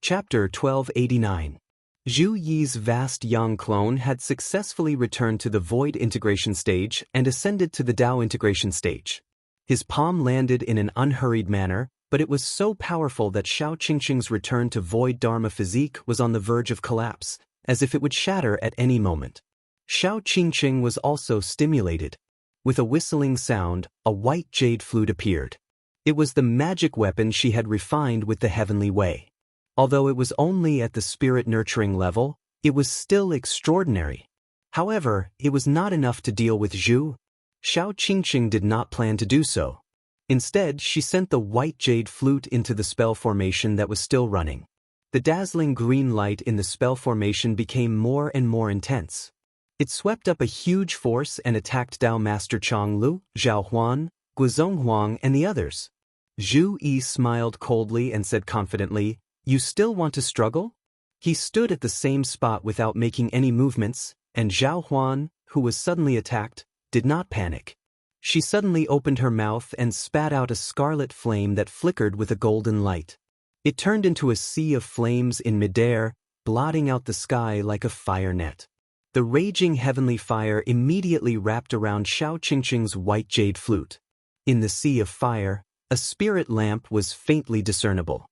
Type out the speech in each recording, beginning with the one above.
Chapter 1289. Zhu Yi's vast Yang clone had successfully returned to the Void integration stage and ascended to the Dao integration stage. His palm landed in an unhurried manner, but it was so powerful that Xiao Qingqing's return to Void Dharma physique was on the verge of collapse, as if it would shatter at any moment. Xiao Qingqing was also stimulated. With a whistling sound, a white jade flute appeared. It was the magic weapon she had refined with the heavenly way. Although it was only at the spirit-nurturing level, it was still extraordinary. However, it was not enough to deal with Zhu. Xiao Qingqing did not plan to do so. Instead, she sent the white jade flute into the spell formation that was still running. The dazzling green light in the spell formation became more and more intense. It swept up a huge force and attacked Dao Master Chonglu, Zhao Huan, Guizhonghuang, and the others. Zhu Yi smiled coldly and said confidently, "You still want to struggle?" He stood at the same spot without making any movements, and Zhao Huan, who was suddenly attacked, did not panic. She suddenly opened her mouth and spat out a scarlet flame that flickered with a golden light. It turned into a sea of flames in midair, blotting out the sky like a fire net. The raging heavenly fire immediately wrapped around Xiao Qingqing's white jade flute. In the sea of fire, a spirit lamp was faintly discernible.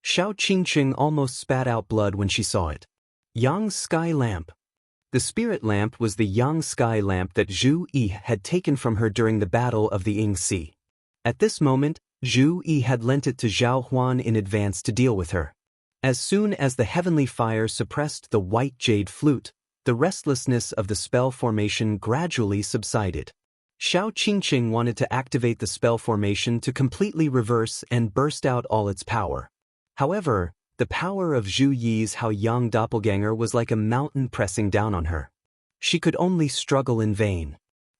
Xiao Qingqing almost spat out blood when she saw it. Yang Sky Lamp. The spirit lamp was the Yang Sky Lamp that Zhu Yi had taken from her during the Battle of the Ying Sea. At this moment, Zhu Yi had lent it to Zhao Huan in advance to deal with her. As soon as the heavenly fire suppressed the white jade flute, the restlessness of the spell formation gradually subsided. Xiao Qingqing wanted to activate the spell formation to completely reverse and burst out all its power. However, the power of Zhu Yi's Haoyang doppelganger was like a mountain pressing down on her. She could only struggle in vain.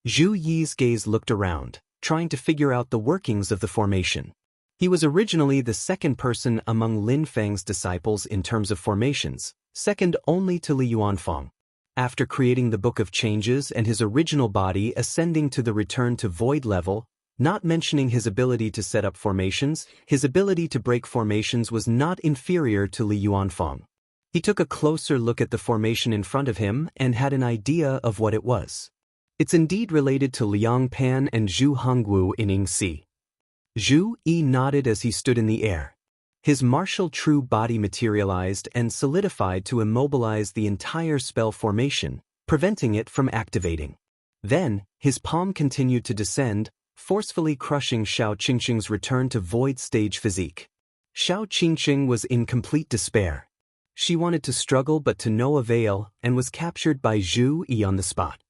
Zhu Yi's gaze looked around, trying to figure out the workings of the formation. He was originally the second person among Lin Feng's disciples in terms of formations, second only to Li Yuanfang. After creating the Book of Changes and his original body ascending to the return to void level, not mentioning his ability to set up formations, his ability to break formations was not inferior to Li Yuanfang. He took a closer look at the formation in front of him and had an idea of what it was. It's indeed related to Liang Pan and Zhu Hongwu in Yingxi. Zhu Yi nodded as he stood in the air. His martial true body materialized and solidified to immobilize the entire spell formation, preventing it from activating. Then, his palm continued to descend, forcefully crushing Xiao Qingqing's return to void stage physique. Xiao Qingqing was in complete despair. She wanted to struggle but to no avail and was captured by Zhu Yi on the spot.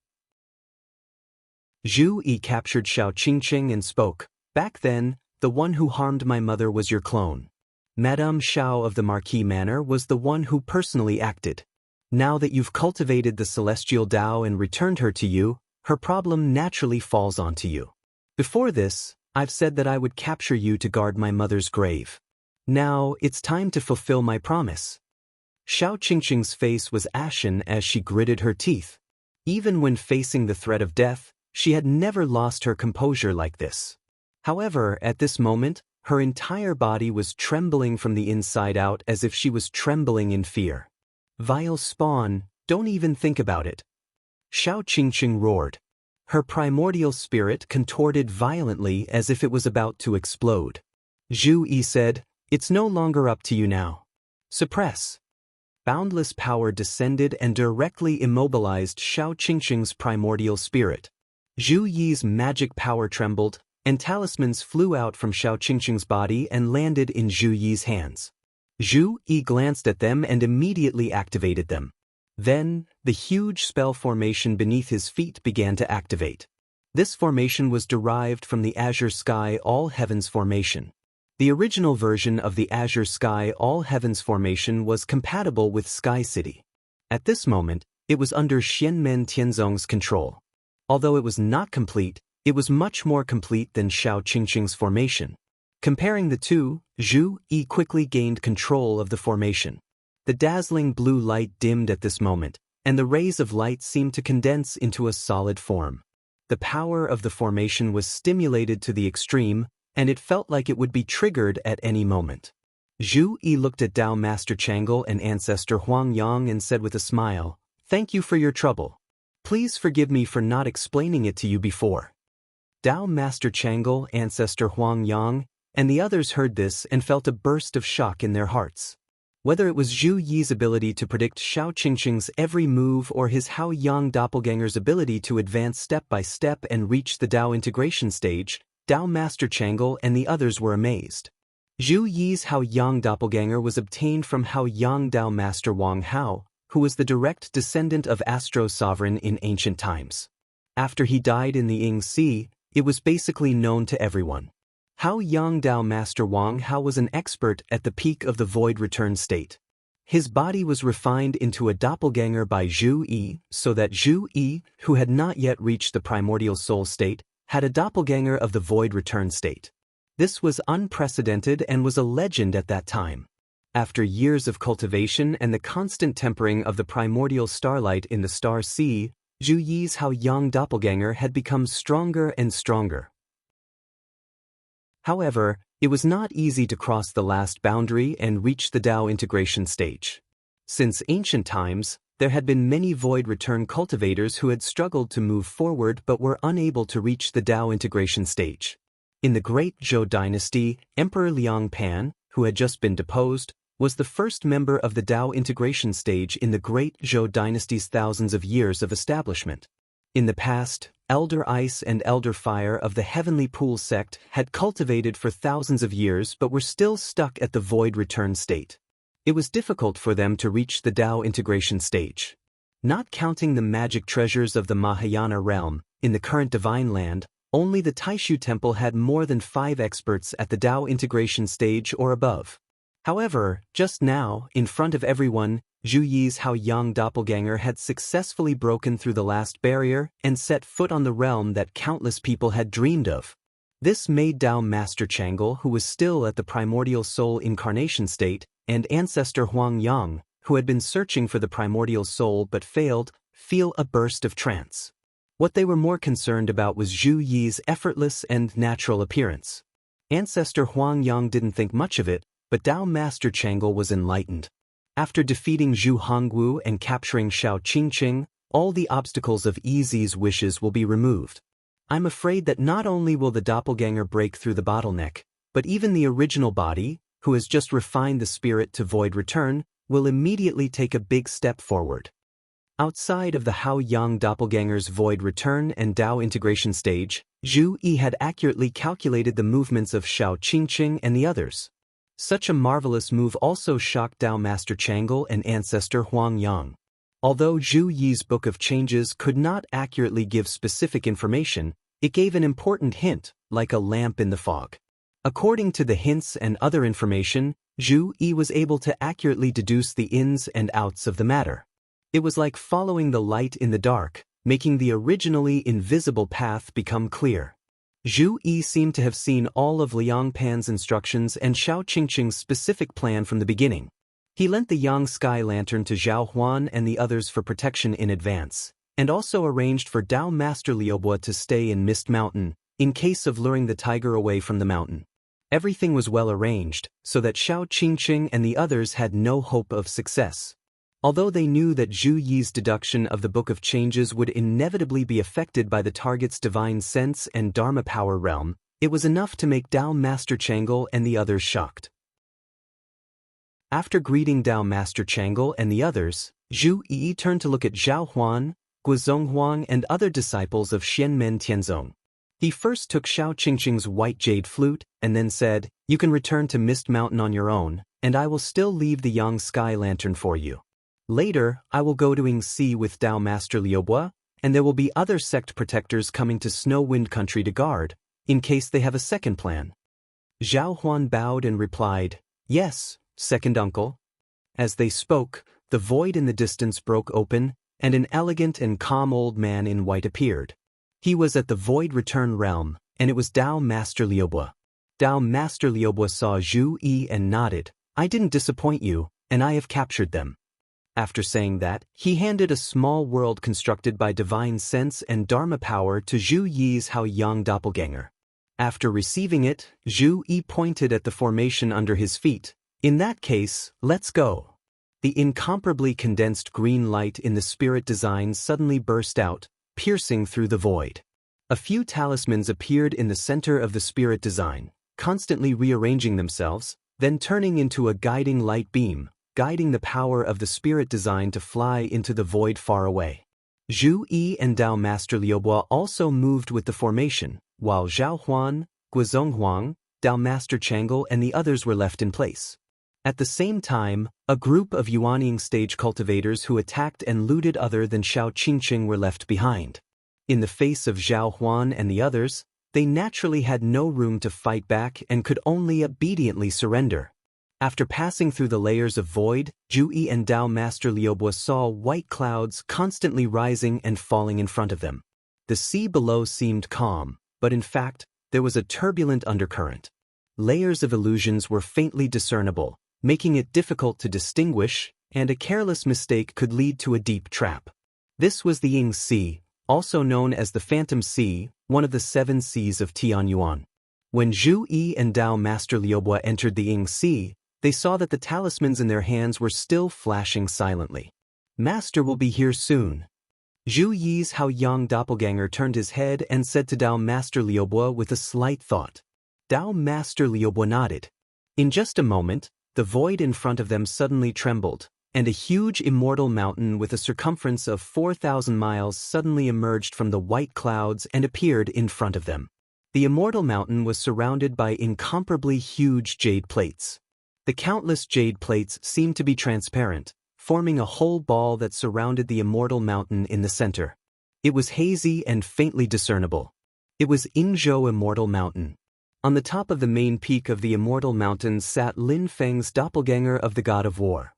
Zhu Yi captured Xiao Qingqing and spoke, "Back then, the one who harmed my mother was your clone. Madame Xiao of the Marquis Manor was the one who personally acted. Now that you've cultivated the celestial Dao and returned her to you, her problem naturally falls onto you. Before this, I've said that I would capture you to guard my mother's grave. Now, it's time to fulfill my promise." Xiao Qingqing's face was ashen as she gritted her teeth. Even when facing the threat of death, she had never lost her composure like this. However, at this moment, her entire body was trembling from the inside out as if she was trembling in fear. "Vile spawn, don't even think about it." Xiao Qingqing roared. Her primordial spirit contorted violently as if it was about to explode. Zhu Yi said, "It's no longer up to you now. Suppress." Boundless power descended and directly immobilized Xiao Qingqing's primordial spirit. Zhu Yi's magic power trembled, and talismans flew out from Xiao Qingqing's body and landed in Zhu Yi's hands. Zhu Yi glanced at them and immediately activated them. Then, the huge spell formation beneath his feet began to activate. This formation was derived from the Azure Sky All Heavens formation. The original version of the Azure Sky All Heavens formation was compatible with Sky City. At this moment, it was under Xianmen Tianzong's control. Although it was not complete, it was much more complete than Xiao Qingqing's formation. Comparing the two, Zhu Yi quickly gained control of the formation. The dazzling blue light dimmed at this moment, and the rays of light seemed to condense into a solid form. The power of the formation was stimulated to the extreme, and it felt like it would be triggered at any moment. Zhu Yi looked at Tao Master Chang'e and Ancestor Huang Yang and said with a smile, "Thank you for your trouble. Please forgive me for not explaining it to you before." Tao Master Chang'e, Ancestor Huang Yang, and the others heard this and felt a burst of shock in their hearts. Whether it was Zhu Yi's ability to predict Xiao Qingqing's every move or his Hao Yang doppelganger's ability to advance step by step and reach the Tao integration stage, Tao Master Chang'e and the others were amazed. Zhu Yi's Hao Yang doppelganger was obtained from Hao Yang Tao Master Wang Hao, who was the direct descendant of Astro Sovereign in ancient times. After he died in the Ying Sea, it was basically known to everyone. Hao Yang Tao Master Wang Hao was an expert at the peak of the void return state. His body was refined into a doppelganger by Zhu Yi, so that Zhu Yi, who had not yet reached the primordial soul state, had a doppelganger of the void return state. This was unprecedented and was a legend at that time. After years of cultivation and the constant tempering of the primordial starlight in the star sea, Zhu Yi's Hao Yang doppelganger had become stronger and stronger. However, it was not easy to cross the last boundary and reach the Tao integration stage. Since ancient times, there had been many void return cultivators who had struggled to move forward but were unable to reach the Tao integration stage. In the Great Zhou dynasty, Emperor Liang Pan, who had just been deposed, was the first member of the Tao integration stage in the Great Zhou dynasty's thousands of years of establishment. In the past, Elder Ice and Elder Fire of the Heavenly Pool sect had cultivated for thousands of years but were still stuck at the void return state. It was difficult for them to reach the Tao integration stage. Not counting the magic treasures of the Mahayana realm, in the current Divine Land, only the Taishu Temple had more than 5 experts at the Tao integration stage or above. However, just now, in front of everyone, Zhu Yi's Hao Yang doppelganger had successfully broken through the last barrier and set foot on the realm that countless people had dreamed of. This made Tao Master Chang'e, who was still at the primordial soul incarnation state, and Ancestor Huang Yang, who had been searching for the primordial soul but failed, feel a burst of trance. What they were more concerned about was Zhu Yi's effortless and natural appearance. Ancestor Huang Yang didn't think much of it, but Tao Master Chang'e was enlightened. After defeating Zhu Hongwu and capturing Xiao Qingqing, all the obstacles of Yi's wishes will be removed. I'm afraid that not only will the doppelganger break through the bottleneck, but even the original body, who has just refined the spirit to void return, will immediately take a big step forward. Outside of the Hao Yang doppelganger's void return and Tao integration stage, Zhu Yi had accurately calculated the movements of Xiao Qingqing and the others. Such a marvelous move also shocked Tao Master Chang'e and Ancestor Huang Yang. Although Zhu Yi's Book of Changes could not accurately give specific information, it gave an important hint, like a lamp in the fog. According to the hints and other information, Zhu Yi was able to accurately deduce the ins and outs of the matter. It was like following the light in the dark, making the originally invisible path become clear. Zhu Yi seemed to have seen all of Liang Pan's instructions and Xiao Qingqing's specific plan from the beginning. He lent the Yang Sky Lantern to Zhao Huan and the others for protection in advance, and also arranged for Tao Master Liubo to stay in Mist Mountain, in case of luring the tiger away from the mountain. Everything was well arranged, so that Xiao Qingqing and the others had no hope of success. Although they knew that Zhu Yi's deduction of the Book of Changes would inevitably be affected by the target's divine sense and Dharma power realm, it was enough to make Tao Master Chang'e and the others shocked. After greeting Tao Master Chang'e and the others, Zhu Yi turned to look at Zhao Huan, Guozong Huang and other disciples of Xianmen Tianzong. He first took Xiao Qingqing's white jade flute and then said, "You can return to Mist Mountain on your own, and I will still leave the Yang Sky Lantern for you. Later, I will go to Ying Sea with Tao Master Liubo, and there will be other sect protectors coming to Snow Wind Country to guard, in case they have a second plan." Zhao Huan bowed and replied, "Yes, second uncle." As they spoke, the void in the distance broke open, and an elegant and calm old man in white appeared. He was at the void return realm, and it was Tao Master Liubo. Tao Master Liubo saw Zhu Yi and nodded, "I didn't disappoint you, and I have captured them." After saying that, he handed a small world constructed by divine sense and Dharma power to Zhu Yi's Hao Yang doppelganger. After receiving it, Zhu Yi pointed at the formation under his feet, In that case, let's go. The incomparably condensed green light in the spirit design suddenly burst out, piercing through the void. A few talismans appeared in the center of the spirit design, constantly rearranging themselves, then turning into a guiding light beam, guiding the power of the spirit design to fly into the void far away. Zhu Yi and Dao Master Liubo also moved with the formation, while Zhao Huan, Guizhong Huang, Dao Master Chang'e and the others were left in place. At the same time, a group of Yuanying stage cultivators who attacked and looted other than Xiao Qingqing were left behind. In the face of Zhao Huan and the others, they naturally had no room to fight back and could only obediently surrender. After passing through the layers of void, Zhu Yi and Dao Master Liubo saw white clouds constantly rising and falling in front of them. The sea below seemed calm, but in fact, there was a turbulent undercurrent. Layers of illusions were faintly discernible, making it difficult to distinguish, and a careless mistake could lead to a deep trap. This was the Ying Sea, also known as the Phantom Sea, one of the 7 seas of Tianyuan. When Zhu Yi and Dao Master Liubo entered the Ying Sea, they saw that the talismans in their hands were still flashing silently. Master will be here soon. Zhu Yi's Haoyang doppelganger turned his head and said to Dao Master Liubo with a slight thought. Dao Master Liubo nodded. In just a moment, the void in front of them suddenly trembled, and a huge immortal mountain with a circumference of 4,000 miles suddenly emerged from the white clouds and appeared in front of them. The immortal mountain was surrounded by incomparably huge jade plates. The countless jade plates seemed to be transparent, forming a whole ball that surrounded the immortal mountain in the center. It was hazy and faintly discernible. It was Yingzhou Immortal Mountain. On the top of the main peak of the immortal mountain sat Lin Feng's doppelganger of the god of war.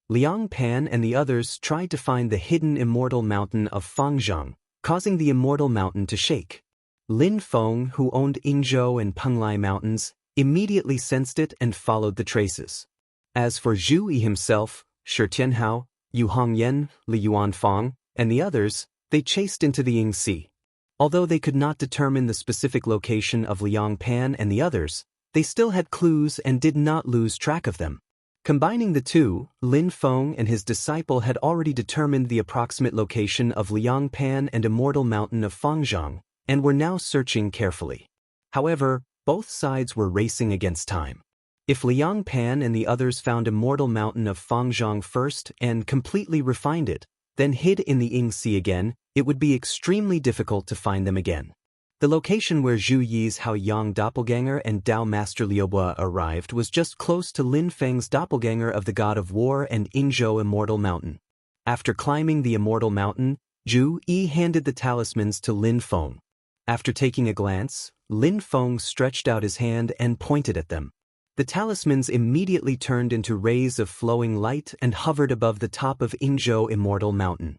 Liang Pan and the others tried to find the hidden immortal mountain of Fangzhang, causing the immortal mountain to shake. Lin Feng, who owned Yingzhou and Penglai mountains, immediately sensed it and followed the traces. As for Zhu Yi himself, Shi Tianhao, Yu Hongyan, Li Yuanfang, and the others, they chased into the Ying Sea. Although they could not determine the specific location of Liang Pan and the others, they still had clues and did not lose track of them. Combining the two, Lin Feng and his disciple had already determined the approximate location of Liang Pan and Immortal Mountain of Fangzhang, and were now searching carefully. However, both sides were racing against time. If Liang Pan and the others found Immortal Mountain of Fangzhang first and completely refined it, then hid in the Ying Sea again, it would be extremely difficult to find them again. The location where Zhu Yi's Haoyang doppelganger and Dao Master Liubo arrived was just close to Lin Feng's doppelganger of the god of war and Yingzhou Immortal Mountain. After climbing the Immortal Mountain, Zhu Yi handed the talismans to Lin Feng. After taking a glance, Lin Feng stretched out his hand and pointed at them. The talismans immediately turned into rays of flowing light and hovered above the top of Yingzhou Immortal Mountain.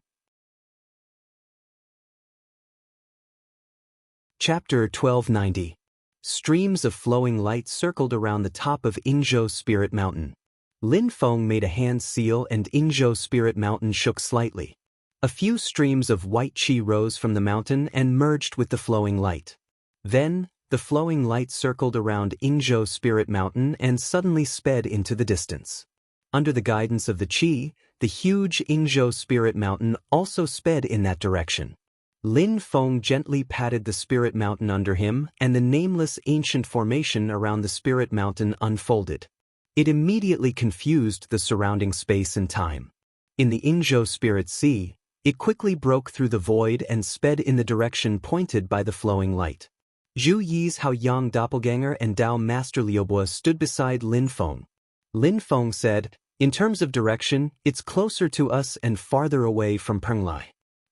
Chapter 1290. Streams of flowing light circled around the top of Yingzhou Spirit Mountain. Lin Feng made a hand seal and Yingzhou Spirit Mountain shook slightly. A few streams of white qi rose from the mountain and merged with the flowing light. Then, the flowing light circled around Yingzhou Spirit Mountain and suddenly sped into the distance. Under the guidance of the qi, the huge Yingzhou Spirit Mountain also sped in that direction. Lin Feng gently patted the Spirit Mountain under him, and the nameless ancient formation around the Spirit Mountain unfolded. It immediately confused the surrounding space and time. In the Yingzhou Spirit Sea, it quickly broke through the void and sped in the direction pointed by the flowing light. Zhu Yi's Haoyang doppelganger and Dao Master Liubo stood beside Lin Feng. Lin Feng said, "In terms of direction, it's closer to us and farther away from Penglai.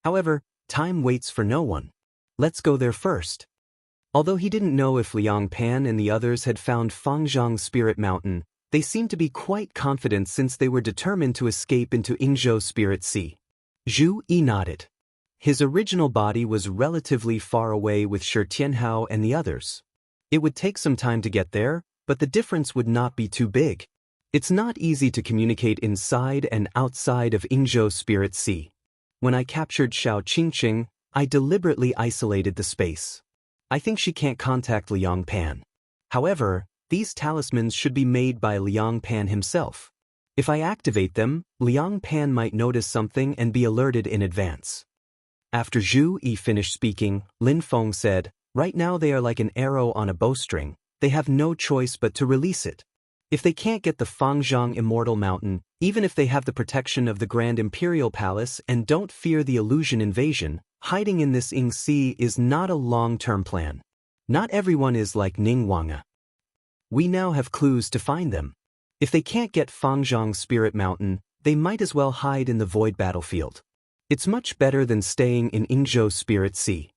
However, time waits for no one. Let's go there first." Although he didn't know if Liang Pan and the others had found Fangzhang Spirit Mountain, they seemed to be quite confident since they were determined to escape into Yingzhou Spirit Sea. Zhu Yi nodded. His original body was relatively far away with Shi Tianhao and the others. It would take some time to get there, but the difference would not be too big. It's not easy to communicate inside and outside of Yingzhou Spirit Sea. When I captured Xiao Qingqing, I deliberately isolated the space. I think she can't contact Liang Pan. However, these talismans should be made by Liang Pan himself. If I activate them, Liang Pan might notice something and be alerted in advance. After Zhu Yi finished speaking, Lin Feng said, "Right now they are like an arrow on a bowstring. They have no choice but to release it. If they can't get the Fangzhang Immortal Mountain, even if they have the protection of the Grand Imperial Palace and don't fear the illusion invasion, hiding in this Ing Sea is not a long-term plan. Not everyone is like Ning Wanga. We now have clues to find them. If they can't get Fangzhang Spirit Mountain, they might as well hide in the Void Battlefield. It's much better than staying in Ingzhou Spirit Sea."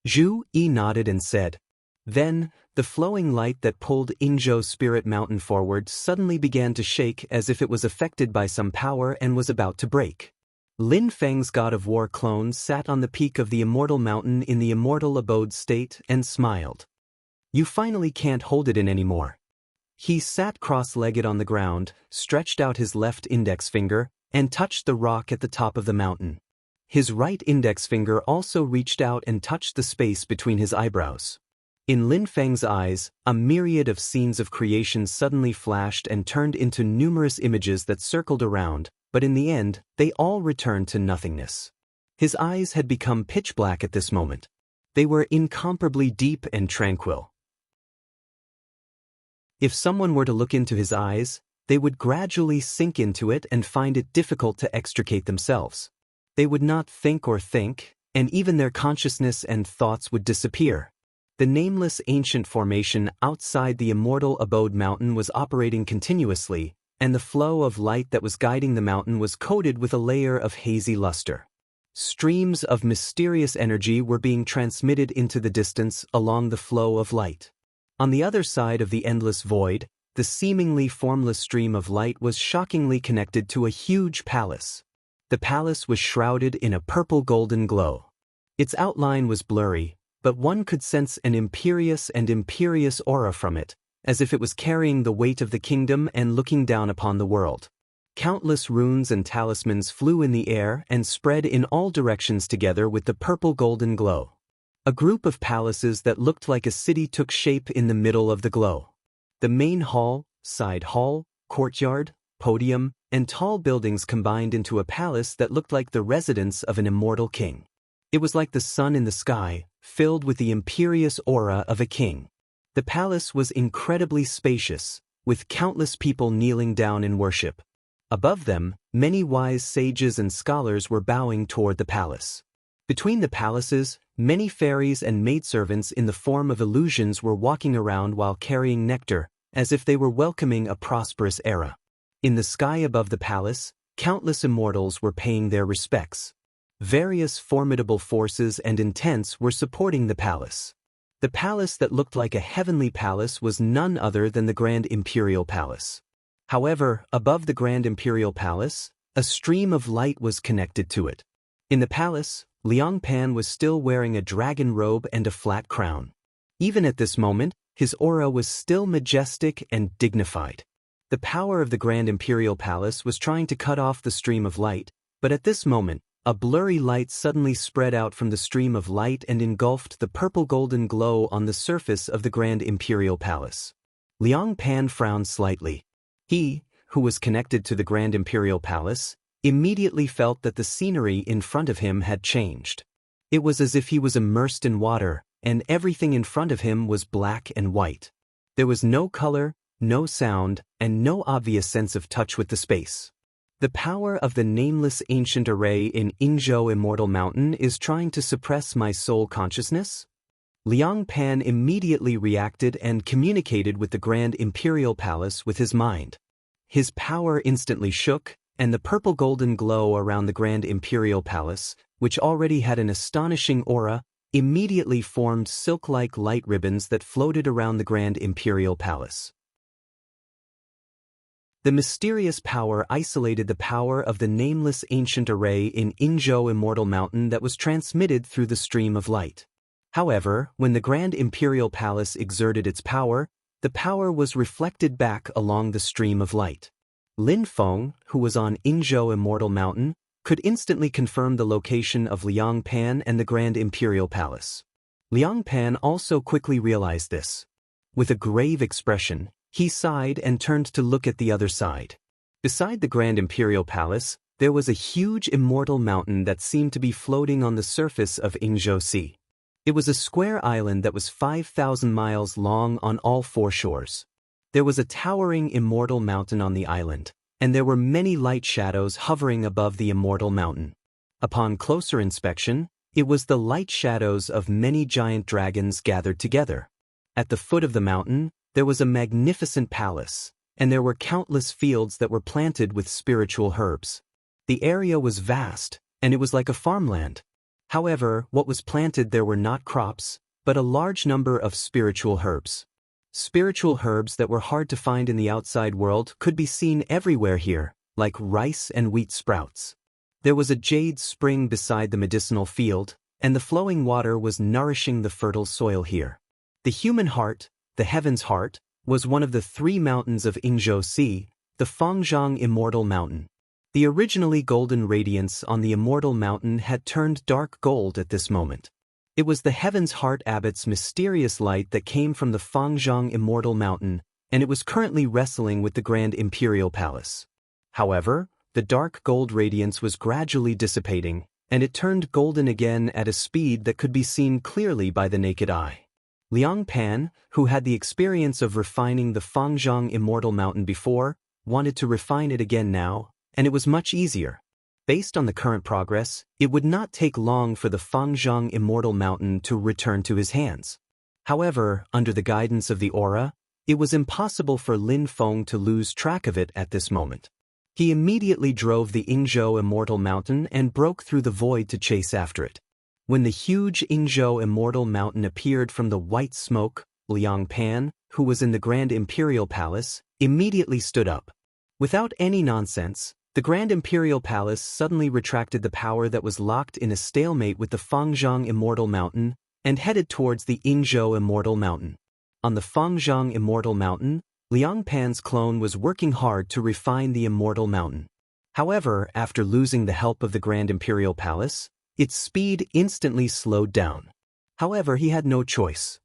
Zhu Yi nodded and said. Then, the flowing light that pulled Ingzhou Spirit Mountain forward suddenly began to shake as if it was affected by some power and was about to break. Lin Feng's God of War clone sat on the peak of the Immortal Mountain in the Immortal Abode state and smiled. "You finally can't hold it in anymore." He sat cross-legged on the ground, stretched out his left index finger, and touched the rock at the top of the mountain. His right index finger also reached out and touched the space between his eyebrows. In Lin Feng's eyes, a myriad of scenes of creation suddenly flashed and turned into numerous images that circled around, but in the end, they all returned to nothingness. His eyes had become pitch black at this moment. They were incomparably deep and tranquil. If someone were to look into his eyes, they would gradually sink into it and find it difficult to extricate themselves. They would not think or think, and even their consciousness and thoughts would disappear. The nameless ancient formation outside the Immortal Abode Mountain was operating continuously, and the flow of light that was guiding the mountain was coated with a layer of hazy luster. Streams of mysterious energy were being transmitted into the distance along the flow of light. On the other side of the endless void, the seemingly formless stream of light was shockingly connected to a huge palace. The palace was shrouded in a purple-golden glow. Its outline was blurry, but one could sense an imperious aura from it, as if it was carrying the weight of the kingdom and looking down upon the world. Countless runes and talismans flew in the air and spread in all directions together with the purple-golden glow. A group of palaces that looked like a city took shape in the middle of the glow. The main hall, side hall, courtyard, podium, and tall buildings combined into a palace that looked like the residence of an immortal king. It was like the sun in the sky, filled with the imperious aura of a king. The palace was incredibly spacious, with countless people kneeling down in worship. Above them, many wise sages and scholars were bowing toward the palace. Between the palaces, many fairies and maidservants in the form of illusions were walking around while carrying nectar, as if they were welcoming a prosperous era. In the sky above the palace, countless immortals were paying their respects. Various formidable forces and intents were supporting the palace. The palace that looked like a heavenly palace was none other than the Grand Imperial Palace. However, above the Grand Imperial Palace, a stream of light was connected to it. In the palace, Liang Pan was still wearing a dragon robe and a flat crown. Even at this moment, his aura was still majestic and dignified. The power of the Grand Imperial Palace was trying to cut off the stream of light, but at this moment, a blurry light suddenly spread out from the stream of light and engulfed the purple-golden glow on the surface of the Grand Imperial Palace. Liang Pan frowned slightly. He, who was connected to the Grand Imperial Palace, immediately felt that the scenery in front of him had changed. It was as if he was immersed in water, and everything in front of him was black and white. There was no color, no sound, and no obvious sense of touch with the space. The power of the nameless ancient array in Ingzhou Immortal Mountain is trying to suppress my soul consciousness? Liang Pan immediately reacted and communicated with the Grand Imperial Palace with his mind. His power instantly shook, and the purple-golden glow around the Grand Imperial Palace, which already had an astonishing aura, immediately formed silk-like light ribbons that floated around the Grand Imperial Palace. The mysterious power isolated the power of the nameless ancient array in Ingzhou Immortal Mountain that was transmitted through the stream of light. However, when the Grand Imperial Palace exerted its power, the power was reflected back along the stream of light. Lin Feng, who was on Ingzhou Immortal Mountain, could instantly confirm the location of Liang Pan and the Grand Imperial Palace. Liang Pan also quickly realized this. With a grave expression, He sighed and turned to look at the other side. Beside the Grand Imperial Palace, there was a huge immortal mountain that seemed to be floating on the surface of Ingzhou Sea. It was a square island that was 5,000 miles long on all four shores. There was a towering immortal mountain on the island, and there were many light shadows hovering above the immortal mountain. Upon closer inspection, it was the light shadows of many giant dragons gathered together. At the foot of the mountain, there was a magnificent palace, and there were countless fields that were planted with spiritual herbs. The area was vast, and it was like a farmland. However, what was planted there were not crops, but a large number of spiritual herbs. Spiritual herbs that were hard to find in the outside world could be seen everywhere here, like rice and wheat sprouts. There was a jade spring beside the medicinal field, and the flowing water was nourishing the fertile soil here. The human heart, the heaven's heart, was one of the three mountains of Ingzhou Sea, the Fangzhang Immortal Mountain. The originally golden radiance on the immortal mountain had turned dark gold at this moment. It was the Heaven's Heart Abbot's mysterious light that came from the Fangzhang Immortal Mountain, and it was currently wrestling with the Grand Imperial Palace. However, the dark gold radiance was gradually dissipating, and it turned golden again at a speed that could be seen clearly by the naked eye. Liang Pan, who had the experience of refining the Fangzhang Immortal Mountain before, wanted to refine it again now, and it was much easier. Based on the current progress, it would not take long for the Fangzhang Immortal Mountain to return to his hands. However, under the guidance of the aura, it was impossible for Lin Feng to lose track of it at this moment. He immediately drove the Ingzhou Immortal Mountain and broke through the void to chase after it. When the huge Ingzhou Immortal Mountain appeared from the white smoke, Liang Pan, who was in the Grand Imperial Palace, immediately stood up. Without any nonsense, the Grand Imperial Palace suddenly retracted the power that was locked in a stalemate with the Fangzhang Immortal Mountain and headed towards the Ingzhou Immortal Mountain. On the Fangzhang Immortal Mountain, Liang Pan's clone was working hard to refine the Immortal Mountain. However, after losing the help of the Grand Imperial Palace, its speed instantly slowed down. However, he had no choice.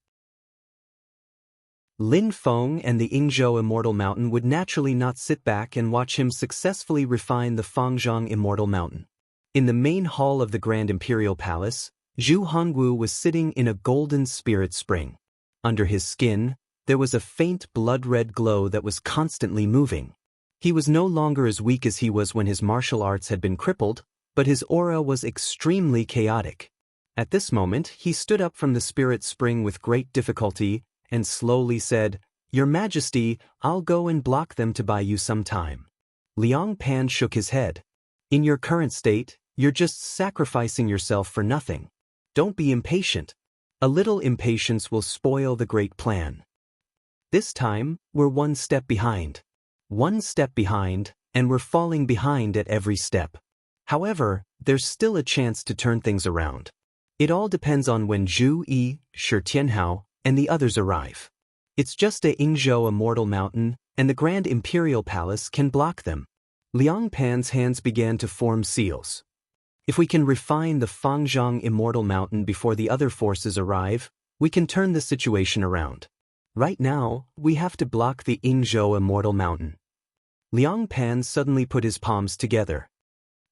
Lin Feng and the Ingzhou Immortal Mountain would naturally not sit back and watch him successfully refine the Fangzhang Immortal Mountain. In the main hall of the Grand Imperial Palace, Zhu Hongwu was sitting in a golden spirit spring. Under his skin, there was a faint blood-red glow that was constantly moving. He was no longer as weak as he was when his martial arts had been crippled, but his aura was extremely chaotic. At this moment, he stood up from the spirit spring with great difficulty and slowly said, "Your Majesty, I'll go and block them to buy you some time." Liang Pan shook his head. "In your current state, you're just sacrificing yourself for nothing. Don't be impatient. A little impatience will spoil the great plan. This time, we're one step behind. One step behind, and we're falling behind at every step. However, there's still a chance to turn things around. It all depends on when Zhu Yi, Shi Tianhao, and the others arrive. It's just a Ingzhou Immortal Mountain, and the Grand Imperial Palace can block them." Liang Pan's hands began to form seals. "If we can refine the Fangzhang Immortal Mountain before the other forces arrive, we can turn the situation around. Right now, we have to block the Ingzhou Immortal Mountain." Liang Pan suddenly put his palms together.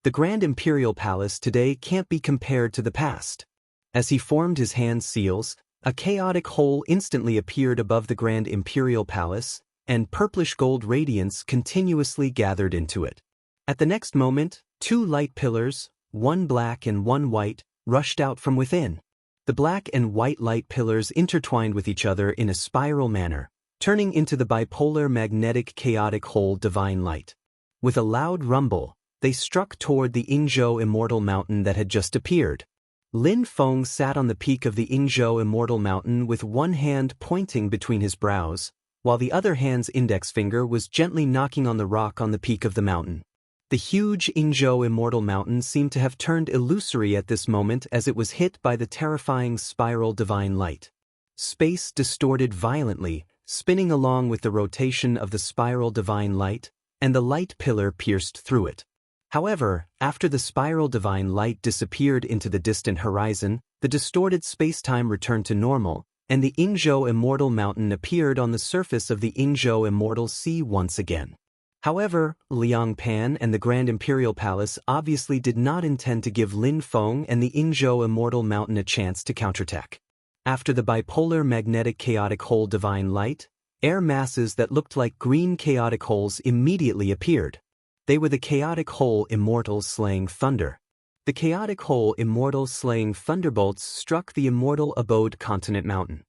The Grand Imperial Palace today can't be compared to the past. As he formed his hand seals, a chaotic hole instantly appeared above the Grand Imperial Palace, and purplish gold radiance continuously gathered into it. At the next moment, two light pillars, one black and one white, rushed out from within. The black and white light pillars intertwined with each other in a spiral manner, turning into the bipolar magnetic chaotic whole divine light. With a loud rumble, they struck toward the Ingzhou Immortal Mountain that had just appeared. Lin Feng sat on the peak of the Ingzhou Immortal Mountain with one hand pointing between his brows, while the other hand's index finger was gently knocking on the rock on the peak of the mountain. The huge Ingzhou Immortal Mountain seemed to have turned illusory at this moment as it was hit by the terrifying spiral divine light. Space distorted violently, spinning along with the rotation of the spiral divine light, and the light pillar pierced through it. However, after the spiral divine light disappeared into the distant horizon, the distorted space-time returned to normal, and the Yingzhou Immortal Mountain appeared on the surface of the Yingzhou Immortal Sea once again. However, Liang Pan and the Grand Imperial Palace obviously did not intend to give Lin Feng and the Yingzhou Immortal Mountain a chance to counterattack. After the bipolar magnetic chaotic hole divine light, air masses that looked like green chaotic holes immediately appeared. They were the chaotic hole immortals slaying thunder. The chaotic hole immortals slaying thunderbolts struck the immortal abode continent mountain.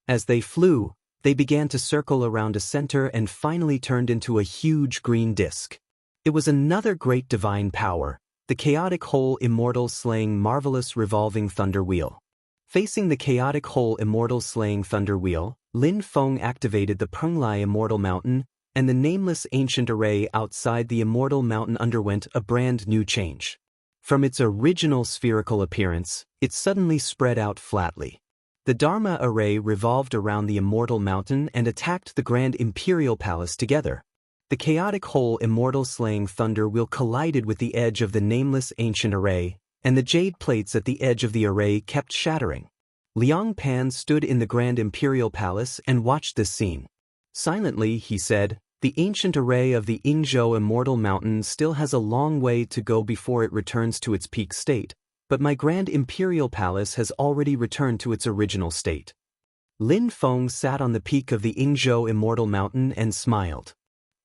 As they flew, they began to circle around a center and finally turned into a huge green disk. It was another great divine power, the chaotic hole immortal slaying marvelous revolving thunder wheel. Facing the chaotic hole immortal slaying thunder wheel, Lin Feng activated the Penglai Immortal Mountain, and the nameless ancient array outside the Immortal Mountain underwent a brand new change. From its original spherical appearance, it suddenly spread out flatly. The Dharma array revolved around the Immortal Mountain and attacked the Grand Imperial Palace together. The chaotic hole immortal slaying thunder wheel collided with the edge of the nameless ancient array, and the jade plates at the edge of the array kept shattering. Liang Pan stood in the Grand Imperial Palace and watched this scene. Silently, he said, "The ancient array of the Yingzhou Immortal Mountain still has a long way to go before it returns to its peak state, but my Grand Imperial Palace has already returned to its original state." Lin Feng sat on the peak of the Yingzhou Immortal Mountain and smiled.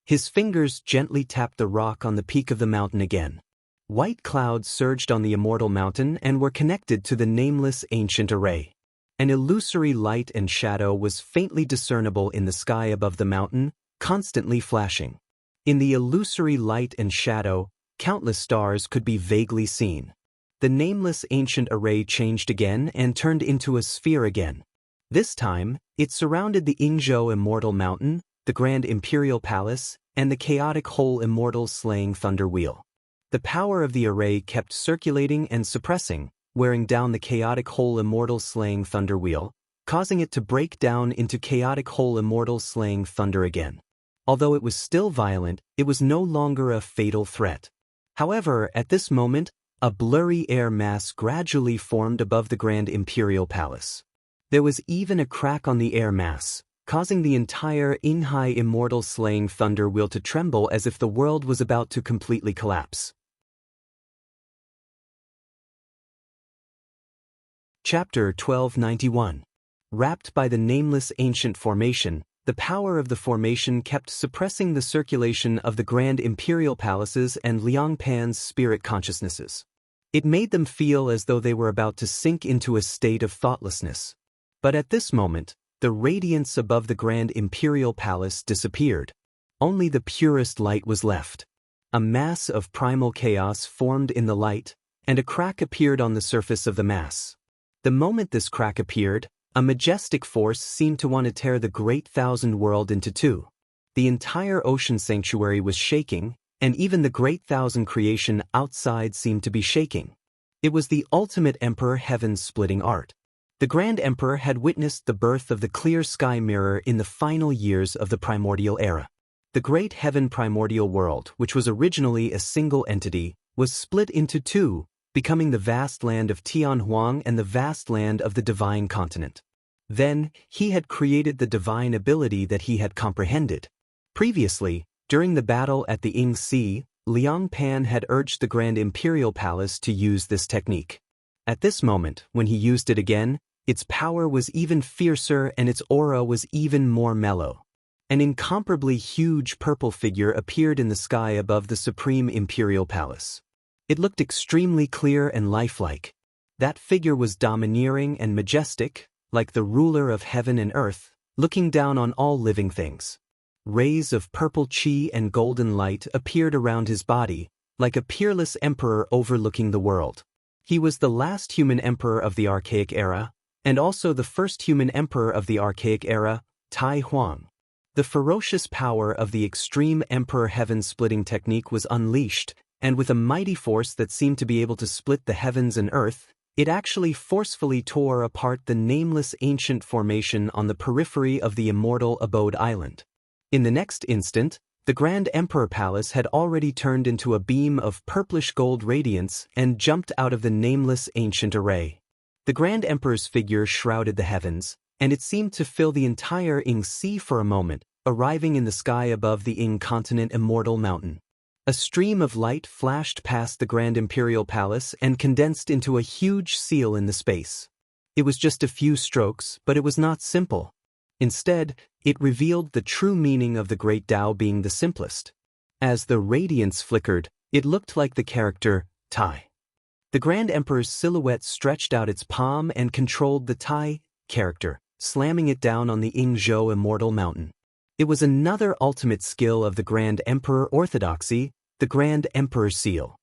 His fingers gently tapped the rock on the peak of the mountain again. White clouds surged on the Immortal Mountain and were connected to the nameless ancient array. An illusory light and shadow was faintly discernible in the sky above the mountain, constantly flashing. In the illusory light and shadow, countless stars could be vaguely seen. The nameless ancient array changed again and turned into a sphere again. This time, it surrounded the Yingzhou Immortal Mountain, the Grand Imperial Palace, and the chaotic hole immortal slaying thunder wheel. The power of the array kept circulating and suppressing, wearing down the chaotic hole immortal slaying thunder wheel, causing it to break down into chaotic hole immortal slaying thunder again. Although it was still violent, it was no longer a fatal threat. However, at this moment, a blurry air mass gradually formed above the Grand Imperial Palace. There was even a crack on the air mass, causing the entire Yinhai immortal slaying thunder wheel to tremble as if the world was about to completely collapse. Chapter 1291. Wrapped by the nameless ancient formation, the power of the formation kept suppressing the circulation of the Grand Imperial Palaces and Liang Pan's spirit consciousnesses. It made them feel as though they were about to sink into a state of thoughtlessness. But at this moment, the radiance above the Grand Imperial Palace disappeared. Only the purest light was left. A mass of primal chaos formed in the light, and a crack appeared on the surface of the mass. The moment this crack appeared, a majestic force seemed to want to tear the great thousand world into two. The entire ocean sanctuary was shaking, and even the great thousand creation outside seemed to be shaking. It was the ultimate Emperor heaven-splitting art. The Grand Emperor had witnessed the birth of the clear sky mirror in the final years of the primordial era. The great heaven primordial world, which was originally a single entity, was split into two, becoming the vast land of Tianhuang and the vast land of the divine continent. Then, he had created the divine ability that he had comprehended. Previously, during the battle at the Ying Sea, Liang Pan had urged the Grand Imperial Palace to use this technique. At this moment, when he used it again, its power was even fiercer and its aura was even more mellow. An incomparably huge purple figure appeared in the sky above the Supreme Imperial Palace. It looked extremely clear and lifelike. That figure was domineering and majestic, like the ruler of heaven and earth, looking down on all living things. Rays of purple chi and golden light appeared around his body, like a peerless emperor overlooking the world. He was the last human emperor of the Archaic Era, and also the first human emperor of the Archaic Era, Tai Huang. The ferocious power of the extreme emperor heaven-splitting technique was unleashed, and with a mighty force that seemed to be able to split the heavens and earth, it actually forcefully tore apart the nameless ancient formation on the periphery of the immortal abode island. In the next instant, the Grand Emperor Palace had already turned into a beam of purplish gold radiance and jumped out of the nameless ancient array. The Grand Emperor's figure shrouded the heavens, and it seemed to fill the entire Ing Sea for a moment, arriving in the sky above the Ing continent Immortal Mountain. A stream of light flashed past the Grand Imperial Palace and condensed into a huge seal in the space. It was just a few strokes, but it was not simple. Instead, it revealed the true meaning of the Great Tao being the simplest. As the radiance flickered, it looked like the character, Tai. The Grand Emperor's silhouette stretched out its palm and controlled the Tai character, slamming it down on the Ingzhou Immortal Mountain. It was another ultimate skill of the Grand Emperor orthodoxy, the Grand Emperor Seal.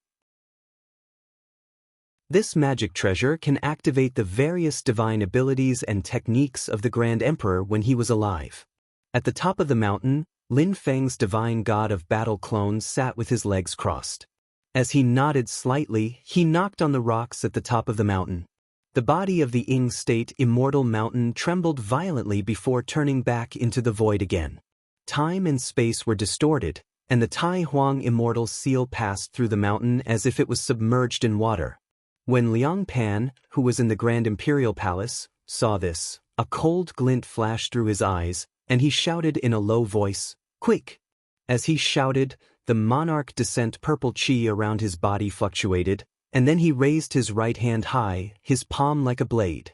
This magic treasure can activate the various divine abilities and techniques of the Grand Emperor when he was alive. At the top of the mountain, Lin Feng's divine god of battle clone sat with his legs crossed. As he nodded slightly, he knocked on the rocks at the top of the mountain. The body of the Ing State Immortal Mountain trembled violently before turning back into the void again. Time and space were distorted, and the Tai Huang Immortal Seal passed through the mountain as if it was submerged in water. When Liang Pan, who was in the Grand Imperial Palace, saw this, a cold glint flashed through his eyes, and he shouted in a low voice, "Quick!" As he shouted, the monarch descent purple chi around his body fluctuated, and then he raised his right hand high, his palm like a blade.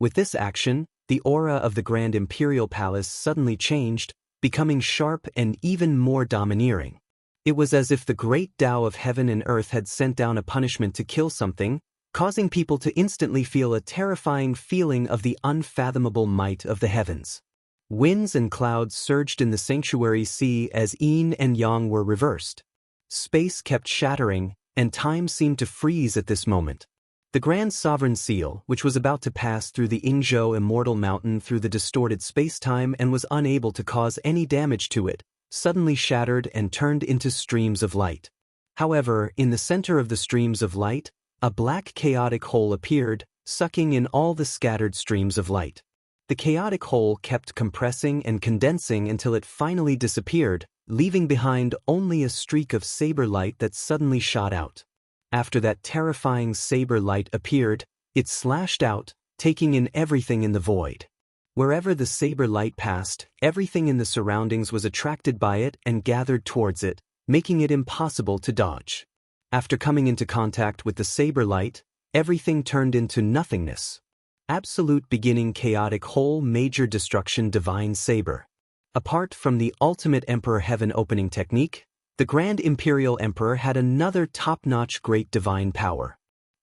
With this action, the aura of the Grand Imperial Palace suddenly changed, becoming sharp and even more domineering. It was as if the great Tao of heaven and earth had sent down a punishment to kill something, causing people to instantly feel a terrifying feeling of the unfathomable might of the heavens. Winds and clouds surged in the sanctuary sea as yin and yang were reversed. Space kept shattering, and time seemed to freeze at this moment. The Grand Sovereign Seal, which was about to pass through the Ingzhou Immortal Mountain through the distorted space-time and was unable to cause any damage to it, suddenly shattered and turned into streams of light. However, in the center of the streams of light, a black chaotic hole appeared, sucking in all the scattered streams of light. The chaotic hole kept compressing and condensing until it finally disappeared, leaving behind only a streak of saber light that suddenly shot out. After that terrifying saber light appeared, it slashed out, taking in everything in the void. Wherever the saber light passed, everything in the surroundings was attracted by it and gathered towards it, making it impossible to dodge. After coming into contact with the saber light, everything turned into nothingness. Absolute beginning chaotic whole major destruction divine saber. Apart from the ultimate Emperor Heaven opening technique, the Grand Imperial Emperor had another top-notch great divine power.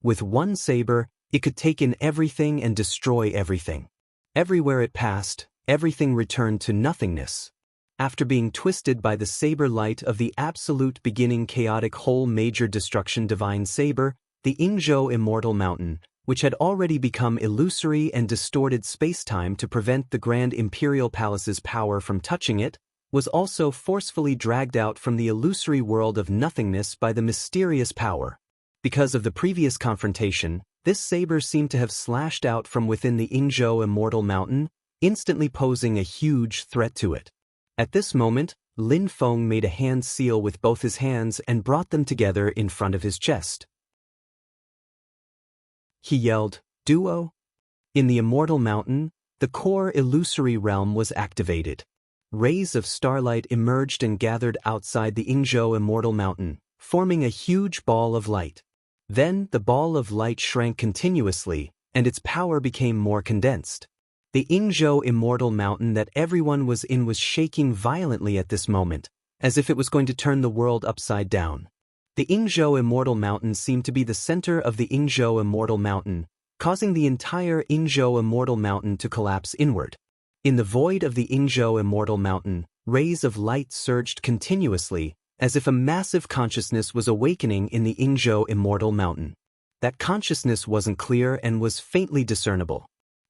With one saber, it could take in everything and destroy everything. Everywhere it passed, everything returned to nothingness. After being twisted by the saber light of the absolute beginning chaotic whole major destruction divine saber, the Ingzhou Immortal Mountain, which had already become illusory and distorted space-time to prevent the Grand Imperial Palace's power from touching it, was also forcefully dragged out from the illusory world of nothingness by the mysterious power. Because of the previous confrontation, this saber seemed to have slashed out from within the Ingzhou Immortal Mountain, instantly posing a huge threat to it. At this moment, Lin Feng made a hand seal with both his hands and brought them together in front of his chest. He yelled, "Duo!" In the Immortal Mountain, the core illusory realm was activated. Rays of starlight emerged and gathered outside the Ingzhou Immortal Mountain, forming a huge ball of light. Then the ball of light shrank continuously, and its power became more condensed. The Ingzhou Immortal Mountain that everyone was in was shaking violently at this moment, as if it was going to turn the world upside down. The Ingzhou Immortal Mountain seemed to be the center of the Ingzhou Immortal Mountain, causing the entire Ingzhou Immortal Mountain to collapse inward. In the void of the Ingzhou Immortal Mountain, rays of light surged continuously, as if a massive consciousness was awakening in the Ingzhou Immortal Mountain. That consciousness wasn't clear and was faintly discernible.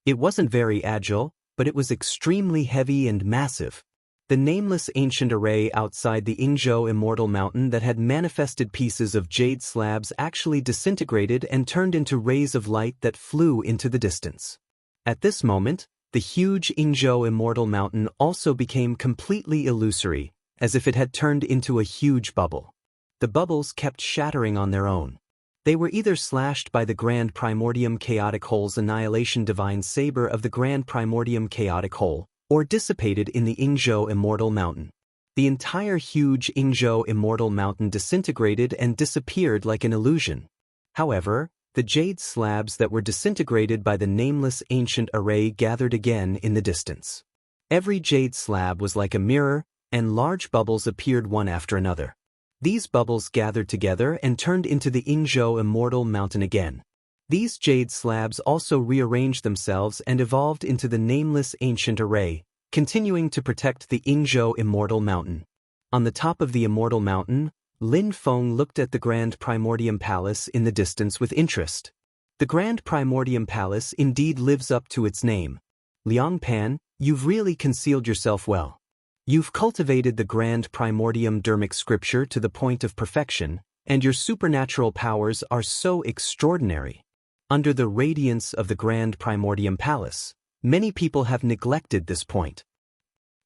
It wasn't very agile, but it was extremely heavy and massive. The nameless ancient array outside the Ingzhou Immortal Mountain that had manifested pieces of jade slabs actually disintegrated and turned into rays of light that flew into the distance. At this moment, the huge Ingzhou Immortal Mountain also became completely illusory, as if it had turned into a huge bubble. The bubbles kept shattering on their own. They were either slashed by the Grand Primordium Chaotic Hole's Annihilation Divine Saber of the Grand Primordium Chaotic Hole, or dissipated in the Ingzhou Immortal Mountain. The entire huge Ingzhou Immortal Mountain disintegrated and disappeared like an illusion. However, the jade slabs that were disintegrated by the nameless ancient array gathered again in the distance. Every jade slab was like a mirror, and large bubbles appeared one after another. These bubbles gathered together and turned into the Ingzhou Immortal Mountain again. These jade slabs also rearranged themselves and evolved into the nameless ancient array, continuing to protect the Ingzhou Immortal Mountain. On the top of the Immortal Mountain, Lin Feng looked at the Grand Primordium Palace in the distance with interest. The Grand Primordium Palace indeed lives up to its name. Liang Pan, you've really concealed yourself well. You've cultivated the Grand Primordium Dermic Scripture to the point of perfection, and your supernatural powers are so extraordinary. Under the radiance of the Grand Primordium Palace, many people have neglected this point.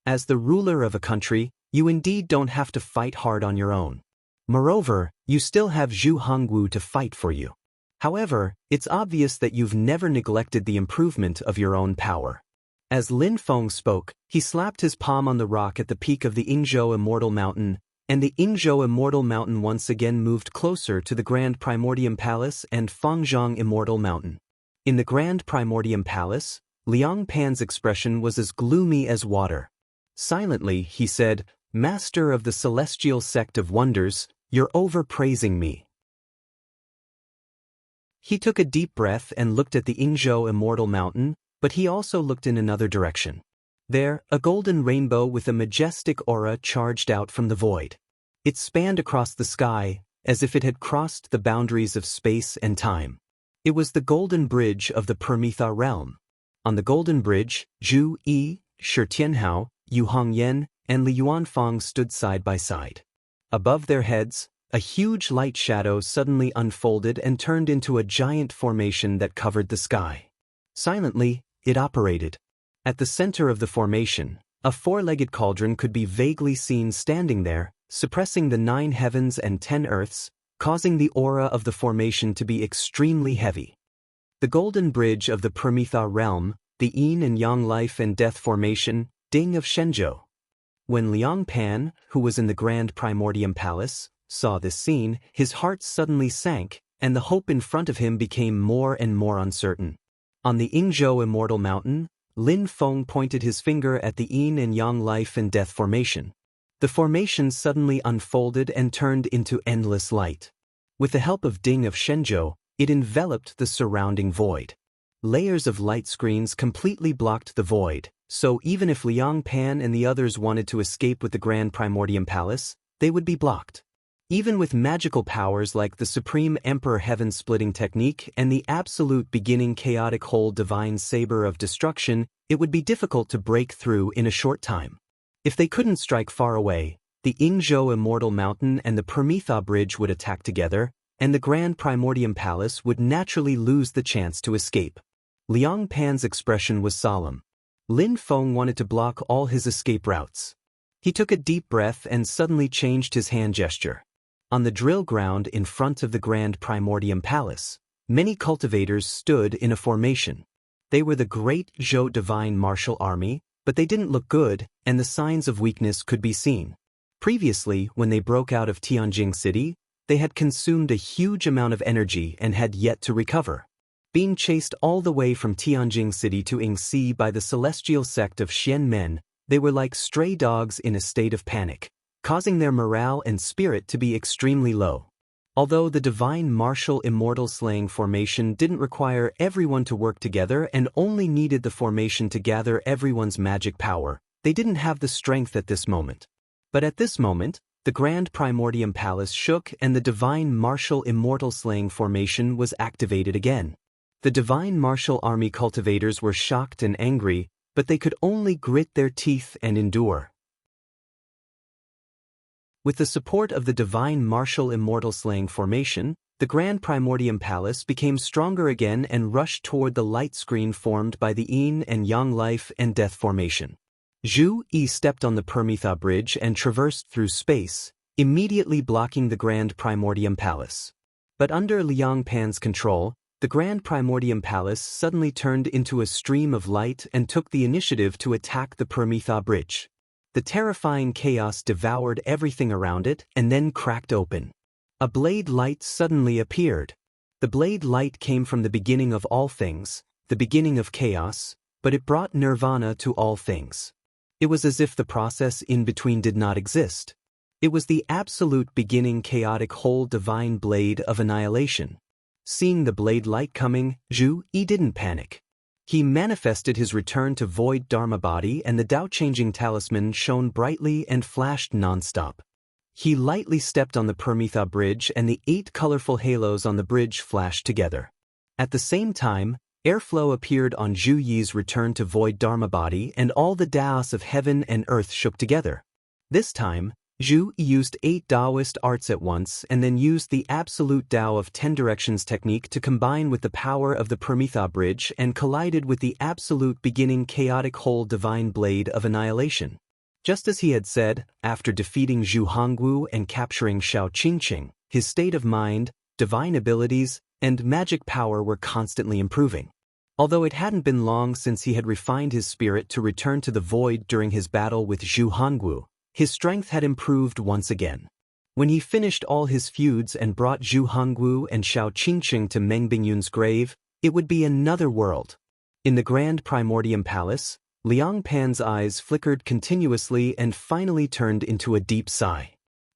As the ruler of a country, you indeed don't have to fight hard on your own. Moreover, you still have Zhu Hongwu to fight for you. However, it's obvious that you've never neglected the improvement of your own power. As Lin Feng spoke, he slapped his palm on the rock at the peak of the Ingzhou Immortal Mountain, and the Ingzhou Immortal Mountain once again moved closer to the Grand Primordium Palace and Fangzhong Immortal Mountain. In the Grand Primordium Palace, Liang Pan's expression was as gloomy as water. Silently, he said, "Master of the Celestial Sect of Wonders, you're overpraising me." He took a deep breath and looked at the Ingzhou Immortal Mountain, but he also looked in another direction. There, a golden rainbow with a majestic aura charged out from the void. It spanned across the sky, as if it had crossed the boundaries of space and time. It was the golden bridge of the Permitha realm. On the golden bridge, Zhu Yi, Shi Tianhao, Yu Hongyan, and Li Yuanfang stood side by side. Above their heads, a huge light shadow suddenly unfolded and turned into a giant formation that covered the sky. Silently, it operated. At the center of the formation, a four-legged cauldron could be vaguely seen standing there, suppressing the 9 heavens and 10 earths, causing the aura of the formation to be extremely heavy. The golden bridge of the Permitha realm, the yin and yang life and death formation, Ding of Shenzhou. When Liang Pan, who was in the Grand Primordium Palace, saw this scene, his heart suddenly sank, and the hope in front of him became more and more uncertain. On the Ingzhou Immortal Mountain, Lin Feng pointed his finger at the yin and yang life and death formation. The formation suddenly unfolded and turned into endless light. With the help of Ding of Shenzhou, it enveloped the surrounding void. Layers of light screens completely blocked the void, so even if Liang Pan and the others wanted to escape with the Grand Primordium Palace, they would be blocked. Even with magical powers like the Supreme Emperor Heaven-Splitting Technique and the Absolute Beginning Chaotic Hole Divine Saber of Destruction, it would be difficult to break through in a short time. If they couldn't strike far away, the Ingzhou Immortal Mountain and the Permitha Bridge would attack together, and the Grand Primordium Palace would naturally lose the chance to escape. Liang Pan's expression was solemn. Lin Feng wanted to block all his escape routes. He took a deep breath and suddenly changed his hand gesture. On the drill ground in front of the Grand Primordium Palace, many cultivators stood in a formation. They were the great Zhou Divine Martial Army, but they didn't look good, and the signs of weakness could be seen. Previously, when they broke out of Tianjing City, they had consumed a huge amount of energy and had yet to recover. Being chased all the way from Tianjing City to Yingxi by the celestial sect of Xian Men, they were like stray dogs in a state of panic, causing their morale and spirit to be extremely low. Although the Divine Martial Immortal Slaying formation didn't require everyone to work together and only needed the formation to gather everyone's magic power, they didn't have the strength at this moment. But at this moment, the Grand Primordium Palace shook and the Divine Martial Immortal Slaying formation was activated again. The Divine Martial Army cultivators were shocked and angry, but they could only grit their teeth and endure. With the support of the Divine Martial Immortal Slaying formation, the Grand Primordium Palace became stronger again and rushed toward the light screen formed by the yin and yang life and death formation. Zhu Yi stepped on the Permitha Bridge and traversed through space, immediately blocking the Grand Primordium Palace. But under Liang Pan's control, the Grand Primordium Palace suddenly turned into a stream of light and took the initiative to attack the Permitha Bridge. The terrifying chaos devoured everything around it and then cracked open. A blade light suddenly appeared. The blade light came from the beginning of all things, the beginning of chaos, but it brought nirvana to all things. It was as if the process in between did not exist. It was the absolute beginning chaotic whole divine blade of annihilation. Seeing the blade light coming, Zhu Yi didn't panic. He manifested his return to void Dharma body and the Tao-changing talisman shone brightly and flashed non-stop. He lightly stepped on the Permitha bridge and the 8 colorful halos on the bridge flashed together. At the same time, airflow appeared on Zhu Yi's return to void Dharma body and all the Daos of heaven and earth shook together. This time, Zhu Yi used 8 Taoist arts at once and then used the absolute Tao of 10 directions technique to combine with the power of the Permitha bridge and collided with the absolute beginning chaotic whole divine blade of annihilation. Just as he had said, after defeating Zhu Hongwu and capturing Shao Qingqing, his state of mind, divine abilities, and magic power were constantly improving. Although it hadn't been long since he had refined his spirit to return to the void during his battle with Zhu Hongwu, his strength had improved once again. When he finished all his feuds and brought Zhu Hongwu and Shao Qingqing to Meng Bingyun's grave, it would be another world. In the Grand Primordium Palace, Liang Pan's eyes flickered continuously and finally turned into a deep sigh.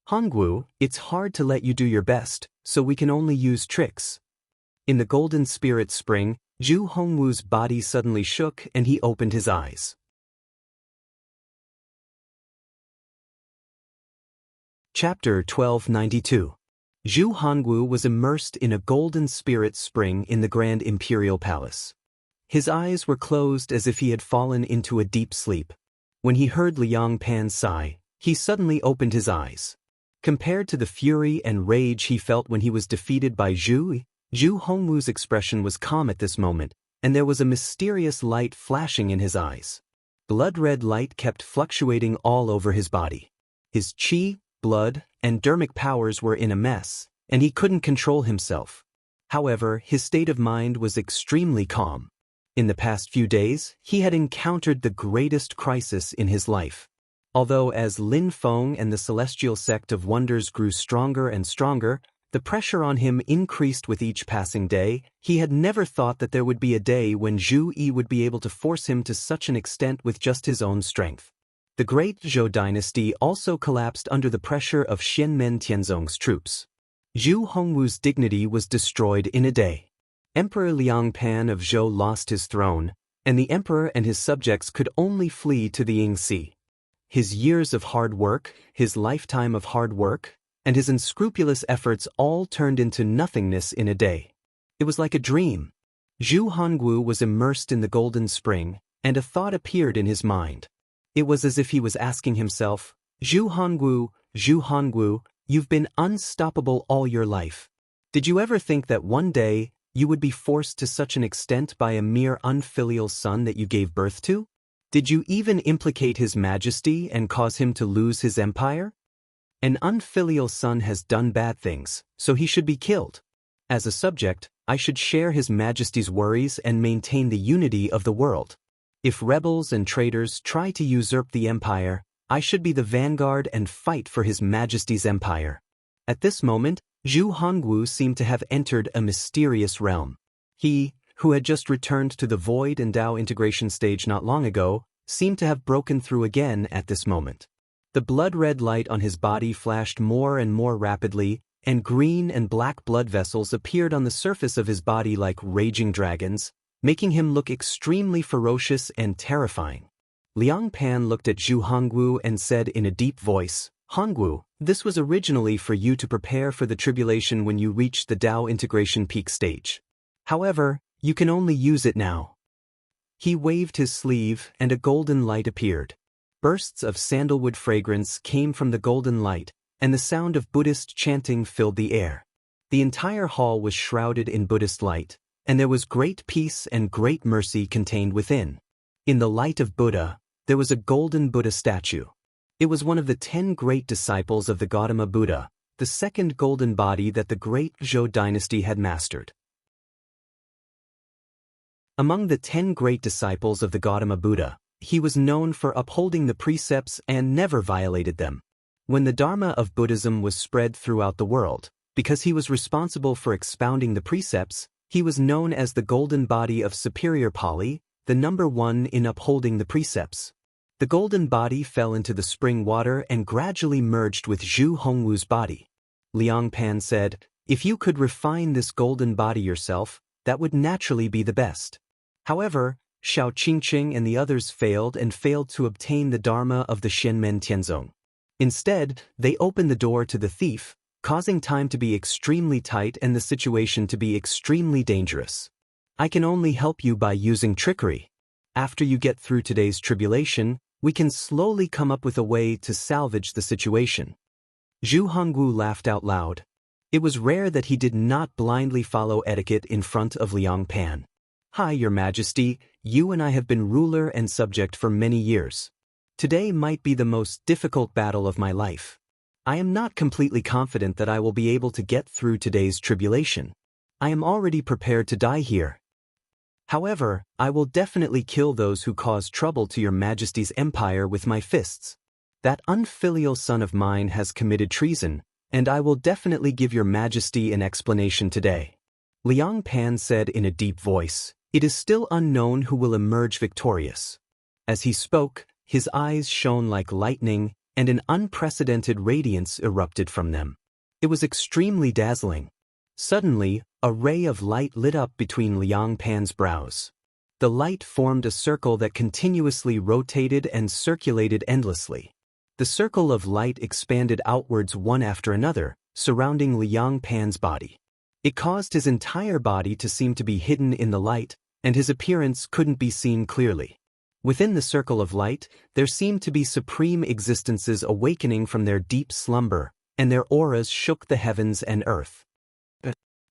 Hongwu, it's hard to let you do your best, so we can only use tricks. In the Golden Spirit Spring, Zhu Hongwu's body suddenly shook and he opened his eyes. Chapter 1292. Zhu Hongwu was immersed in a golden spirit spring in the Grand Imperial Palace. His eyes were closed as if he had fallen into a deep sleep. When he heard Liang Pan's sigh, he suddenly opened his eyes. Compared to the fury and rage he felt when he was defeated by Zhu Hongwu's expression was calm at this moment, and there was a mysterious light flashing in his eyes. Blood-red light kept fluctuating all over his body. His qi, blood, and dermic powers were in a mess, and he couldn't control himself. However, his state of mind was extremely calm. In the past few days, he had encountered the greatest crisis in his life. Although as Lin Feng and the Celestial Sect of Wonders grew stronger and stronger, the pressure on him increased with each passing day. He had never thought that there would be a day when Zhu Yi would be able to force him to such an extent with just his own strength. The great Zhou dynasty also collapsed under the pressure of Xianmen Tianzong's troops. Zhu Hongwu's dignity was destroyed in a day. Emperor Liang Pan of Zhou lost his throne, and the emperor and his subjects could only flee to the Yingxi. His years of hard work, his lifetime of hard work, and his unscrupulous efforts all turned into nothingness in a day. It was like a dream. Zhu Hongwu was immersed in the golden spring, and a thought appeared in his mind. It was as if he was asking himself, Zhu Hongwu, you've been unstoppable all your life. Did you ever think that one day you would be forced to such an extent by a mere unfilial son that you gave birth to? Did you even implicate his majesty and cause him to lose his empire? An unfilial son has done bad things, so he should be killed. As a subject, I should share his majesty's worries and maintain the unity of the world. If rebels and traitors try to usurp the empire, I should be the vanguard and fight for his majesty's empire. At this moment, Zhu Hongwu seemed to have entered a mysterious realm. He, who had just returned to the void and Tao integration stage not long ago, seemed to have broken through again at this moment. The blood-red light on his body flashed more and more rapidly, and green and black blood vessels appeared on the surface of his body like raging dragons, making him look extremely ferocious and terrifying. Liang Pan looked at Zhu Hongwu and said in a deep voice, Hongwu, this was originally for you to prepare for the tribulation when you reach the Tao integration peak stage. However, you can only use it now. He waved his sleeve and a golden light appeared. Bursts of sandalwood fragrance came from the golden light, and the sound of Buddhist chanting filled the air. The entire hall was shrouded in Buddhist light, and there was great peace and great mercy contained within. In the light of Buddha, there was a golden Buddha statue. It was one of the 10 great disciples of the Gautama Buddha, the second golden body that the great Zhou dynasty had mastered. Among the 10 great disciples of the Gautama Buddha, he was known for upholding the precepts and never violated them. When the Dharma of Buddhism was spread throughout the world, because he was responsible for expounding the precepts, he was known as the golden body of superior Pali, the number 1 in upholding the precepts. The golden body fell into the spring water and gradually merged with Zhu Hongwu's body. Liang Pan said, "If you could refine this golden body yourself, that would naturally be the best." However, Xiao Qingqing and the others failed to obtain the Dharma of the Shenmen Tianzong. Instead, they opened the door to the thief, causing time to be extremely tight and the situation to be extremely dangerous. I can only help you by using trickery. After you get through today's tribulation, we can slowly come up with a way to salvage the situation. Zhu Hongwu laughed out loud. It was rare that he did not blindly follow etiquette in front of Liang Pan. "Hi, Your Majesty, you and I have been ruler and subject for many years. Today might be the most difficult battle of my life. I am not completely confident that I will be able to get through today's tribulation. I am already prepared to die here. However, I will definitely kill those who cause trouble to Your Majesty's empire with my fists. That unfilial son of mine has committed treason, and I will definitely give Your Majesty an explanation today." Liang Pan said in a deep voice, "It is still unknown who will emerge victorious." As he spoke, his eyes shone like lightning, and an unprecedented radiance erupted from them. It was extremely dazzling. Suddenly, a ray of light lit up between Liang Pan's brows. The light formed a circle that continuously rotated and circulated endlessly. The circle of light expanded outwards one after another, surrounding Liang Pan's body. It caused his entire body to seem to be hidden in the light, and his appearance couldn't be seen clearly. Within the circle of light, there seemed to be supreme existences awakening from their deep slumber, and their auras shook the heavens and earth.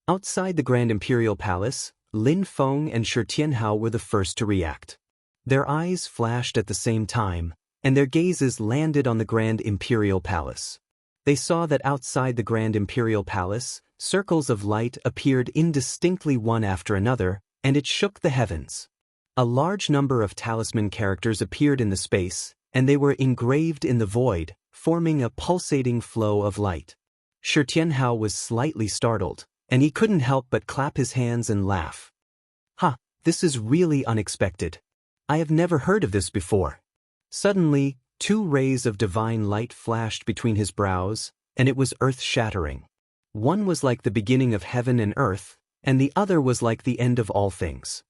Outside the Grand Imperial Palace, Lin Feng and Shi Tianhao were the first to react. Their eyes flashed at the same time, and their gazes landed on the Grand Imperial Palace. They saw that outside the Grand Imperial Palace, circles of light appeared indistinctly one after another, and it shook the heavens. A large number of talisman characters appeared in the space, and they were engraved in the void, forming a pulsating flow of light. Shi Tianhao was slightly startled, and he couldn't help but clap his hands and laugh. "Ha, this is really unexpected. I have never heard of this before." Suddenly, 2 rays of divine light flashed between his brows, and it was earth-shattering. One was like the beginning of heaven and earth, and the other was like the end of all things.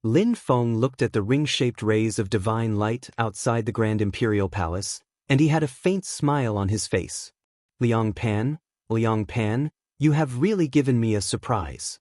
Lin Feng looked at the ring-shaped rays of divine light outside the Grand Imperial Palace, and he had a faint smile on his face. Liang Pan, you have really given me a surprise.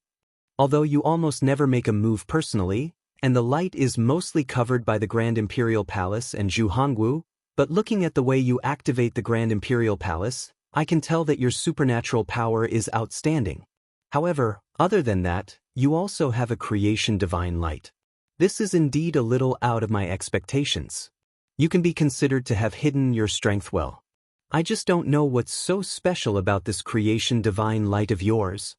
Although you almost never make a move personally, and the light is mostly covered by the Grand Imperial Palace and Zhu Hongwu, but looking at the way you activate the Grand Imperial Palace, I can tell that your supernatural power is outstanding. However, other than that, you also have a creation divine light. This is indeed a little out of my expectations. You can be considered to have hidden your strength well. I just don't know what's so special about this creation divine light of yours.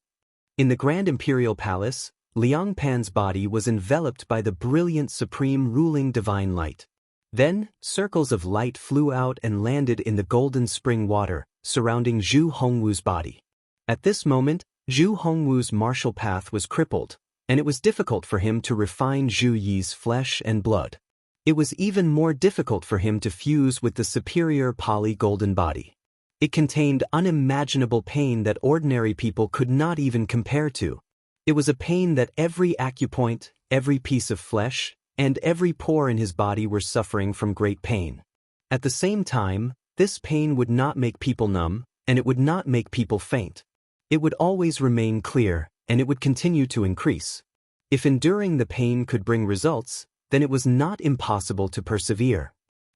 In the Grand Imperial Palace, Liang Pan's body was enveloped by the brilliant supreme ruling divine light. Then, circles of light flew out and landed in the golden spring water, surrounding Zhu Hongwu's body. At this moment, Zhu Hongwu's martial path was crippled, and it was difficult for him to refine Zhu Yi's flesh and blood. It was even more difficult for him to fuse with the superior Pali golden body. It contained unimaginable pain that ordinary people could not even compare to. It was a pain that every acupoint, every piece of flesh, and every pore in his body were suffering from great pain. At the same time, this pain would not make people numb, and it would not make people faint. It would always remain clear, and it would continue to increase. If enduring the pain could bring results, then it was not impossible to persevere.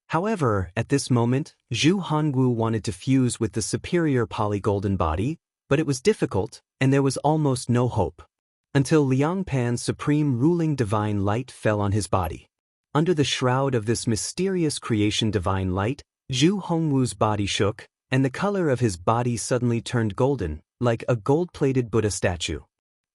However, at this moment, Zhu Hongwu wanted to fuse with the superior Pali golden body, but it was difficult, and there was almost no hope. Until Liang Pan's supreme ruling divine light fell on his body. Under the shroud of this mysterious creation divine light, Zhu Hongwu's body shook, and the color of his body suddenly turned golden, like a gold-plated Buddha statue.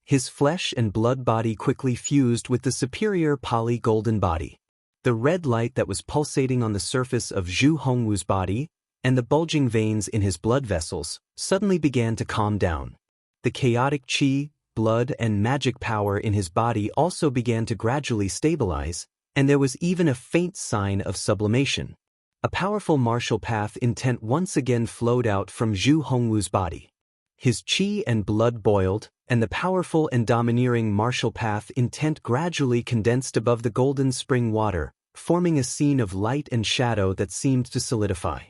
His flesh and blood body quickly fused with the superior poly-golden body. The red light that was pulsating on the surface of Zhu Hongwu's body, and the bulging veins in his blood vessels, suddenly began to calm down. The chaotic qi, blood and magic power in his body also began to gradually stabilize, and there was even a faint sign of sublimation. A powerful martial path intent once again flowed out from Zhu Hongwu's body. His qi and blood boiled, and the powerful and domineering martial path intent gradually condensed above the golden spring water, forming a scene of light and shadow that seemed to solidify.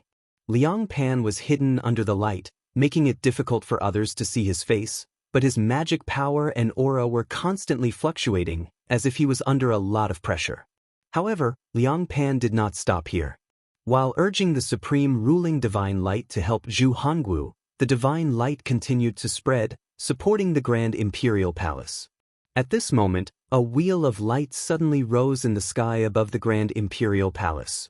Liang Pan was hidden under the light, making it difficult for others to see his face, but his magic power and aura were constantly fluctuating, as if he was under a lot of pressure. However, Liang Pan did not stop here. While urging the supreme ruling divine light to help Zhu Hongwu, the divine light continued to spread, supporting the Grand Imperial Palace. At this moment, a wheel of light suddenly rose in the sky above the Grand Imperial Palace.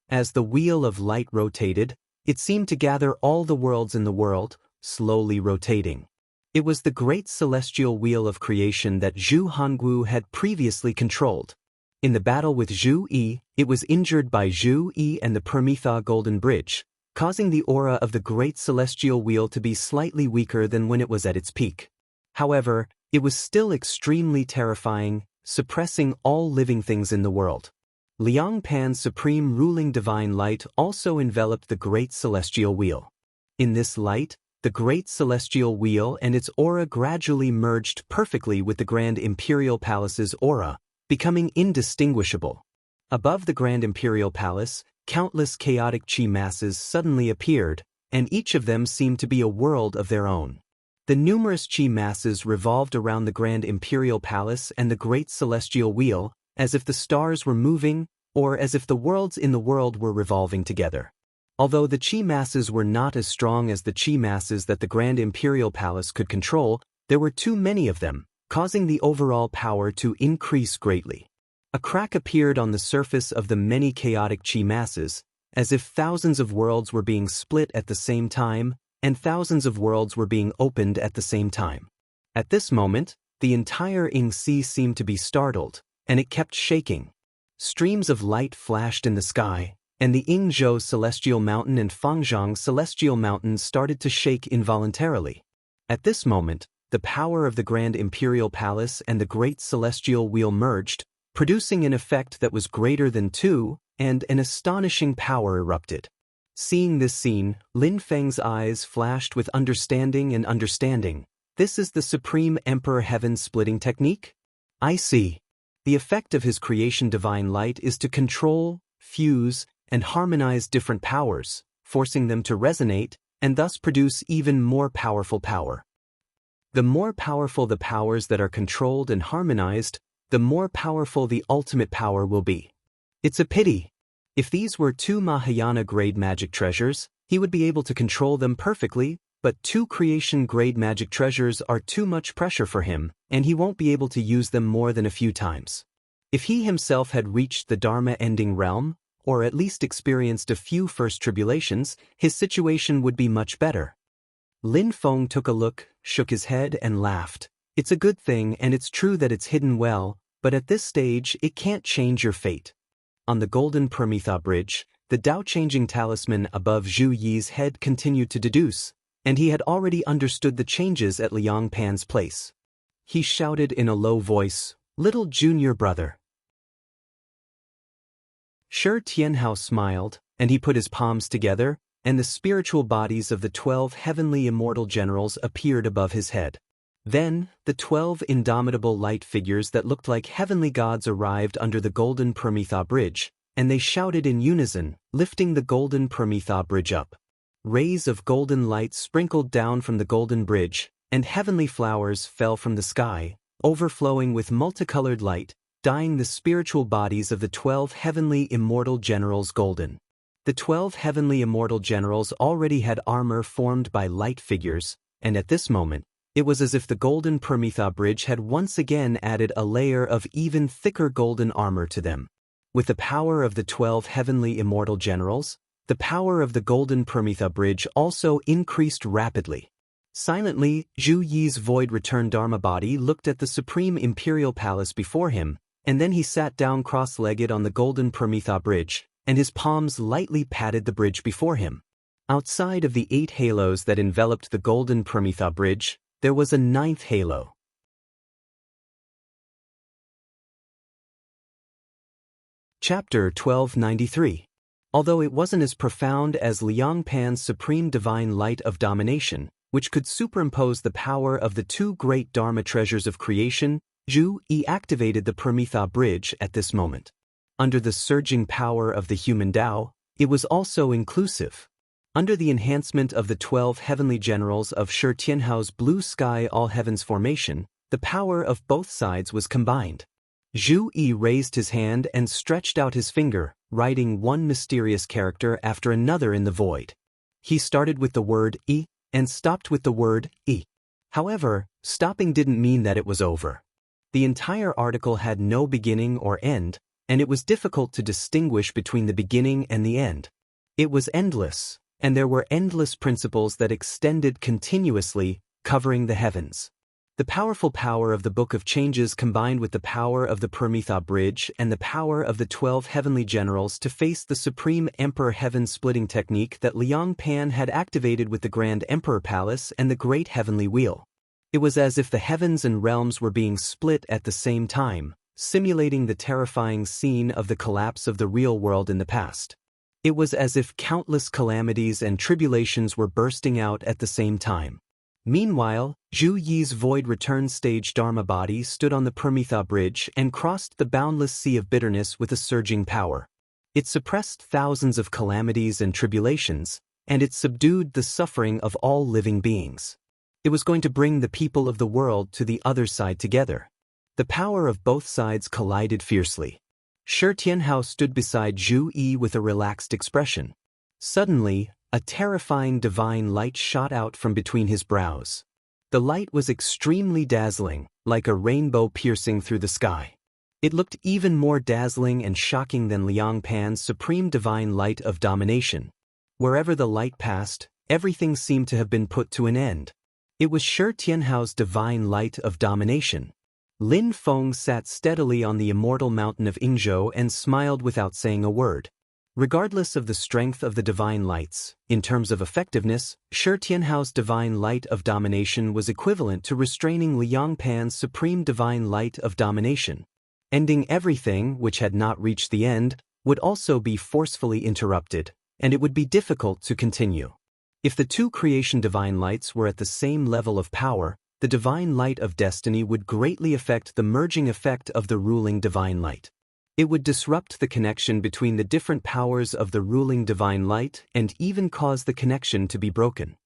As the wheel of light rotated, it seemed to gather all the worlds in the world, slowly rotating. It was the great celestial wheel of creation that Zhu Hongwu had previously controlled. In the battle with Zhu Yi, it was injured by Zhu Yi and the Permitha Golden Bridge, causing the aura of the great celestial wheel to be slightly weaker than when it was at its peak. However, it was still extremely terrifying, suppressing all living things in the world. Liang Pan's supreme ruling divine light also enveloped the great celestial wheel. In this light, the great celestial wheel and its aura gradually merged perfectly with the Grand Imperial Palace's aura, becoming indistinguishable. Above the Grand Imperial Palace, countless chaotic qi masses suddenly appeared, and each of them seemed to be a world of their own. The numerous qi masses revolved around the Grand Imperial Palace and the great celestial wheel, as if the stars were moving, or as if the worlds in the world were revolving together. Although the qi masses were not as strong as the qi masses that the Grand Imperial Palace could control, there were too many of them, causing the overall power to increase greatly. A crack appeared on the surface of the many chaotic qi masses, as if thousands of worlds were being split at the same time, and thousands of worlds were being opened at the same time. At this moment, the entire Yingxi seemed to be startled, and it kept shaking. Streams of light flashed in the sky, and the Yingzhou Celestial Mountain and Fangzhang Celestial Mountain started to shake involuntarily. At this moment, the power of the Grand Imperial Palace and the Great Celestial Wheel merged, producing an effect that was greater than two, and an astonishing power erupted. Seeing this scene, Lin Feng's eyes flashed with understanding and understanding. This is the Supreme Emperor Heaven-splitting technique? I see. The effect of his creation divine light is to control, fuse, and harmonize different powers, forcing them to resonate, and thus produce even more powerful power. The more powerful the powers that are controlled and harmonized, the more powerful the ultimate power will be. It's a pity. If these were two Mahayana-grade magic treasures, he would be able to control them perfectly, but two creation-grade magic treasures are too much pressure for him, and he won't be able to use them more than a few times. If he himself had reached the Dharma-ending realm, or at least experienced a few first tribulations, his situation would be much better. Lin Feng took a look, shook his head, and laughed. It's a good thing, and it's true that it's hidden well, but at this stage, it can't change your fate. On the Golden Permitha Bridge, the Tao-changing talisman above Zhu Yi's head continued to deduce, and he had already understood the changes at Liang Pan's place. He shouted in a low voice, "Little junior brother." Shi Tianhao smiled, and he put his palms together, and the spiritual bodies of the 12 heavenly immortal generals appeared above his head. Then, the 12 indomitable light figures that looked like heavenly gods arrived under the Golden Permitha Bridge, and they shouted in unison, lifting the Golden Permitha Bridge up. Rays of golden light sprinkled down from the golden bridge, and heavenly flowers fell from the sky, overflowing with multicolored light, dyeing the spiritual bodies of the 12 heavenly immortal generals golden. The 12 heavenly immortal generals already had armor formed by light figures, and at this moment, it was as if the Golden Permitha Bridge had once again added a layer of even thicker golden armor to them. With the power of the 12 heavenly immortal generals, The power of the Golden Permitha Bridge also increased rapidly. Silently, Zhu Yi's void-returned Dharma body looked at the Supreme Imperial Palace before him, and then he sat down cross-legged on the Golden Permitha Bridge, and his palms lightly patted the bridge before him. Outside of the 8 halos that enveloped the Golden Permitha Bridge, there was a 9th halo. Chapter 1293. Although it wasn't as profound as Liang Pan's supreme divine light of domination, which could superimpose the power of the 2 great Dharma treasures of creation, Zhu Yi activated the Permitha Bridge at this moment. Under the surging power of the human Tao, it was also inclusive. Under the enhancement of the 12 heavenly generals of Shi Tianhao's blue sky all heavens formation, the power of both sides was combined. Zhu Yi raised his hand and stretched out his finger, writing one mysterious character after another in the void. He started with the word "yi" and stopped with the word "yi." However, stopping didn't mean that it was over. The entire article had no beginning or end, and it was difficult to distinguish between the beginning and the end. It was endless, and there were endless principles that extended continuously, covering the heavens. The powerful power of the Book of Changes combined with the power of the Permitha Bridge and the power of the 12 heavenly generals to face the Supreme Emperor heaven-splitting technique that Liang Pan had activated with the Grand Emperor Palace and the Great Heavenly Wheel. It was as if the heavens and realms were being split at the same time, simulating the terrifying scene of the collapse of the real world in the past. It was as if countless calamities and tribulations were bursting out at the same time. Meanwhile, Zhu Yi's void-return stage Dharma body stood on the Permitha Bridge and crossed the boundless sea of bitterness with a surging power. It suppressed thousands of calamities and tribulations, and it subdued the suffering of all living beings. It was going to bring the people of the world to the other side together. The power of both sides collided fiercely. Shi Tianhao stood beside Zhu Yi with a relaxed expression. Suddenly, a terrifying divine light shot out from between his brows. The light was extremely dazzling, like a rainbow piercing through the sky. It looked even more dazzling and shocking than Liang Pan's supreme divine light of domination. Wherever the light passed, everything seemed to have been put to an end. It was Shi Tianhao's divine light of domination. Lin Feng sat steadily on the immortal mountain of Yingzhou and smiled without saying a word. Regardless of the strength of the divine lights, in terms of effectiveness, Shi Tianhao's divine light of domination was equivalent to restraining Liang Pan's supreme divine light of domination. Ending everything which had not reached the end would also be forcefully interrupted, and it would be difficult to continue. If the 2 creation divine lights were at the same level of power, the divine light of destiny would greatly affect the merging effect of the ruling divine light. It would disrupt the connection between the different powers of the ruling divine light and even cause the connection to be broken.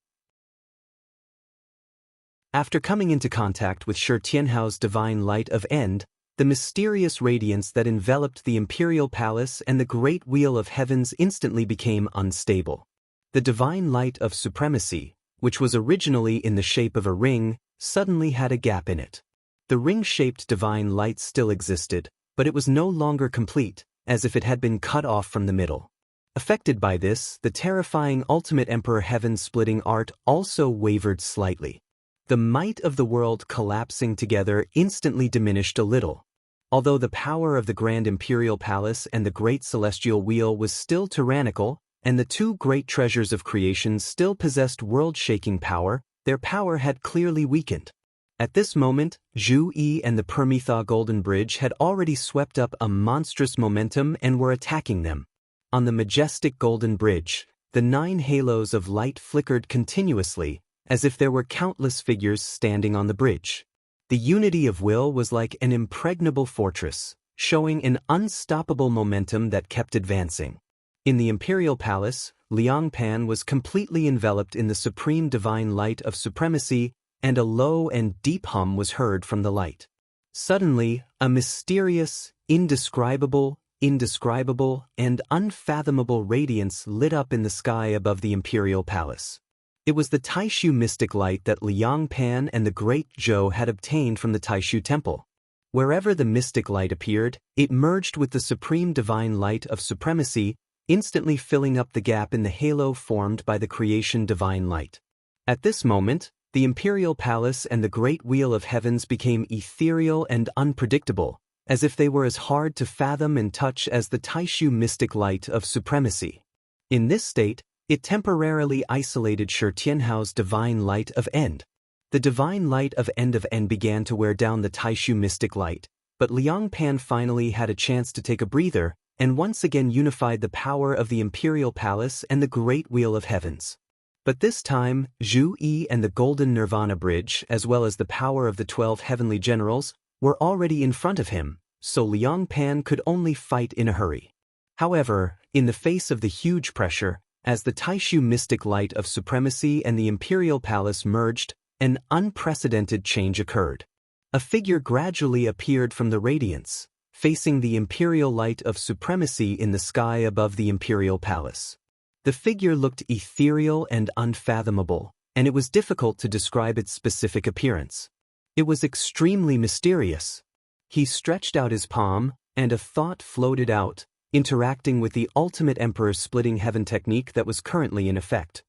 After coming into contact with Shi Tianhao's divine light of end, the mysterious radiance that enveloped the imperial palace and the great wheel of heavens instantly became unstable. The divine light of supremacy, which was originally in the shape of a ring, suddenly had a gap in it. The ring-shaped divine light still existed, but it was no longer complete, as if it had been cut off from the middle. Affected by this, the terrifying ultimate emperor heaven-splitting art also wavered slightly. The might of the world collapsing together instantly diminished a little. Although the power of the Grand Imperial Palace and the Great Celestial Wheel was still tyrannical, and the 2 great treasures of creation still possessed world-shaking power, their power had clearly weakened. At this moment, Zhu Yi and the Permitha Golden Bridge had already swept up a monstrous momentum and were attacking them. On the majestic Golden Bridge, the 9 halos of light flickered continuously, as if there were countless figures standing on the bridge. The unity of will was like an impregnable fortress, showing an unstoppable momentum that kept advancing. In the Imperial Palace, Liang Pan was completely enveloped in the supreme divine light of supremacy, and a low and deep hum was heard from the light. Suddenly, a mysterious, indescribable, and unfathomable radiance lit up in the sky above the Imperial Palace. It was the Taishu mystic light that Liang Pan and the Great Zhou had obtained from the Taishu Temple. Wherever the mystic light appeared, it merged with the supreme divine light of supremacy, instantly filling up the gap in the halo formed by the creation divine light. At this moment, the imperial palace and the great wheel of heavens became ethereal and unpredictable, as if they were as hard to fathom and touch as the Taishu mystic light of supremacy. In this state, it temporarily isolated Shi Tianhao's divine light of End. The divine light of N began to wear down the Taishu mystic light, but Liang Pan finally had a chance to take a breather and once again unified the power of the imperial palace and the great wheel of heavens. But this time, Zhu Yi and the golden nirvana bridge, as well as the power of the 12 heavenly generals, were already in front of him, so Liang Pan could only fight in a hurry. However, in the face of the huge pressure, as the Taishu mystic light of supremacy and the imperial palace merged, an unprecedented change occurred. A figure gradually appeared from the radiance, facing the imperial light of supremacy in the sky above the imperial palace. The figure looked ethereal and unfathomable, and it was difficult to describe its specific appearance. It was extremely mysterious. He stretched out his palm, and a thought floated out, interacting with the ultimate emperor's splitting heaven technique that was currently in effect.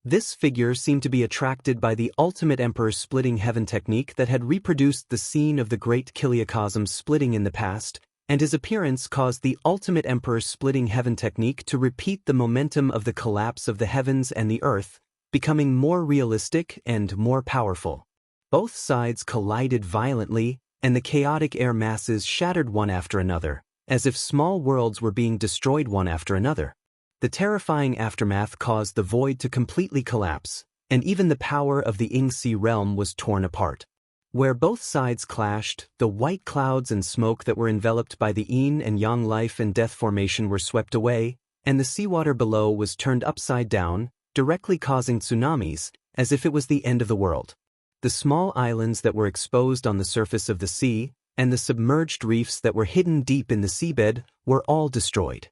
This figure seemed to be attracted by the ultimate emperor's splitting heaven technique that had reproduced the scene of the great Kiliacosm splitting in the past, and his appearance caused the ultimate emperor's splitting heaven technique to repeat the momentum of the collapse of the heavens and the earth, becoming more realistic and more powerful. Both sides collided violently, and the chaotic air masses shattered one after another, as if small worlds were being destroyed one after another. The terrifying aftermath caused the void to completely collapse, and even the power of the Yingxi realm was torn apart. Where both sides clashed, the white clouds and smoke that were enveloped by the yin and yang life and death formation were swept away, and the seawater below was turned upside down, directly causing tsunamis, as if it was the end of the world. The small islands that were exposed on the surface of the sea, and the submerged reefs that were hidden deep in the seabed, were all destroyed.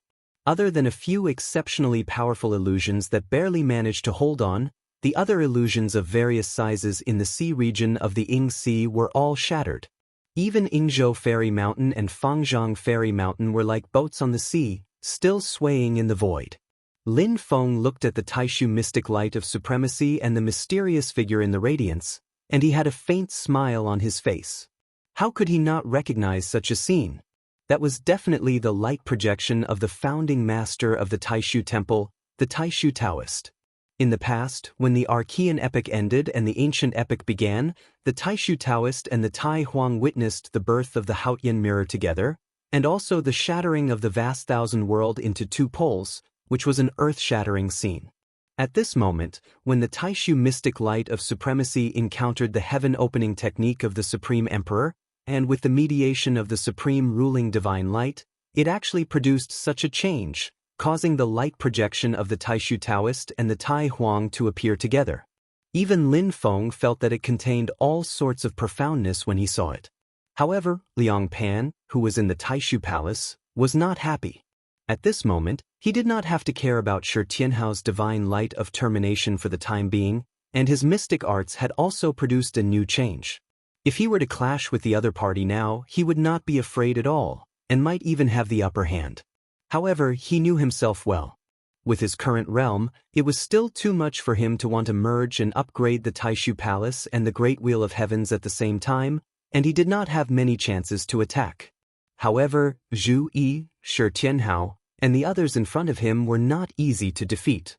Other than a few exceptionally powerful illusions that barely managed to hold on, the other illusions of various sizes in the sea region of the Yingxi were all shattered. Even Yingzhou Fairy Mountain and Fangzhong Fairy Mountain were like boats on the sea, still swaying in the void. Lin Feng looked at the Taishu mystic light of supremacy and the mysterious figure in the radiance, and he had a faint smile on his face. How could he not recognize such a scene? That was definitely the light projection of the founding master of the Taishu Temple, the Taishu Taoist. In the past, when the Archean epoch ended and the ancient epoch began, the Taishu Taoist and the Tai Huang witnessed the birth of the Haotian mirror together, and also the shattering of the vast thousand world into two poles, which was an earth-shattering scene. At this moment, when the Taishu mystic light of supremacy encountered the heaven-opening technique of the Supreme Emperor, and with the mediation of the supreme ruling divine light, it actually produced such a change, causing the light projection of the Taishu Taoist and the Tai Huang to appear together. Even Lin Feng felt that it contained all sorts of profoundness when he saw it. However, Liang Pan, who was in the Taishu Palace, was not happy. At this moment, he did not have to care about Shi Tianhao's divine light of termination for the time being, and his mystic arts had also produced a new change. If he were to clash with the other party now, he would not be afraid at all, and might even have the upper hand. However, he knew himself well. With his current realm, it was still too much for him to want to merge and upgrade the Taishu Palace and the Great Wheel of Heavens at the same time, and he did not have many chances to attack. However, Zhu Yi, Shi Tianhao, and the others in front of him were not easy to defeat.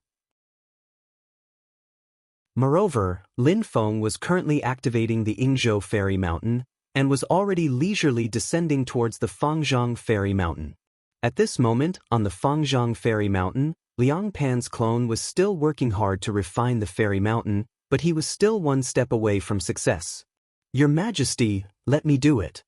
Moreover, Lin Feng was currently activating the Yingzhou Fairy Mountain and was already leisurely descending towards the Fangzhong Fairy Mountain. At this moment, on the Fangzhong Fairy Mountain, Liang Pan's clone was still working hard to refine the Fairy Mountain, but he was still one step away from success. "Your Majesty, let me do it."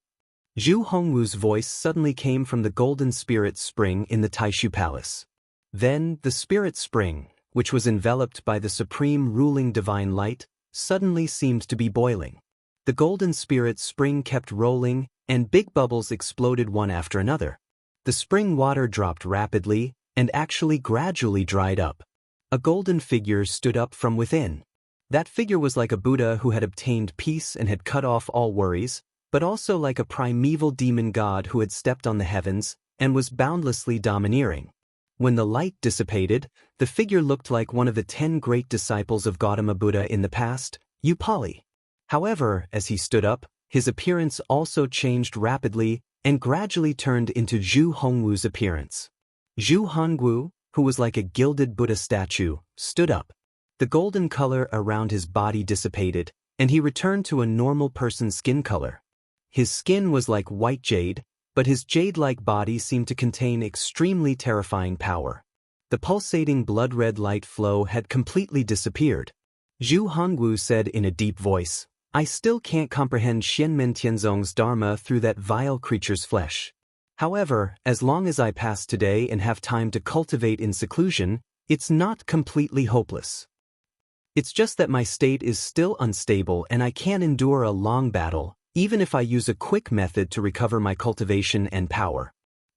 Zhu Hongwu's voice suddenly came from the Golden Spirit Spring in the Taishu Palace. Then, the Spirit Spring, which was enveloped by the supreme ruling divine light, suddenly seemed to be boiling. The Golden Spirit Spring kept rolling, and big bubbles exploded one after another. The spring water dropped rapidly, and actually gradually dried up. A golden figure stood up from within. That figure was like a Buddha who had obtained peace and had cut off all worries, but also like a primeval demon god who had stepped on the heavens, and was boundlessly domineering. When the light dissipated, the figure looked like one of the 10 great disciples of Gautama Buddha in the past, Upali. However, as he stood up, his appearance also changed rapidly and gradually turned into Zhu Hongwu's appearance. Zhu Hongwu, who was like a gilded Buddha statue, stood up. The golden color around his body dissipated, and he returned to a normal person's skin color. His skin was like white jade, but his jade-like body seemed to contain extremely terrifying power. The pulsating blood-red light flow had completely disappeared. Zhu Hongwu said in a deep voice, "I still can't comprehend Xianmen Tianzong's dharma through that vile creature's flesh. However, as long as I pass today and have time to cultivate in seclusion, it's not completely hopeless. It's just that my state is still unstable and I can't endure a long battle, even if I use a quick method to recover my cultivation and power."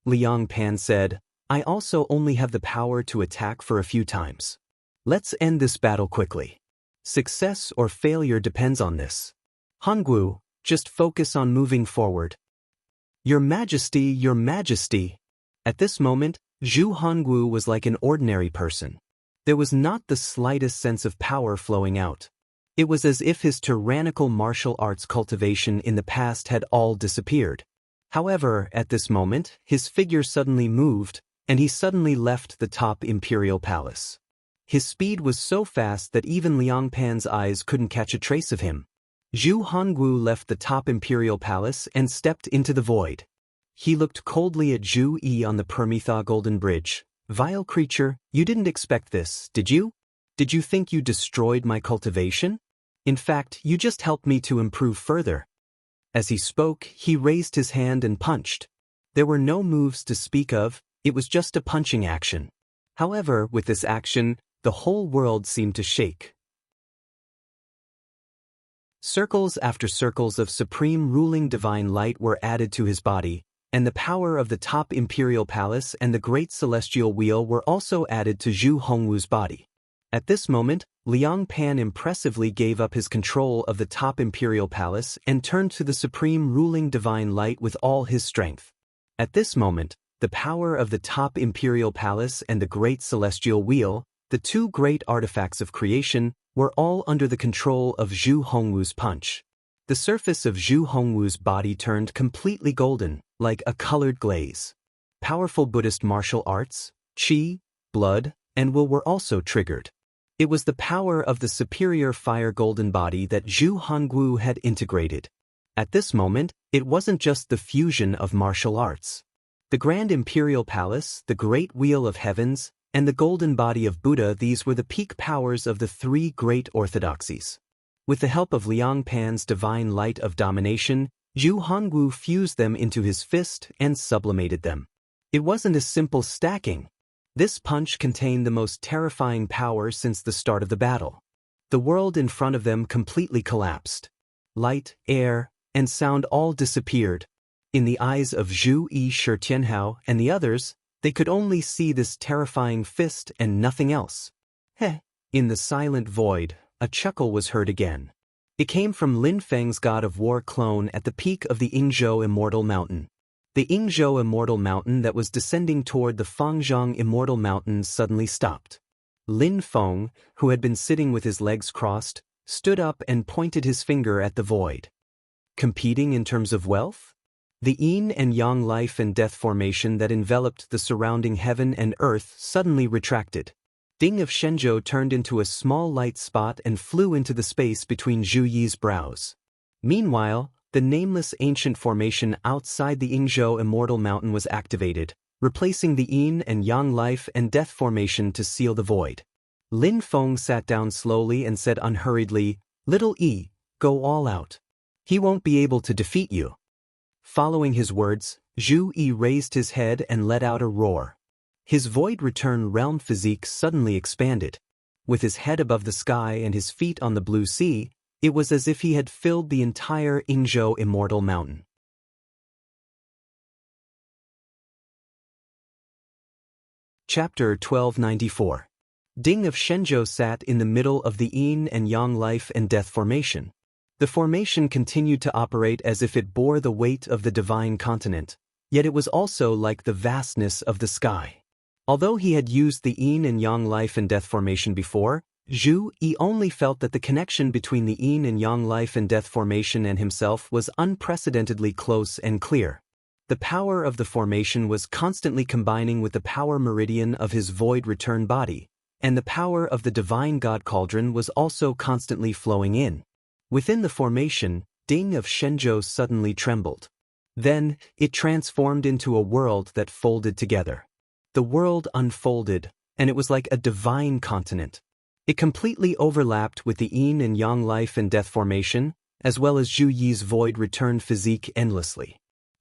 Liang Pan said, "I also only have the power to attack for a few times. Let's end this battle quickly. Success or failure depends on this. Hongwu, just focus on moving forward." "Your Majesty, Your Majesty." At this moment, Zhu Hongwu was like an ordinary person. There was not the slightest sense of power flowing out. It was as if his tyrannical martial arts cultivation in the past had all disappeared. However, at this moment, his figure suddenly moved, and he suddenly left the top imperial palace. His speed was so fast that even Liang Pan's eyes couldn't catch a trace of him. Zhu Hongwu left the top imperial palace and stepped into the void. He looked coldly at Zhu Yi on the Permitha Golden Bridge. "Vile creature, you didn't expect this, did you? Did you think you destroyed my cultivation? In fact, you just helped me to improve further." As he spoke, he raised his hand and punched. There were no moves to speak of, it was just a punching action. However, with this action, the whole world seemed to shake. Circles after circles of supreme ruling divine light were added to his body, and the power of the top imperial palace and the great celestial wheel were also added to Zhu Hongwu's body. At this moment, Liang Pan impressively gave up his control of the top imperial palace and turned to the supreme ruling divine light with all his strength. At this moment, the power of the top imperial palace and the great celestial wheel, the two great artifacts of creation, were all under the control of Zhu Hongwu's punch. The surface of Zhu Hongwu's body turned completely golden, like a colored glaze. Powerful Buddhist martial arts, qi, blood, and will were also triggered. It was the power of the superior fire golden body that Zhu Hongwu had integrated. At this moment, it wasn't just the fusion of martial arts. The Grand Imperial Palace, the Great Wheel of Heavens, and the golden body of Buddha, these were the peak powers of the three great orthodoxies. With the help of Liang Pan's divine light of domination, Zhu Hongwu fused them into his fist and sublimated them. It wasn't a simple stacking. This punch contained the most terrifying power since the start of the battle. The world in front of them completely collapsed. Light, air, and sound all disappeared. In the eyes of Zhu Yi Shi Tianhao and the others, they could only see this terrifying fist and nothing else. Heh! In the silent void, a chuckle was heard again. It came from Lin Feng's god of war clone at the peak of the Yingzhou Immortal Mountain. The Yingzhou Immortal Mountain that was descending toward the Fangzhong Immortal Mountain suddenly stopped. Lin Feng, who had been sitting with his legs crossed, stood up and pointed his finger at the void. Competing in terms of wealth? The yin and yang life and death formation that enveloped the surrounding heaven and earth suddenly retracted. Ding of Shenzhou turned into a small light spot and flew into the space between Zhu Yi's brows. Meanwhile, the nameless ancient formation outside the Yingzhou Immortal Mountain was activated, replacing the yin and yang life and death formation to seal the void. Lin Feng sat down slowly and said unhurriedly, "Little Yi, go all out. He won't be able to defeat you." Following his words, Zhu Yi raised his head and let out a roar. His void return realm physique suddenly expanded. With his head above the sky and his feet on the blue sea, it was as if he had filled the entire Yingzhou Immortal Mountain. Chapter 1294. Ding of Shenzhou sat in the middle of the yin and yang life and death formation. The formation continued to operate as if it bore the weight of the divine continent, Yet it was also like the vastness of the sky. Although he had used the yin and yang life and death formation before, Zhu Yi only felt that the connection between the yin and yang life and death formation and himself was unprecedentedly close and clear. The power of the formation was constantly combining with the power meridian of his void return body, and the power of the divine god cauldron was also constantly flowing in. Within the formation, Ding of Shenzhou suddenly trembled. Then, it transformed into a world that folded together. The world unfolded, and it was like a divine continent. It completely overlapped with the yin and yang life and death formation, as well as Zhu Yi's void return physique endlessly.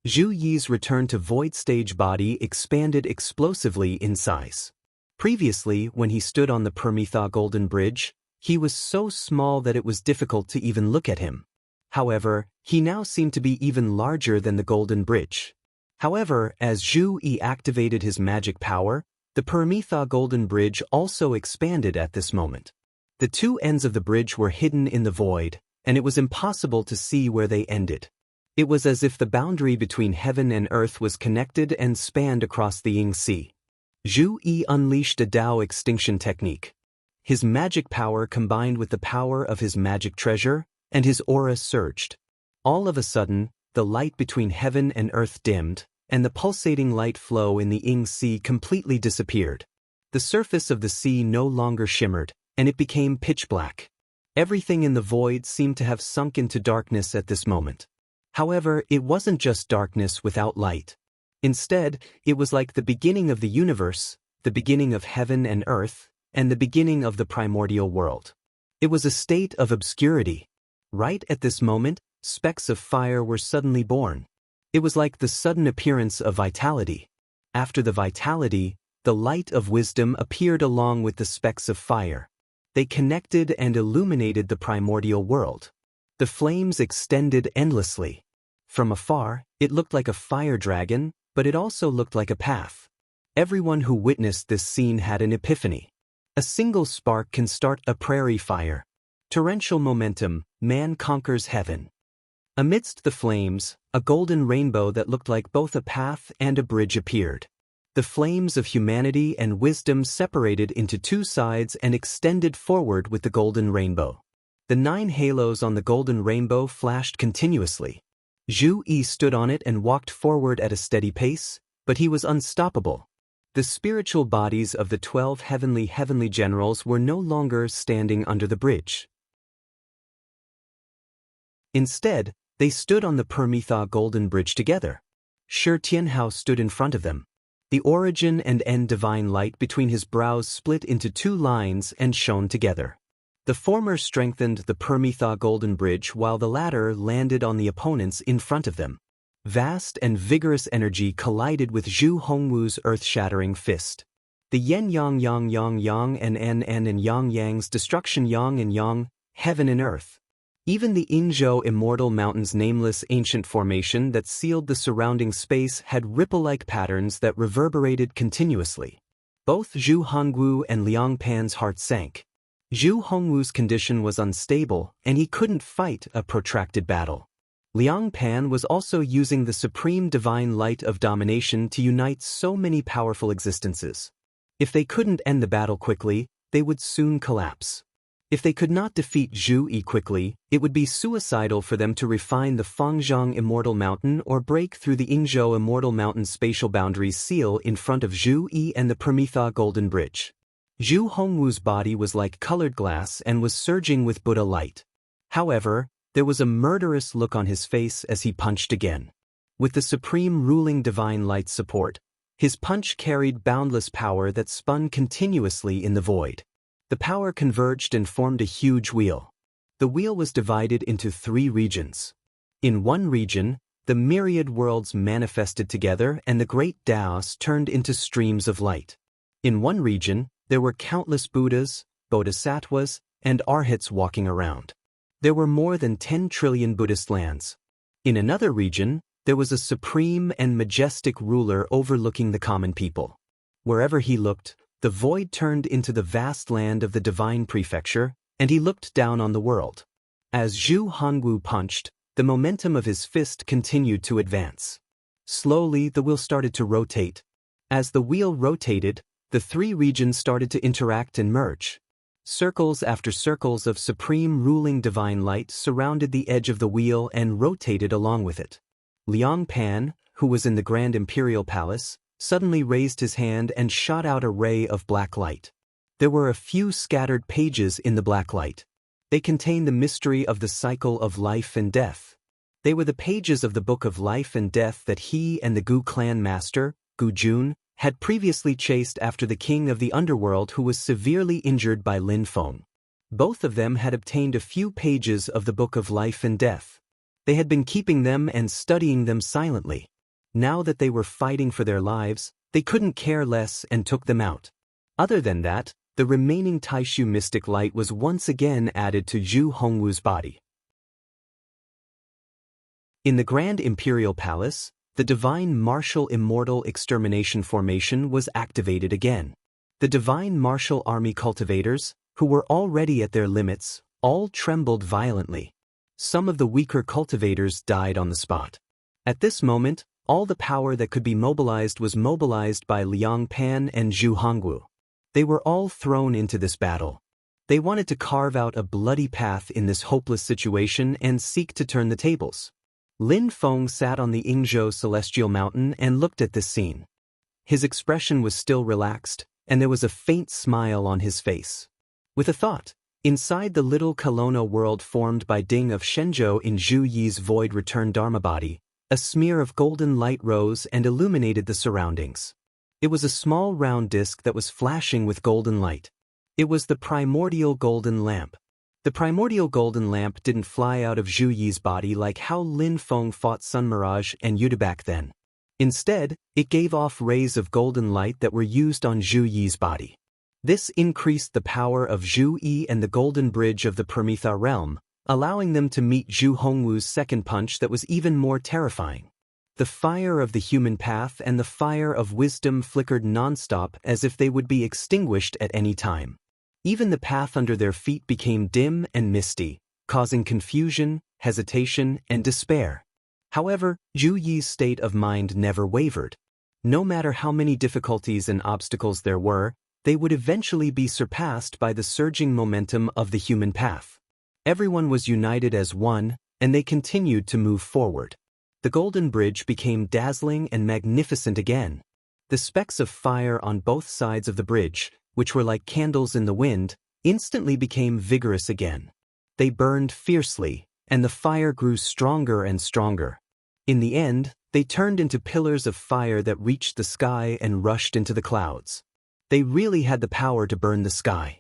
Zhu Yi's return to void stage body expanded explosively in size. Previously, when he stood on the Permitha Golden Bridge, he was so small that it was difficult to even look at him. However, he now seemed to be even larger than the Golden Bridge. However, as Zhu Yi activated his magic power, the Permitha Golden Bridge also expanded at this moment. The two ends of the bridge were hidden in the void, and it was impossible to see where they ended. It was as if the boundary between heaven and earth was connected and spanned across the Yingxi. Zhu Yi unleashed a Dao extinction technique. His magic power combined with the power of his magic treasure, and his aura surged. All of a sudden, the light between heaven and earth dimmed, and the pulsating light flow in the Yingxi completely disappeared. The surface of the sea no longer shimmered, and it became pitch black. Everything in the void seemed to have sunk into darkness at this moment. However, it wasn't just darkness without light. Instead, it was like the beginning of the universe, the beginning of heaven and earth, and the beginning of the primordial world. It was a state of obscurity. Right at this moment, specks of fire were suddenly born. It was like the sudden appearance of vitality. After the vitality, the light of wisdom appeared along with the specks of fire. They connected and illuminated the primordial world. The flames extended endlessly. From afar, it looked like a fire dragon, but it also looked like a path. Everyone who witnessed this scene had an epiphany. A single spark can start a prairie fire. Torrential momentum, man conquers heaven. Amidst the flames, a golden rainbow that looked like both a path and a bridge appeared. The flames of humanity and wisdom separated into two sides and extended forward with the golden rainbow. The 9 halos on the golden rainbow flashed continuously. Zhu Yi stood on it and walked forward at a steady pace, but he was unstoppable. The spiritual bodies of the 12 heavenly generals were no longer standing under the bridge. Instead, they stood on the Permitha Golden Bridge together. Shi Tianhao stood in front of them. The origin and end divine light between his brows split into 2 lines and shone together. The former strengthened the Permitha Golden Bridge while the latter landed on the opponents in front of them. Vast and vigorous energy collided with Zhu Hongwu's earth-shattering fist. The yin-yang yang and yang-yang's destruction yang and yang, heaven and earth. Even the Yingzhou Immortal Mountain's nameless ancient formation that sealed the surrounding space had ripple-like patterns that reverberated continuously. Both Zhu Hongwu and Liang Pan's heart sank. Zhu Hongwu's condition was unstable, and he couldn't fight a protracted battle. Liang Pan was also using the supreme divine light of domination to unite so many powerful existences. If they couldn't end the battle quickly, they would soon collapse. If they could not defeat Zhu Yi quickly, it would be suicidal for them to refine the Fangzhong Immortal Mountain or break through the Yingzhou Immortal Mountain spatial boundaries seal in front of Zhu Yi and the Permitha Golden Bridge. Zhu Hongwu's body was like colored glass and was surging with Buddha light. However, there was a murderous look on his face as he punched again. With the supreme ruling divine light's support, his punch carried boundless power that spun continuously in the void. The power converged and formed a huge wheel. The wheel was divided into 3 regions. In one region, the myriad worlds manifested together and the great Taoists turned into streams of light. In one region, there were countless Buddhas, Bodhisattvas, and Arhats walking around. There were more than 10 trillion Buddhist lands. In another region, there was a supreme and majestic ruler overlooking the common people. Wherever he looked, the void turned into the vast land of the divine prefecture, and he looked down on the world. As Zhu Hongwu punched, the momentum of his fist continued to advance. Slowly, the wheel started to rotate. As the wheel rotated, the three regions started to interact and merge. Circles after circles of supreme ruling divine light surrounded the edge of the wheel and rotated along with it. Liang Pan, who was in the Grand Imperial Palace, suddenly raised his hand and shot out a ray of black light. There were a few scattered pages in the black light. They contained the mystery of the cycle of life and death. They were the pages of the Book of Life and Death that he and the Gu clan master, Gu Jun, had previously chased after the king of the underworld who was severely injured by Lin Feng. Both of them had obtained a few pages of the Book of Life and Death. They had been keeping them and studying them silently. Now that they were fighting for their lives, they couldn't care less and took them out. Other than that, the remaining Taishu mystic light was once again added to Zhu Hongwu's body. In the Grand Imperial Palace, the Divine Martial Immortal Extermination Formation was activated again. The Divine Martial Army cultivators, who were already at their limits, all trembled violently. Some of the weaker cultivators died on the spot. At this moment, all the power that could be mobilized was mobilized by Liang Pan and Zhu Hongwu. They were all thrown into this battle. They wanted to carve out a bloody path in this hopeless situation and seek to turn the tables. Lin Feng sat on the Yingzhou Celestial Mountain and looked at this scene. His expression was still relaxed, and there was a faint smile on his face. With a thought, inside the little Kelowna world formed by Ding of Shenzhou in Zhu Yi's void return Dharma body, a smear of golden light rose and illuminated the surroundings. It was a small round disc that was flashing with golden light. It was the primordial golden lamp. The primordial golden lamp didn't fly out of Zhu Yi's body like how Lin Feng fought Sun Mirage and Yuda back then. Instead, it gave off rays of golden light that were used on Zhu Yi's body. This increased the power of Zhu Yi and the golden bridge of the Permitha realm, allowing them to meet Zhu Hongwu's second punch that was even more terrifying. The fire of the human path and the fire of wisdom flickered non-stop as if they would be extinguished at any time. Even the path under their feet became dim and misty, causing confusion, hesitation, and despair. However, Zhu Yi's state of mind never wavered. No matter how many difficulties and obstacles there were, they would eventually be surpassed by the surging momentum of the human path. Everyone was united as one, and they continued to move forward. The golden bridge became dazzling and magnificent again. The specks of fire on both sides of the bridge, which were like candles in the wind, instantly became vigorous again. They burned fiercely, and the fire grew stronger and stronger. In the end, they turned into pillars of fire that reached the sky and rushed into the clouds. They really had the power to burn the sky.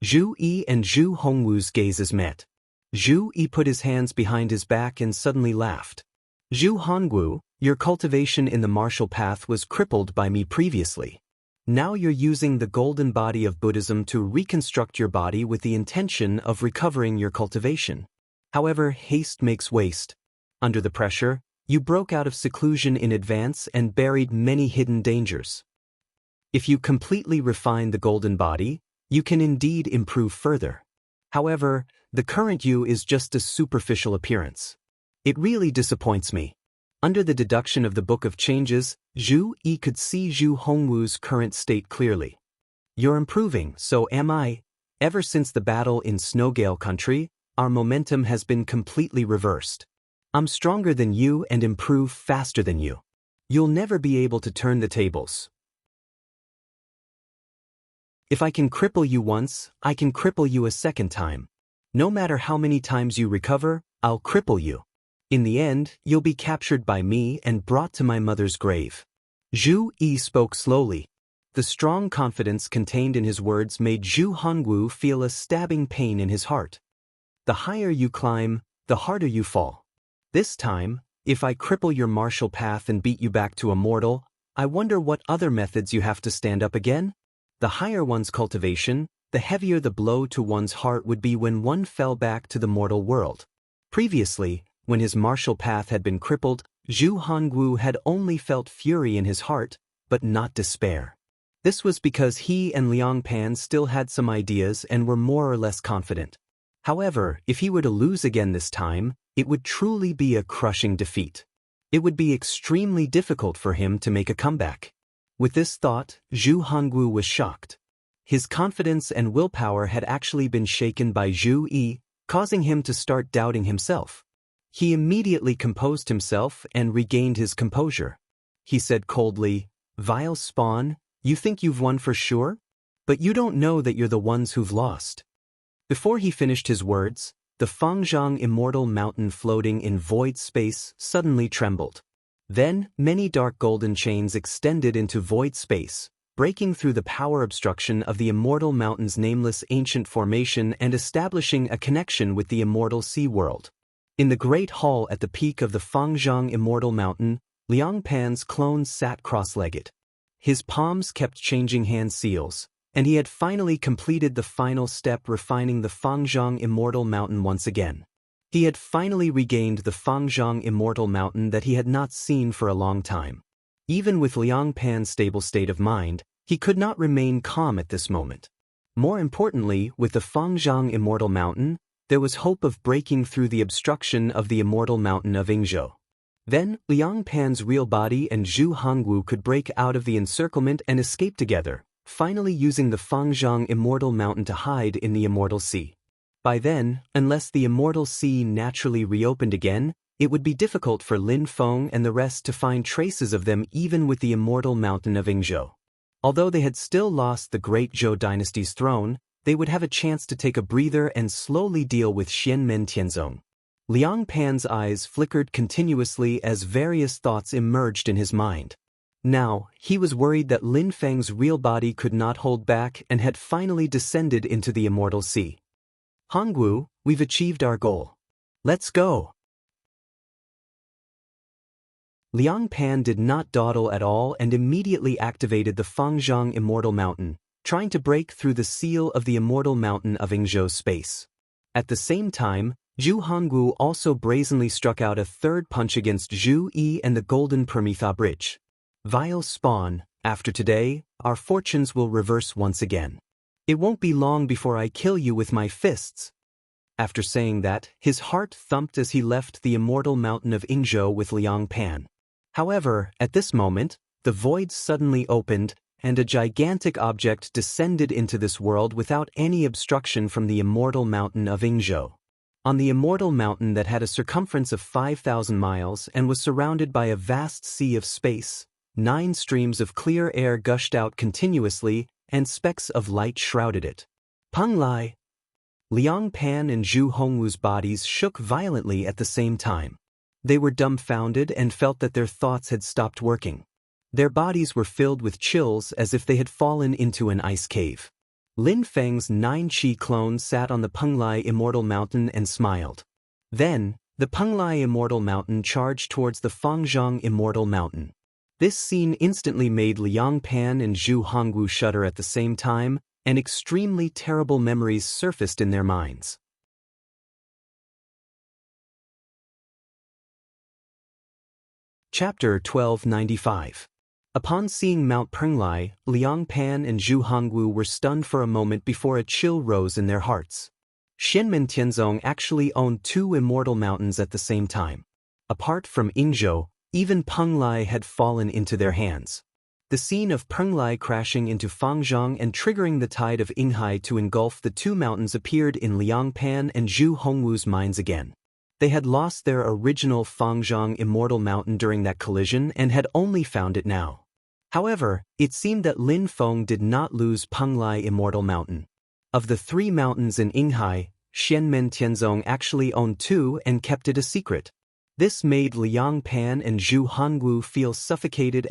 Zhu Yi and Zhu Hongwu's gazes met. Zhu Yi put his hands behind his back and suddenly laughed. Zhu Hongwu, your cultivation in the martial path was crippled by me previously. Now you're using the golden body of Buddhism to reconstruct your body with the intention of recovering your cultivation. However, haste makes waste. Under the pressure, you broke out of seclusion in advance and buried many hidden dangers. If you completely refine the golden body, you can indeed improve further. However, the current you is just a superficial appearance. It really disappoints me. Under the deduction of the Book of Changes, Zhu Yi could see Zhu Hongwu's current state clearly. You're improving, so am I. Ever since the battle in Snowgale Country, our momentum has been completely reversed. I'm stronger than you and improve faster than you. You'll never be able to turn the tables. If I can cripple you once, I can cripple you a second time. No matter how many times you recover, I'll cripple you. In the end, you'll be captured by me and brought to my mother's grave. Zhu Yi spoke slowly. The strong confidence contained in his words made Zhu Hongwu feel a stabbing pain in his heart. The higher you climb, the harder you fall. This time, if I cripple your martial path and beat you back to a mortal, I wonder what other methods you have to stand up again? The higher one's cultivation, the heavier the blow to one's heart would be when one fell back to the mortal world. Previously, when his martial path had been crippled, Zhu Hongwu had only felt fury in his heart, but not despair. This was because he and Liang Pan still had some ideas and were more or less confident. However, if he were to lose again this time, it would truly be a crushing defeat. It would be extremely difficult for him to make a comeback. With this thought, Zhu Hongwu was shocked. His confidence and willpower had actually been shaken by Zhu Yi, causing him to start doubting himself. He immediately composed himself and regained his composure. He said coldly, "Vile spawn, you think you've won for sure? But you don't know that you're the ones who've lost." Before he finished his words, the Fangzhang immortal mountain floating in void space suddenly trembled. Then, many dark golden chains extended into void space, breaking through the power obstruction of the immortal mountain's nameless ancient formation and establishing a connection with the immortal sea world. In the great hall at the peak of the Fangzhang immortal mountain, Liang Pan's clone sat cross-legged. His palms kept changing hand seals, and he had finally completed the final step, refining the Fangzhang immortal mountain once again. He had finally regained the Fangzhang immortal mountain that he had not seen for a long time. Even with Liang Pan's stable state of mind, he could not remain calm at this moment. More importantly, with the Fangzhang immortal mountain, there was hope of breaking through the obstruction of the immortal mountain of Yingzhou. Then, Liang Pan's real body and Zhu Hongwu could break out of the encirclement and escape together, finally using the Fangzhang immortal mountain to hide in the immortal sea. By then, unless the immortal sea naturally reopened again, it would be difficult for Lin Feng and the rest to find traces of them even with the immortal mountain of Yingzhou. Although they had still lost the great Zhou dynasty's throne, they would have a chance to take a breather and slowly deal with Xianmen Tianzong. Liang Pan's eyes flickered continuously as various thoughts emerged in his mind. Now, he was worried that Lin Feng's real body could not hold back and had finally descended into the immortal sea. "Hongwu, we've achieved our goal. Let's go." Liang Pan did not dawdle at all and immediately activated the Fangzhang immortal mountain, trying to break through the seal of the immortal mountain of Yingzhou's space. At the same time, Zhu Hongwu also brazenly struck out a third punch against Zhu Yi and the golden Permitha bridge. "Vile spawn, after today, our fortunes will reverse once again. It won't be long before I kill you with my fists." After saying that, his heart thumped as he left the immortal mountain of Yingzhou with Liang Pan. However, at this moment, the void suddenly opened, and a gigantic object descended into this world without any obstruction from the immortal mountain of Yingzhou. On the immortal mountain that had a circumference of 5,000 miles and was surrounded by a vast sea of space, 9 streams of clear air gushed out continuously, and specks of light shrouded it. "Peng Lai!" Liang Pan and Zhu Hongwu's bodies shook violently at the same time. They were dumbfounded and felt that their thoughts had stopped working. Their bodies were filled with chills as if they had fallen into an ice cave. Lin Feng's 9 Qi clones sat on the Peng Lai immortal mountain and smiled. Then, the Peng Lai immortal mountain charged towards the Fangzhang immortal mountain. This scene instantly made Liang Pan and Zhu Hongwu shudder at the same time, and extremely terrible memories surfaced in their minds. Chapter 1295. Upon seeing Mount Penglai, Liang Pan and Zhu Hongwu were stunned for a moment before a chill rose in their hearts. Xianmen Tianzong actually owned 2 immortal mountains at the same time. Apart from Yingzhou, even Penglai had fallen into their hands. The scene of Penglai crashing into Fangzhang and triggering the tide of Yinghai to engulf the 2 mountains appeared in Liang Pan and Zhu Hongwu's minds again. They had lost their original Fangzhang immortal mountain during that collision and had only found it now. However, it seemed that Lin Feng did not lose Penglai immortal mountain. Of the 3 mountains in Yinghai, Xianmen Tianzong actually owned 2 and kept it a secret. This made Liang Pan and Zhu Hongwu feel suffocated.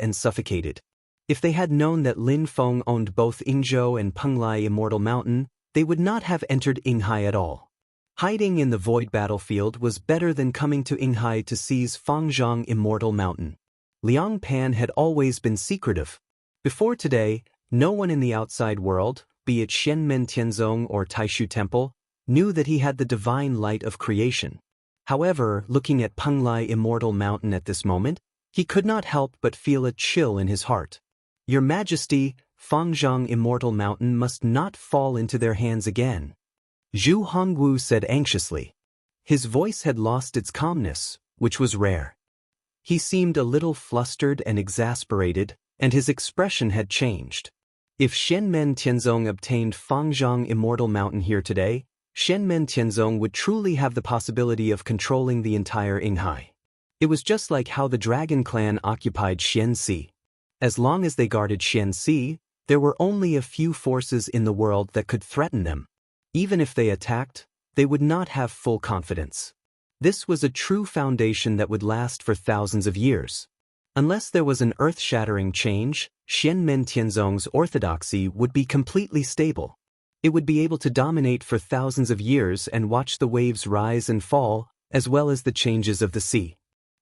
If they had known that Lin Feng owned both Yingzhou and Penglai immortal mountain, they would not have entered Yinghai at all. Hiding in the void battlefield was better than coming to Yinghai to seize Fangzhang immortal mountain. Liang Pan had always been secretive. Before today, no one in the outside world, be it Xianmen Tianzong or Taishu Temple, knew that he had the divine light of creation. However, looking at Penglai immortal mountain at this moment, he could not help but feel a chill in his heart. "Your Majesty, Fangzhang immortal mountain must not fall into their hands again," Zhu Hongwu said anxiously. His voice had lost its calmness, which was rare. He seemed a little flustered and exasperated, and his expression had changed. If Shenmen Tianzong obtained Fangzhong Immortal Mountain here today, Shenmen Tianzong would truly have the possibility of controlling the entire Yinghai. It was just like how the Dragon Clan occupied Xianxi. As long as they guarded Xianxi, there were only a few forces in the world that could threaten them. Even if they attacked, they would not have full confidence. This was a true foundation that would last for thousands of years. Unless there was an earth-shattering change, Shenmen Tianzong's orthodoxy would be completely stable. It would be able to dominate for thousands of years and watch the waves rise and fall, as well as the changes of the sea.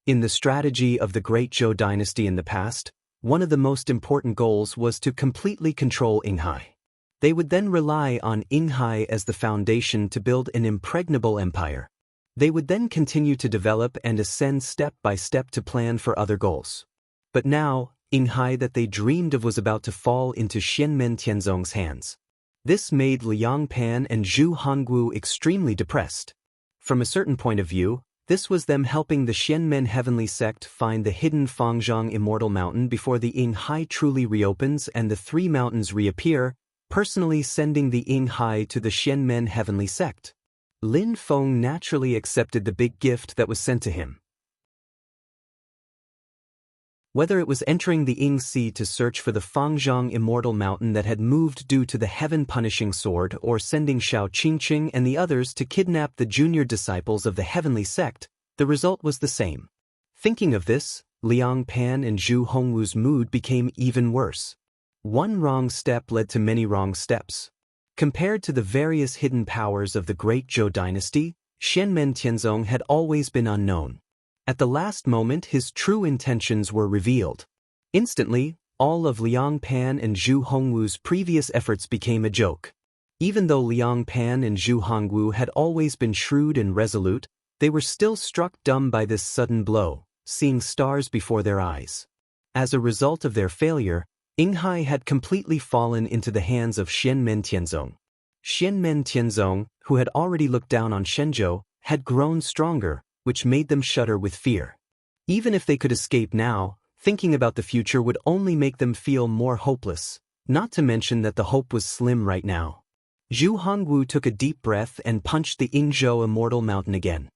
In the strategy of the Great Zhou dynasty in the past, one of the most important goals was to completely control Yinghai. They would then rely on Yinghai as the foundation to build an impregnable empire. They would then continue to develop and ascend step by step to plan for other goals. But now, Yinghai that they dreamed of was about to fall into Shenmen Tianzong's hands. This made Liang Pan and Zhu Hongwu extremely depressed. From a certain point of view, this was them helping the Shenmen Heavenly Sect find the hidden Fangzhong Immortal Mountain before the Yinghai truly reopens and the three mountains reappear, personally sending the Yinghai to the Shenmen Heavenly Sect. Lin Feng naturally accepted the big gift that was sent to him. Whether it was entering the Ying Sea to search for the Fangzhong Immortal Mountain that had moved due to the heaven-punishing sword or sending Shao Qingqing and the others to kidnap the junior disciples of the Heavenly Sect, the result was the same. Thinking of this, Liang Pan and Zhu Hongwu's mood became even worse. One wrong step led to many wrong steps. Compared to the various hidden powers of the Great Zhou dynasty, Shenmen Tianzong had always been unknown. At the last moment his true intentions were revealed. Instantly, all of Liang Pan and Zhu Hongwu's previous efforts became a joke. Even though Liang Pan and Zhu Hongwu had always been shrewd and resolute, they were still struck dumb by this sudden blow, seeing stars before their eyes. As a result of their failure, Yinghai had completely fallen into the hands of Shenmen Tianzong. Shenmen Tianzong, who had already looked down on Shenzhou, had grown stronger, which made them shudder with fear. Even if they could escape now, thinking about the future would only make them feel more hopeless, not to mention that the hope was slim right now. Zhu Hongwu took a deep breath and punched the Yingzhou Immortal Mountain again.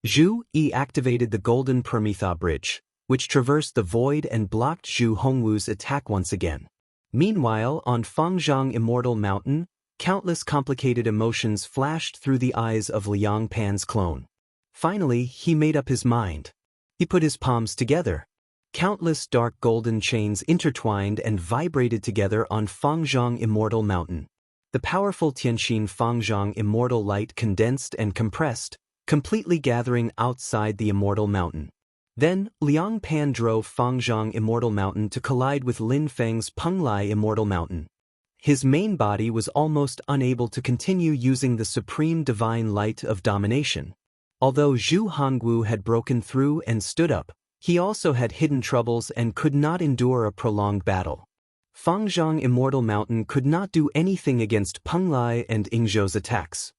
Zhu Yi activated the Golden Permetha Bridge, which traversed the void and blocked Zhu Hongwu's attack once again. Meanwhile, on Fangzhong Immortal Mountain, countless complicated emotions flashed through the eyes of Liang Pan's clone. Finally, he made up his mind. He put his palms together. Countless dark golden chains intertwined and vibrated together on Fangzhong Immortal Mountain. The powerful Tianxin Fangzhong Immortal Light condensed and compressed, completely gathering outside the Immortal Mountain. Then, Liang Pan drove Fangzhong Immortal Mountain to collide with Lin Feng's Penglai Immortal Mountain. His main body was almost unable to continue using the supreme divine light of domination. Although Zhu Hongwu had broken through and stood up, he also had hidden troubles and could not endure a prolonged battle. Fangzhong Immortal Mountain could not do anything against Penglai and Yingzhou's attacks.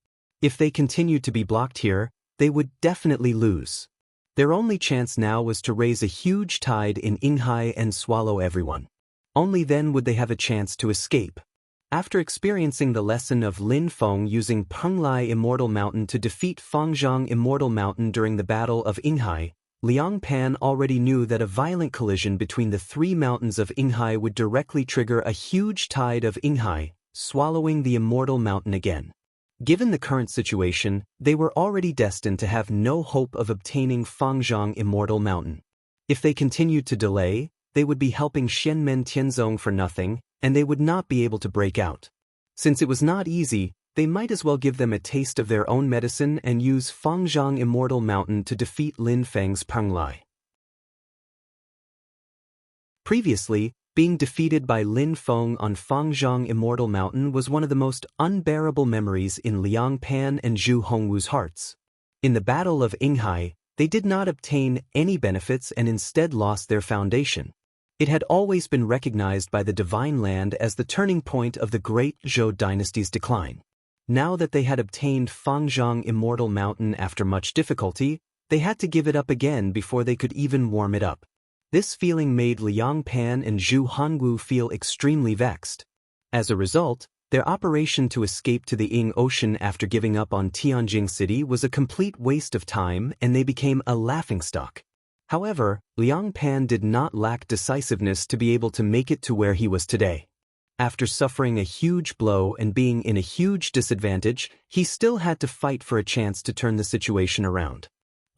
If they continued to be blocked here, they would definitely lose. Their only chance now was to raise a huge tide in Yinghai and swallow everyone. Only then would they have a chance to escape. After experiencing the lesson of Lin Feng using Penglai Immortal Mountain to defeat Fangzhong Immortal Mountain during the Battle of Yinghai, Liang Pan already knew that a violent collision between the three mountains of Yinghai would directly trigger a huge tide of Yinghai, swallowing the Immortal Mountain again. Given the current situation, they were already destined to have no hope of obtaining Fangzhong Immortal Mountain. If they continued to delay, they would be helping Shenmen Tianzong for nothing, and they would not be able to break out. Since it was not easy, they might as well give them a taste of their own medicine and use Fangzhong Immortal Mountain to defeat Lin Feng's Penglai. Previously, being defeated by Lin Feng on Fangzhong Immortal Mountain was one of the most unbearable memories in Liang Pan and Zhu Hongwu's hearts. In the Battle of Yinghai, they did not obtain any benefits and instead lost their foundation. It had always been recognized by the Divine Land as the turning point of the Great Zhou dynasty's decline. Now that they had obtained Fangzhong Immortal Mountain after much difficulty, They had to give it up again before they could even warm it up. This feeling made Liang Pan and Zhu Hongwu feel extremely vexed. As a result, their operation to escape to the Ing Ocean after giving up on Tianjing City was a complete waste of time, and they became a laughingstock. However, Liang Pan did not lack decisiveness to be able to make it to where he was today. After suffering a huge blow and being in a huge disadvantage, he still had to fight for a chance to turn the situation around.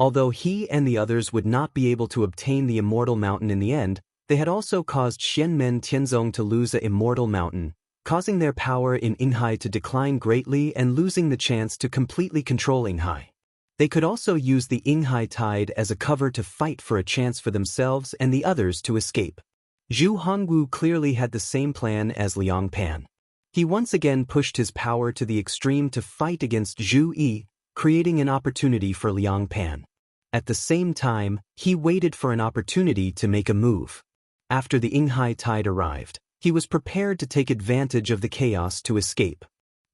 Although he and the others would not be able to obtain the Immortal Mountain in the end, they had also caused Xianmen Tianzong to lose the Immortal Mountain, causing their power in Yinghai to decline greatly and losing the chance to completely control Yinghai. They could also use the Yinghai tide as a cover to fight for a chance for themselves and the others to escape. Zhu Hongwu clearly had the same plan as Liang Pan. He once again pushed his power to the extreme to fight against Zhu Yi, creating an opportunity for Liang Pan. At the same time, he waited for an opportunity to make a move. After the Yinghai tide arrived, he was prepared to take advantage of the chaos to escape.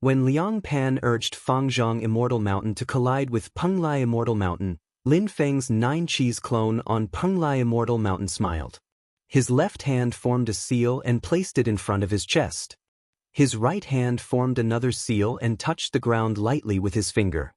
When Liang Pan urged Fangzhong Immortal Mountain to collide with Penglai Immortal Mountain, Lin Feng's 9 Qis clone on Penglai Immortal Mountain smiled. His left hand formed a seal and placed it in front of his chest. His right hand formed another seal and touched the ground lightly with his finger.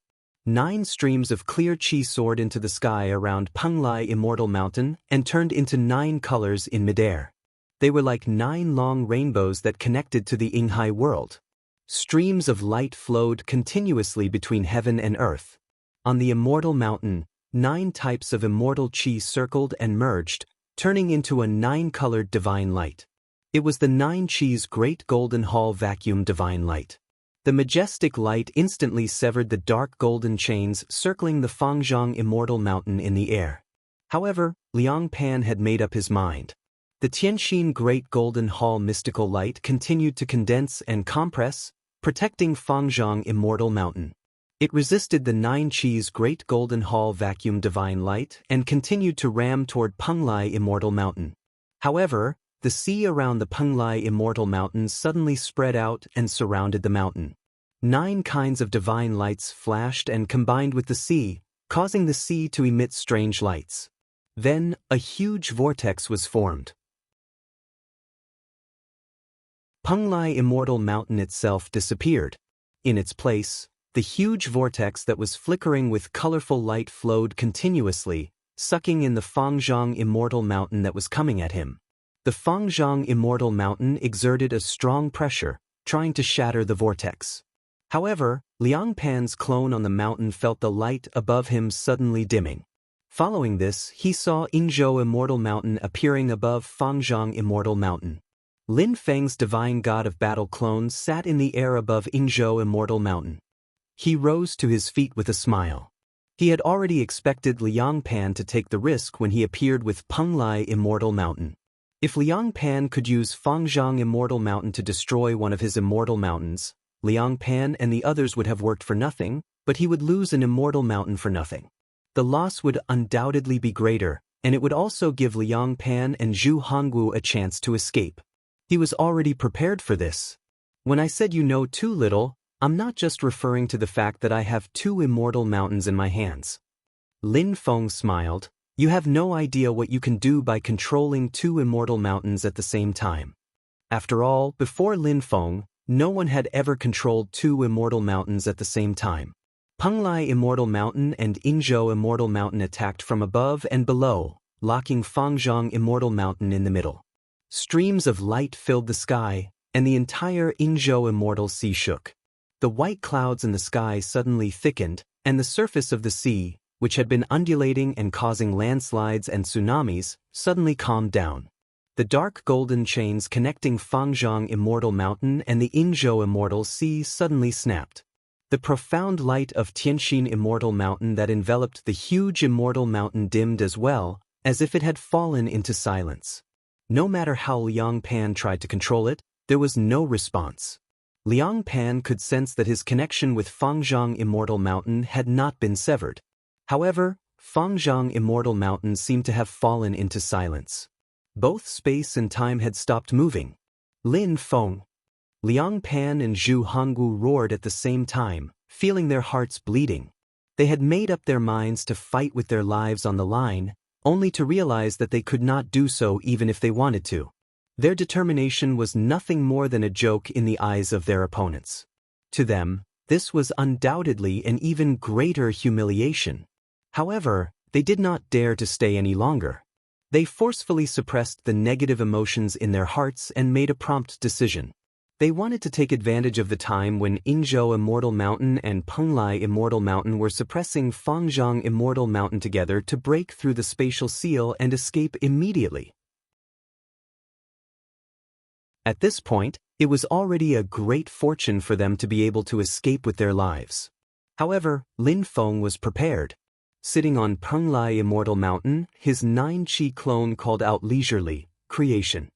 9 streams of clear qi soared into the sky around Penglai Immortal Mountain and turned into 9 colors in midair. They were like 9 long rainbows that connected to the Yinghai world. Streams of light flowed continuously between heaven and earth. On the Immortal Mountain, 9 types of immortal qi circled and merged, turning into a 9-colored divine light. It was the 9 Qi's Great Golden Hall Vacuum Divine Light. The majestic light instantly severed the dark golden chains circling the Fangzhong Immortal Mountain in the air. However, Liang Pan had made up his mind. The Tianxin Great Golden Hall mystical light continued to condense and compress, protecting Fangzhong Immortal Mountain. It resisted the 9 Qi's Great Golden Hall Vacuum Divine Light and continued to ram toward Penglai Immortal Mountain. However, the sea around the Penglai Immortal Mountain suddenly spread out and surrounded the mountain. 9 kinds of divine lights flashed and combined with the sea, causing the sea to emit strange lights. Then, a huge vortex was formed. Penglai Immortal Mountain itself disappeared. In its place, the huge vortex that was flickering with colorful light flowed continuously, sucking in the Fangzhong Immortal Mountain that was coming at him. The Fangzhong Immortal Mountain exerted a strong pressure, trying to shatter the vortex. However, Liang Pan's clone on the mountain felt the light above him suddenly dimming. Following this, he saw Yingzhou Immortal Mountain appearing above Fangzhong Immortal Mountain. Lin Feng's divine god of battle clone sat in the air above Yingzhou Immortal Mountain. He rose to his feet with a smile. He had already expected Liang Pan to take the risk when he appeared with Penglai Immortal Mountain. If Liang Pan could use Fangzhong Immortal Mountain to destroy one of his immortal mountains, Liang Pan and the others would have worked for nothing, but he would lose an immortal mountain for nothing. The loss would undoubtedly be greater, and it would also give Liang Pan and Zhu Hongwu a chance to escape. He was already prepared for this. When I said you know too little, I'm not just referring to the fact that I have 2 immortal mountains in my hands. Lin Feng smiled. You have no idea what you can do by controlling 2 immortal mountains at the same time. After all, before Lin Feng, no one had ever controlled 2 immortal mountains at the same time. Penglai Immortal Mountain and Yingzhou Immortal Mountain attacked from above and below, locking Fangzhong Immortal Mountain in the middle. Streams of light filled the sky, and the entire Yingzhou Immortal Sea shook. The white clouds in the sky suddenly thickened, and the surface of the sea, which had been undulating and causing landslides and tsunamis, suddenly calmed down. The dark golden chains connecting Fangzhong Immortal Mountain and the Yingzhou Immortal Sea suddenly snapped. The profound light of Tianxin Immortal Mountain that enveloped the huge Immortal Mountain dimmed as well, as if it had fallen into silence. No matter how Liang Pan tried to control it, there was no response. Liang Pan could sense that his connection with Fangzhong Immortal Mountain had not been severed. However, Fangzhong Immortal Mountain seemed to have fallen into silence. Both space and time had stopped moving. Lin Feng, Liang Pan and Zhu Hongwu roared at the same time, feeling their hearts bleeding. They had made up their minds to fight with their lives on the line, only to realize that they could not do so even if they wanted to. Their determination was nothing more than a joke in the eyes of their opponents. To them, this was undoubtedly an even greater humiliation. However, they did not dare to stay any longer. They forcefully suppressed the negative emotions in their hearts and made a prompt decision. They wanted to take advantage of the time when Inzhou Immortal Mountain and Penglai Immortal Mountain were suppressing Fangzhang Immortal Mountain together to break through the spatial seal and escape immediately. At this point, it was already a great fortune for them to be able to escape with their lives. However, Lin Feng was prepared. Sitting on Penglai Immortal Mountain, his 9-chi clone called out leisurely, "Creation."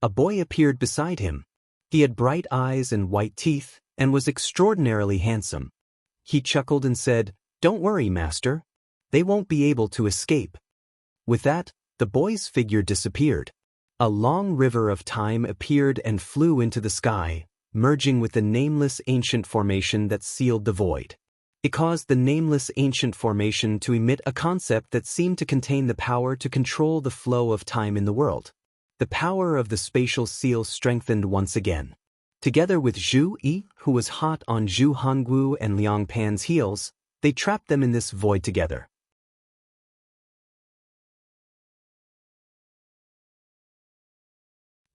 A boy appeared beside him. He had bright eyes and white teeth, and was extraordinarily handsome. He chuckled and said, "Don't worry, master. They won't be able to escape." With that, the boy's figure disappeared. A long river of time appeared and flew into the sky, merging with the nameless ancient formation that sealed the void. It caused the nameless ancient formation to emit a concept that seemed to contain the power to control the flow of time in the world. The power of the spatial seal strengthened once again. Together with Zhu Yi, who was hot on Zhu Hongwu and Liang Pan's heels, they trapped them in this void together.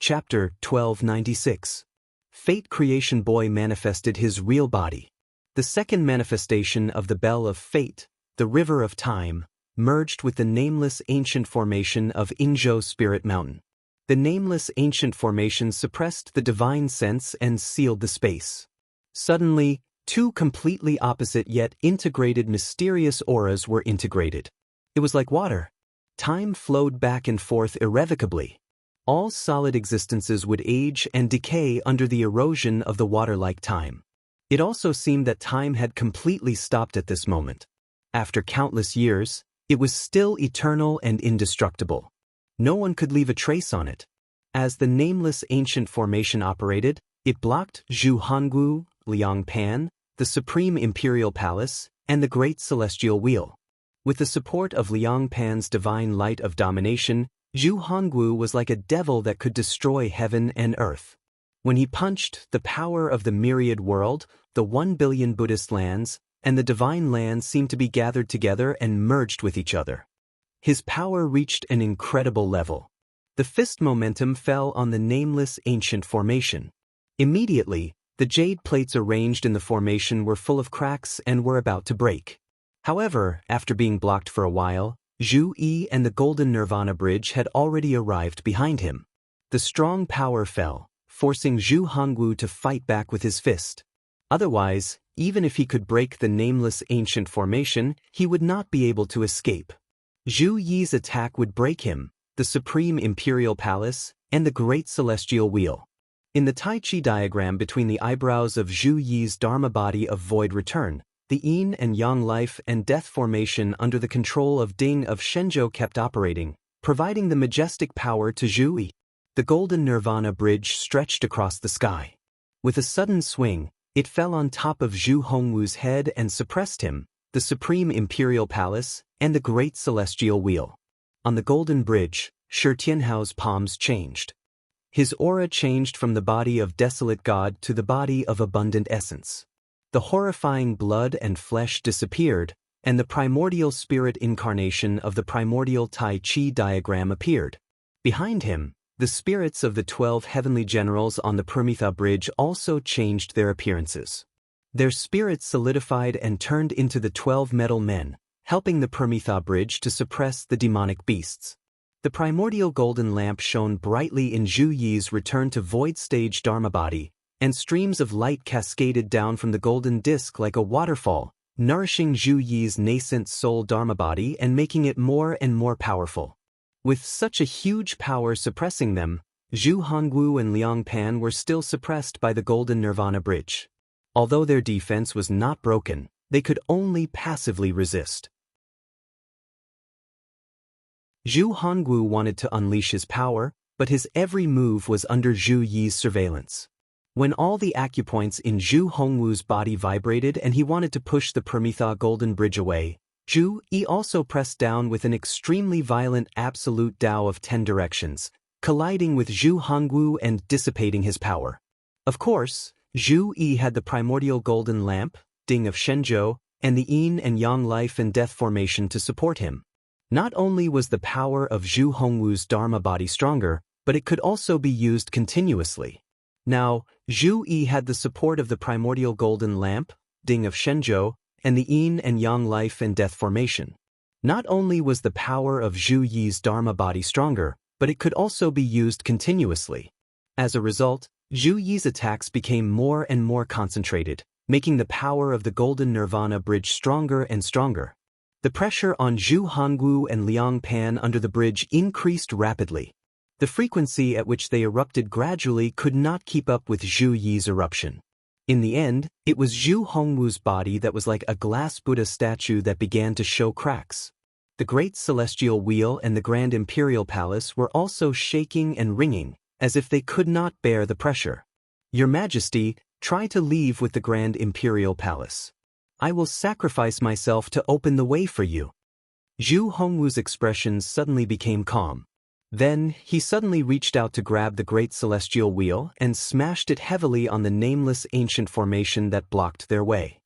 Chapter 1296. Fate Creation Boy manifested his real body. The second manifestation of the Bell of Fate, the River of Time, merged with the nameless ancient formation of Inzhou Spirit Mountain. The nameless ancient formation suppressed the divine sense and sealed the space. Suddenly, two completely opposite yet integrated mysterious auras were integrated. It was like water. Time flowed back and forth irrevocably. All solid existences would age and decay under the erosion of the water-like time. It also seemed that time had completely stopped at this moment. After countless years, it was still eternal and indestructible. No one could leave a trace on it. As the nameless ancient formation operated, it blocked Zhu Hongwu, Liang Pan, the Supreme Imperial Palace, and the Great Celestial Wheel. With the support of Liang Pan's divine light of domination, Zhu Hongwu was like a devil that could destroy heaven and earth. When he punched, the power of the myriad world, the 1 billion Buddhist lands, and the divine land seemed to be gathered together and merged with each other. His power reached an incredible level. The fist momentum fell on the nameless ancient formation. Immediately, the jade plates arranged in the formation were full of cracks and were about to break. However, after being blocked for a while, Zhu Yi and the Golden Nirvana Bridge had already arrived behind him. The strong power fell, forcing Zhu Hongwu to fight back with his fist. Otherwise, even if he could break the nameless ancient formation, he would not be able to escape. Zhu Yi's attack would break him, the Supreme Imperial Palace, and the Great Celestial Wheel. In the Tai Chi diagram between the eyebrows of Zhu Yi's Dharma body of void return, the yin and yang life and death formation under the control of Ding of Shenzhou kept operating, providing the majestic power to Zhu Yi. The Golden Nirvana Bridge stretched across the sky. With a sudden swing, it fell on top of Zhu Hongwu's head and suppressed him, the Supreme Imperial Palace, and the Great Celestial Wheel. On the Golden Bridge, Shi Tianhao's palms changed. His aura changed from the body of desolate God to the body of abundant essence. The horrifying blood and flesh disappeared, and the primordial spirit incarnation of the primordial Tai Chi diagram appeared. Behind him, the spirits of the 12 heavenly generals on the Permitha Bridge also changed their appearances. Their spirits solidified and turned into the 12 metal men, helping the Permitha Bridge to suppress the demonic beasts. The primordial golden lamp shone brightly in Zhu Yi's return to void stage Dharma body, and streams of light cascaded down from the golden disk like a waterfall, nourishing Zhu Yi's nascent soul Dharma body and making it more and more powerful. With such a huge power suppressing them, Zhu Hongwu and Liang Pan were still suppressed by the Golden Nirvana Bridge. Although their defense was not broken, they could only passively resist. Zhu Hongwu wanted to unleash his power, but his every move was under Zhu Yi's surveillance. When all the acupoints in Zhu Hongwu's body vibrated and he wanted to push the Prometha Golden Bridge away, Zhu Yi also pressed down with an extremely violent absolute Tao of 10 directions, colliding with Zhu Hongwu and dissipating his power. Of course, Zhu Yi had the primordial golden lamp, Ding of Shenzhou, and the yin and yang life and death formation to support him. Not only was the power of Zhu Hongwu's Dharma body stronger, but it could also be used continuously. Now, Zhu Yi had the support of the primordial golden lamp, Ding of Shenzhou, and the yin and yang life and death formation. Not only was the power of Zhu Yi's Dharma body stronger, but it could also be used continuously. As a result, Zhu Yi's attacks became more and more concentrated, making the power of the Golden Nirvana bridge stronger and stronger. The pressure on Zhu Hongwu and Liang Pan under the bridge increased rapidly. The frequency at which they erupted gradually could not keep up with Zhu Yi's eruption. In the end, it was Zhu Hongwu's body that was like a glass Buddha statue that began to show cracks. The Great Celestial Wheel and the Grand Imperial Palace were also shaking and ringing, as if they could not bear the pressure. Your Majesty, try to leave with the Grand Imperial Palace. I will sacrifice myself to open the way for you. Zhu Hongwu's expressions suddenly became calm. Then, he suddenly reached out to grab the Great Celestial Wheel and smashed it heavily on the nameless ancient formation that blocked their way.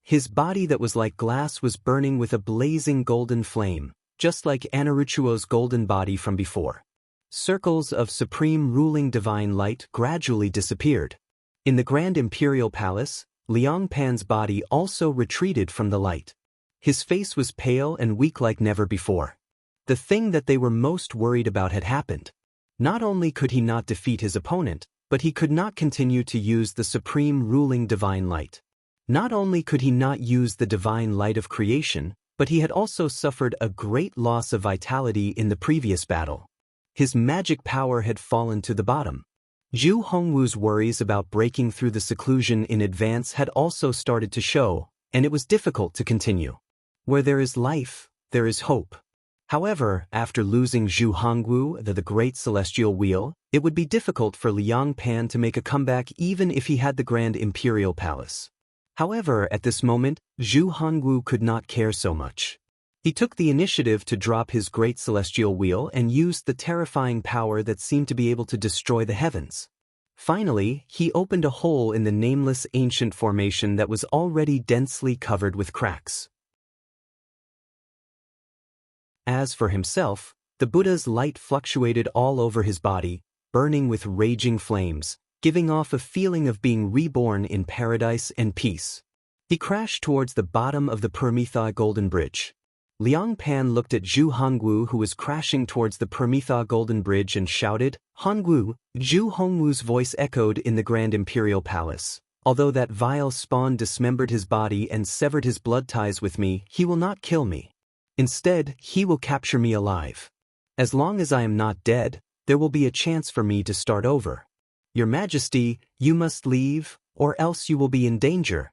His body that was like glass was burning with a blazing golden flame, just like Anaruchuo's golden body from before. Circles of supreme ruling divine light gradually disappeared. In the Grand Imperial Palace, Liang Pan's body also retreated from the light. His face was pale and weak like never before. The thing that they were most worried about had happened. Not only could he not defeat his opponent, but he could not continue to use the supreme ruling divine light. Not only could he not use the divine light of creation, but he had also suffered a great loss of vitality in the previous battle. His magic power had fallen to the bottom. Zhu Hongwu's worries about breaking through the seclusion in advance had also started to show, and it was difficult to continue. Where there is life, there is hope. However, after losing Zhu Hongwu, the Great Celestial Wheel, it would be difficult for Liang Pan to make a comeback even if he had the Grand Imperial Palace. However, at this moment, Zhu Hongwu could not care so much. He took the initiative to drop his Great Celestial Wheel and used the terrifying power that seemed to be able to destroy the heavens. Finally, he opened a hole in the nameless ancient formation that was already densely covered with cracks. As for himself, the Buddha's light fluctuated all over his body, burning with raging flames, giving off a feeling of being reborn in paradise and peace. He crashed towards the bottom of the Prometha Golden Bridge. Liang Pan looked at Zhu Hongwu, who was crashing towards the Prometha Golden Bridge, and shouted, "Hongwu!" Zhu Hongwu's voice echoed in the Grand Imperial Palace. "Although that vile spawn dismembered his body and severed his blood ties with me, he will not kill me. Instead, he will capture me alive. As long as I am not dead, there will be a chance for me to start over. Your Majesty, you must leave, or else you will be in danger.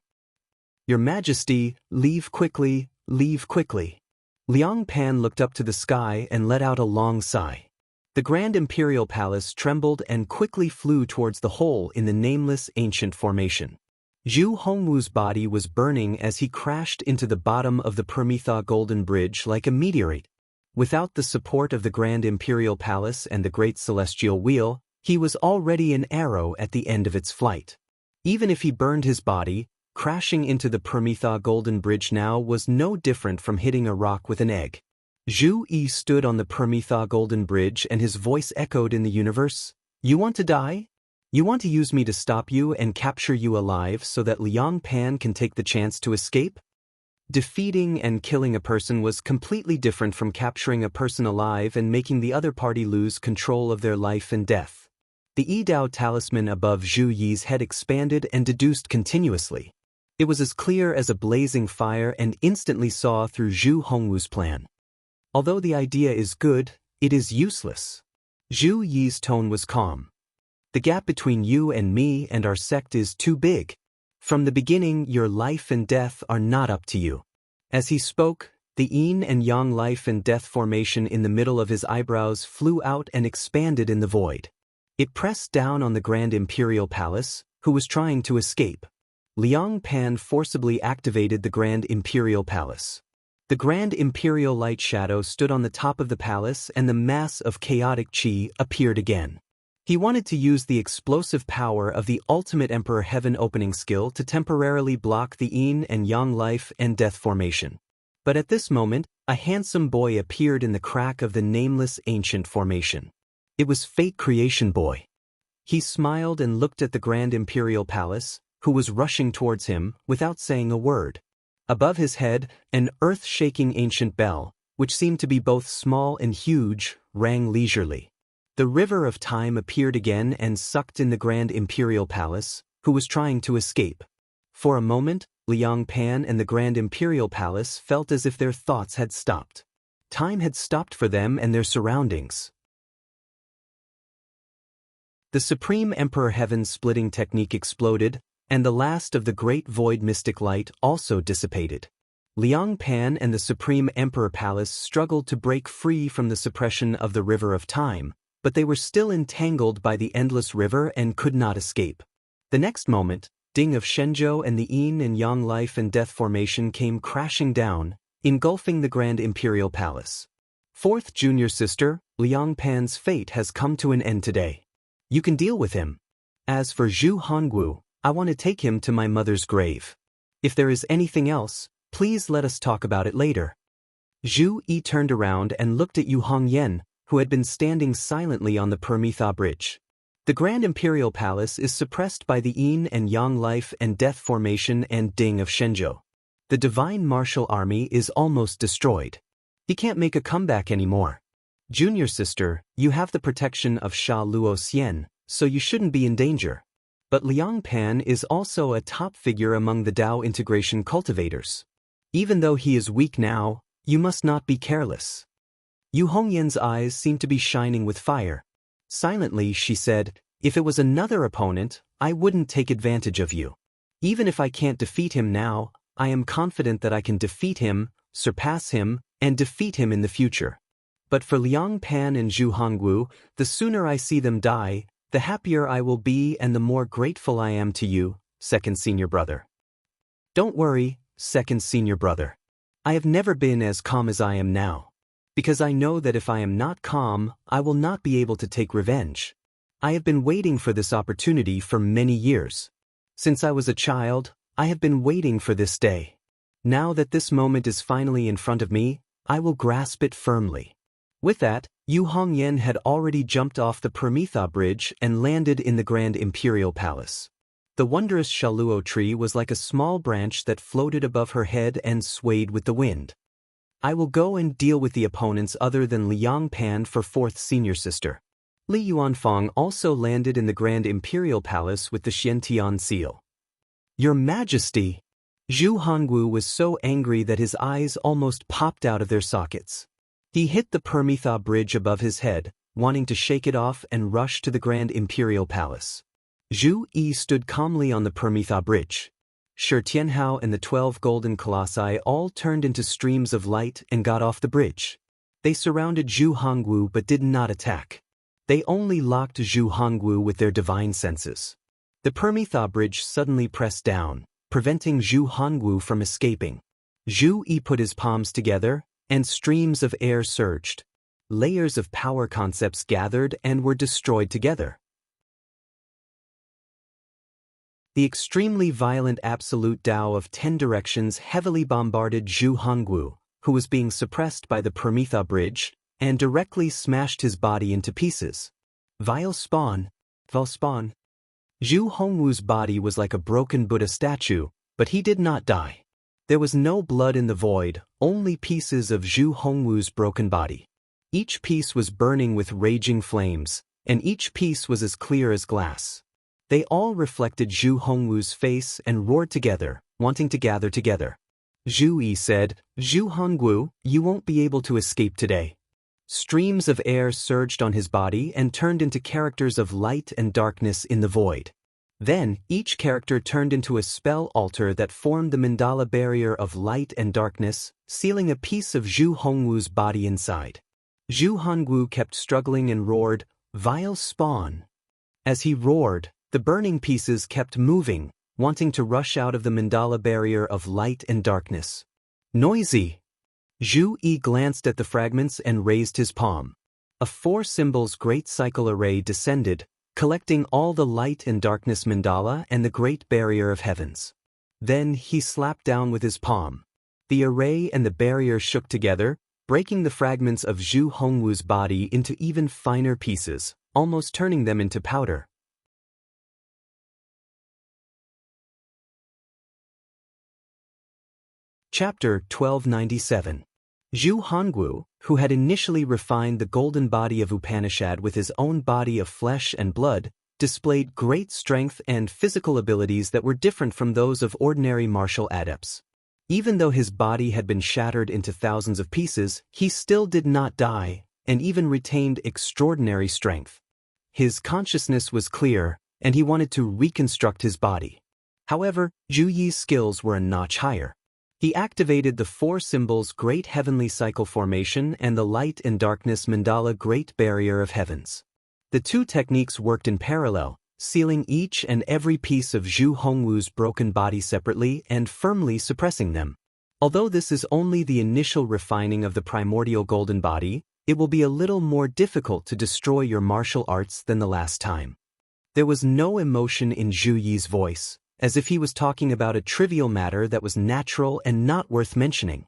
Your Majesty, leave quickly, leave quickly." Liang Pan looked up to the sky and let out a long sigh. The Grand Imperial Palace trembled and quickly flew towards the hole in the nameless ancient formation. Zhu Hongwu's body was burning as he crashed into the bottom of the Prometha Golden Bridge like a meteorite. Without the support of the Grand Imperial Palace and the Great Celestial Wheel, he was already an arrow at the end of its flight. Even if he burned his body, crashing into the Prometha Golden Bridge now was no different from hitting a rock with an egg. Zhu Yi stood on the Prometha Golden Bridge and his voice echoed in the universe. "You want to die? You want to use me to stop you and capture you alive so that Liang Pan can take the chance to escape?" Defeating and killing a person was completely different from capturing a person alive and making the other party lose control of their life and death. The Yi-Dao talisman above Zhu Yi's head expanded and deduced continuously. It was as clear as a blazing fire and instantly saw through Zhu Hongwu's plan. "Although the idea is good, it is useless." Zhu Yi's tone was calm. "The gap between you and me and our sect is too big. From the beginning, your life and death are not up to you." As he spoke, the yin and yang life and death formation in the middle of his eyebrows flew out and expanded in the void. It pressed down on the Grand Imperial Palace, who was trying to escape. Liang Pan forcibly activated the Grand Imperial Palace. The Grand Imperial Light Shadow stood on the top of the palace and the mass of chaotic qi appeared again. He wanted to use the explosive power of the ultimate Emperor Heaven opening skill to temporarily block the yin and yang life and death formation. But at this moment, a handsome boy appeared in the crack of the nameless ancient formation. It was Fate Creation Boy. He smiled and looked at the Grand Imperial Palace, who was rushing towards him without saying a word. Above his head, an earth-shaking ancient bell, which seemed to be both small and huge, rang leisurely. The river of time appeared again and sucked in the Grand Imperial Palace, who was trying to escape. For a moment, Liang Pan and the Grand Imperial Palace felt as if their thoughts had stopped. Time had stopped for them and their surroundings. The Supreme Emperor Heaven splitting technique exploded, and the last of the great void mystic light also dissipated. Liang Pan and the Supreme Emperor Palace struggled to break free from the suppression of the river of time, but they were still entangled by the endless river and could not escape. The next moment, Ding of Shenzhou and the yin and yang life and death formation came crashing down, engulfing the Grand Imperial Palace. Fourth junior sister, Liang Pan's fate has come to an end today. You can deal with him. As for Zhu Hongwu, I want to take him to my mother's grave. If there is anything else, please let us talk about it later. Zhu Yi turned around and looked at Yu Hongyan, who had been standing silently on the Permitha Bridge. The Grand Imperial Palace is suppressed by the yin and yang life and death formation and Ding of Shenzhou. The Divine Martial Army is almost destroyed. He can't make a comeback anymore. Junior sister, you have the protection of Sha Luo Xian, so you shouldn't be in danger. But Liang Pan is also a top figure among the Dao integration cultivators. Even though he is weak now, you must not be careless. Yu Hongyan's eyes seemed to be shining with fire. Silently, she said, if it was another opponent, I wouldn't take advantage of you. Even if I can't defeat him now, I am confident that I can defeat him, surpass him, and defeat him in the future. But for Liang Pan and Zhu Hongwu, the sooner I see them die, the happier I will be and the more grateful I am to you, second senior brother. Don't worry, second senior brother. I have never been as calm as I am now. Because I know that if I am not calm, I will not be able to take revenge. I have been waiting for this opportunity for many years. Since I was a child, I have been waiting for this day. Now that this moment is finally in front of me, I will grasp it firmly. With that, Yu Hongyan had already jumped off the Permitha Bridge and landed in the Grand Imperial Palace. The wondrous Shaluo tree was like a small branch that floated above her head and swayed with the wind. I will go and deal with the opponents other than Liang Pan for fourth senior sister. Li Yuanfang also landed in the Grand Imperial Palace with the Xiantian seal. Your Majesty! Zhu Hongwu was so angry that his eyes almost popped out of their sockets. He hit the Permitha Bridge above his head, wanting to shake it off and rush to the Grand Imperial Palace. Zhu Yi stood calmly on the Permitha Bridge. Shi Tianhao and the 12 golden colossi all turned into streams of light and got off the bridge. They surrounded Zhu Hongwu but did not attack. They only locked Zhu Hongwu with their divine senses. The Permitha Bridge suddenly pressed down, preventing Zhu Hongwu from escaping. Zhu Yi put his palms together, and streams of air surged. Layers of power concepts gathered and were destroyed together. The extremely violent absolute Tao of 10 directions heavily bombarded Zhu Hongwu, who was being suppressed by the Permitha Bridge, and directly smashed his body into pieces. Vile spawn. Zhu Hongwu's body was like a broken Buddha statue, but he did not die. There was no blood in the void, only pieces of Zhu Hongwu's broken body. Each piece was burning with raging flames, and each piece was as clear as glass. They all reflected Zhu Hongwu's face and roared together, wanting to gather together. Zhu Yi said, Zhu Hongwu, you won't be able to escape today. Streams of air surged on his body and turned into characters of light and darkness in the void. Then, each character turned into a spell altar that formed the mandala barrier of light and darkness, sealing a piece of Zhu Hongwu's body inside. Zhu Hongwu kept struggling and roared, Vile spawn. As he roared, The burning pieces kept moving, wanting to rush out of the mandala barrier of light and darkness. Noisy! Zhu Yi glanced at the fragments and raised his palm. A four symbols great cycle array descended, collecting all the light and darkness mandala and the great barrier of heavens. Then he slapped down with his palm. The array and the barrier shook together, breaking the fragments of Zhu Hongwu's body into even finer pieces, almost turning them into powder. Chapter 1297. Zhu Hongwu, who had initially refined the golden body of Upanishad with his own body of flesh and blood, displayed great strength and physical abilities that were different from those of ordinary martial adepts. Even though his body had been shattered into thousands of pieces, he still did not die, and even retained extraordinary strength. His consciousness was clear, and he wanted to reconstruct his body. However, Zhu Yi's skills were a notch higher. He activated the four symbols Great Heavenly Cycle Formation and the Light and Darkness Mandala Great Barrier of Heavens. The two techniques worked in parallel, sealing each and every piece of Zhu Hongwu's broken body separately and firmly suppressing them. Although this is only the initial refining of the primordial golden body, it will be a little more difficult to destroy your martial arts than the last time. There was no emotion in Zhu Yi's voice, as if he was talking about a trivial matter that was natural and not worth mentioning.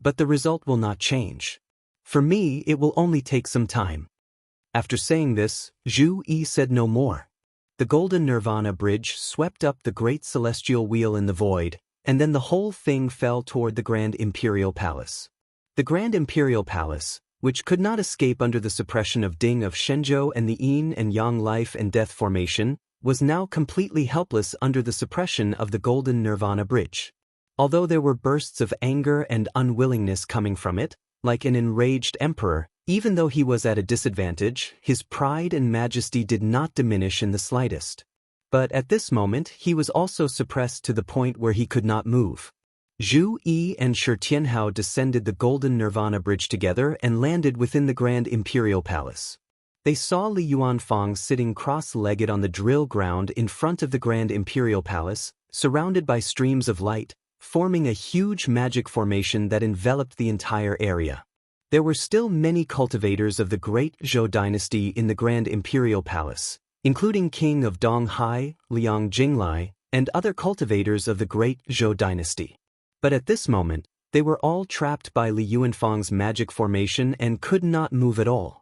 But the result will not change. For me, it will only take some time. After saying this, Zhu Yi said no more. The golden nirvana bridge swept up the great celestial wheel in the void, and then the whole thing fell toward the Grand Imperial Palace. The Grand Imperial Palace, which could not escape under the suppression of Ding of Shenzhou and the Yin and Yang life and death formation, was now completely helpless under the suppression of the golden nirvana bridge. Although there were bursts of anger and unwillingness coming from it, like an enraged emperor, even though he was at a disadvantage, his pride and majesty did not diminish in the slightest. But at this moment he was also suppressed to the point where he could not move. Zhu Yi and Shi Tianhao descended the golden nirvana bridge together and landed within the Grand Imperial Palace. They saw Li Yuanfang sitting cross-legged on the drill ground in front of the Grand Imperial Palace, surrounded by streams of light, forming a huge magic formation that enveloped the entire area. There were still many cultivators of the great Zhou dynasty in the Grand Imperial Palace, including King of Donghai, Liang Jinglai, and other cultivators of the great Zhou dynasty. But at this moment, they were all trapped by Li Yuanfang's magic formation and could not move at all.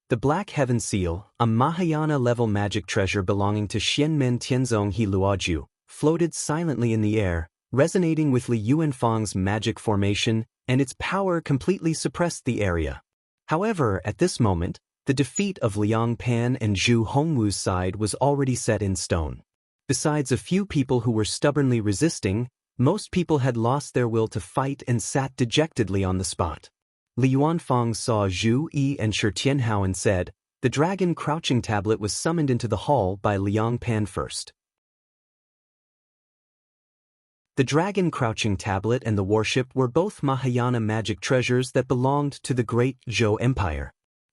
The Black Heaven Seal, a Mahayana-level magic treasure belonging to Xianmen Tianzong He Luoju, floated silently in the air, resonating with Li Yuanfang's magic formation, and its power completely suppressed the area. However, at this moment, the defeat of Liang Pan and Zhu Hongwu's side was already set in stone. Besides a few people who were stubbornly resisting, most people had lost their will to fight and sat dejectedly on the spot. Li Yuanfang saw Zhu Yi and Shi Tianhao and said, "The dragon crouching tablet was summoned into the hall by Liang Pan first." The dragon crouching tablet and the warship were both Mahayana magic treasures that belonged to the great Zhou Empire.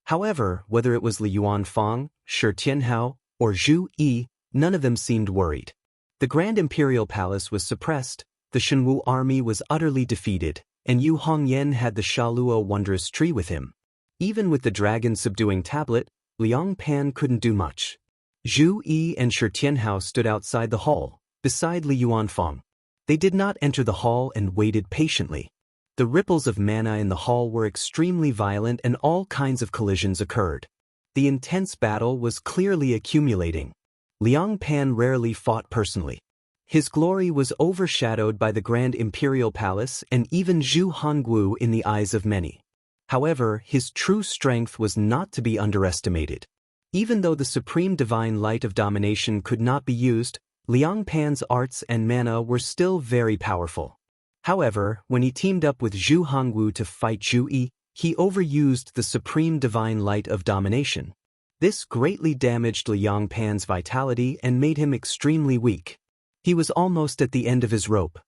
However, whether it was Li Yuanfang, Shi Tianhao, or Zhu Yi, none of them seemed worried. The Grand Imperial Palace was suppressed, the Shenwu army was utterly defeated, and Yu Hongyan had the Shaluo wondrous tree with him. Even with the dragon subduing tablet, Liang Pan couldn't do much. Zhu Yi and Shi Tianhao stood outside the hall, beside Li Yuanfang. They did not enter the hall and waited patiently. The ripples of mana in the hall were extremely violent and all kinds of collisions occurred. The intense battle was clearly accumulating. Liang Pan rarely fought personally. His glory was overshadowed by the Grand Imperial Palace and even Zhu Hongwu in the eyes of many. However, his true strength was not to be underestimated. Even though the supreme divine light of domination could not be used, Liang Pan's arts and mana were still very powerful. However, when he teamed up with Zhu Hongwu to fight Zhu Yi, he overused the supreme divine light of domination. This greatly damaged Liang Pan's vitality and made him extremely weak. He was almost at the end of his rope.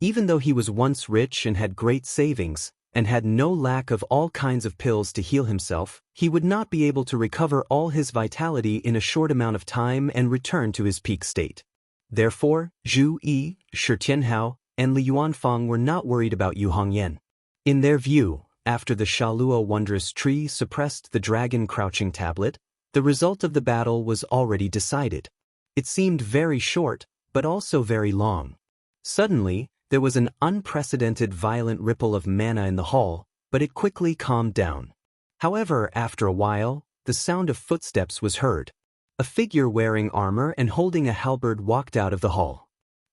Even though he was once rich and had great savings, and had no lack of all kinds of pills to heal himself, he would not be able to recover all his vitality in a short amount of time and return to his peak state. Therefore, Zhu Yi, Shi Tianhao, and Li Yuanfang were not worried about Yu Hongyan. In their view, after the Shalua Wondrous Tree suppressed the Dragon Crouching Tablet, the result of the battle was already decided. It seemed very short, but also very long. Suddenly, there was an unprecedented violent ripple of mana in the hall, but it quickly calmed down. However, after a while, the sound of footsteps was heard. A figure wearing armor and holding a halberd walked out of the hall.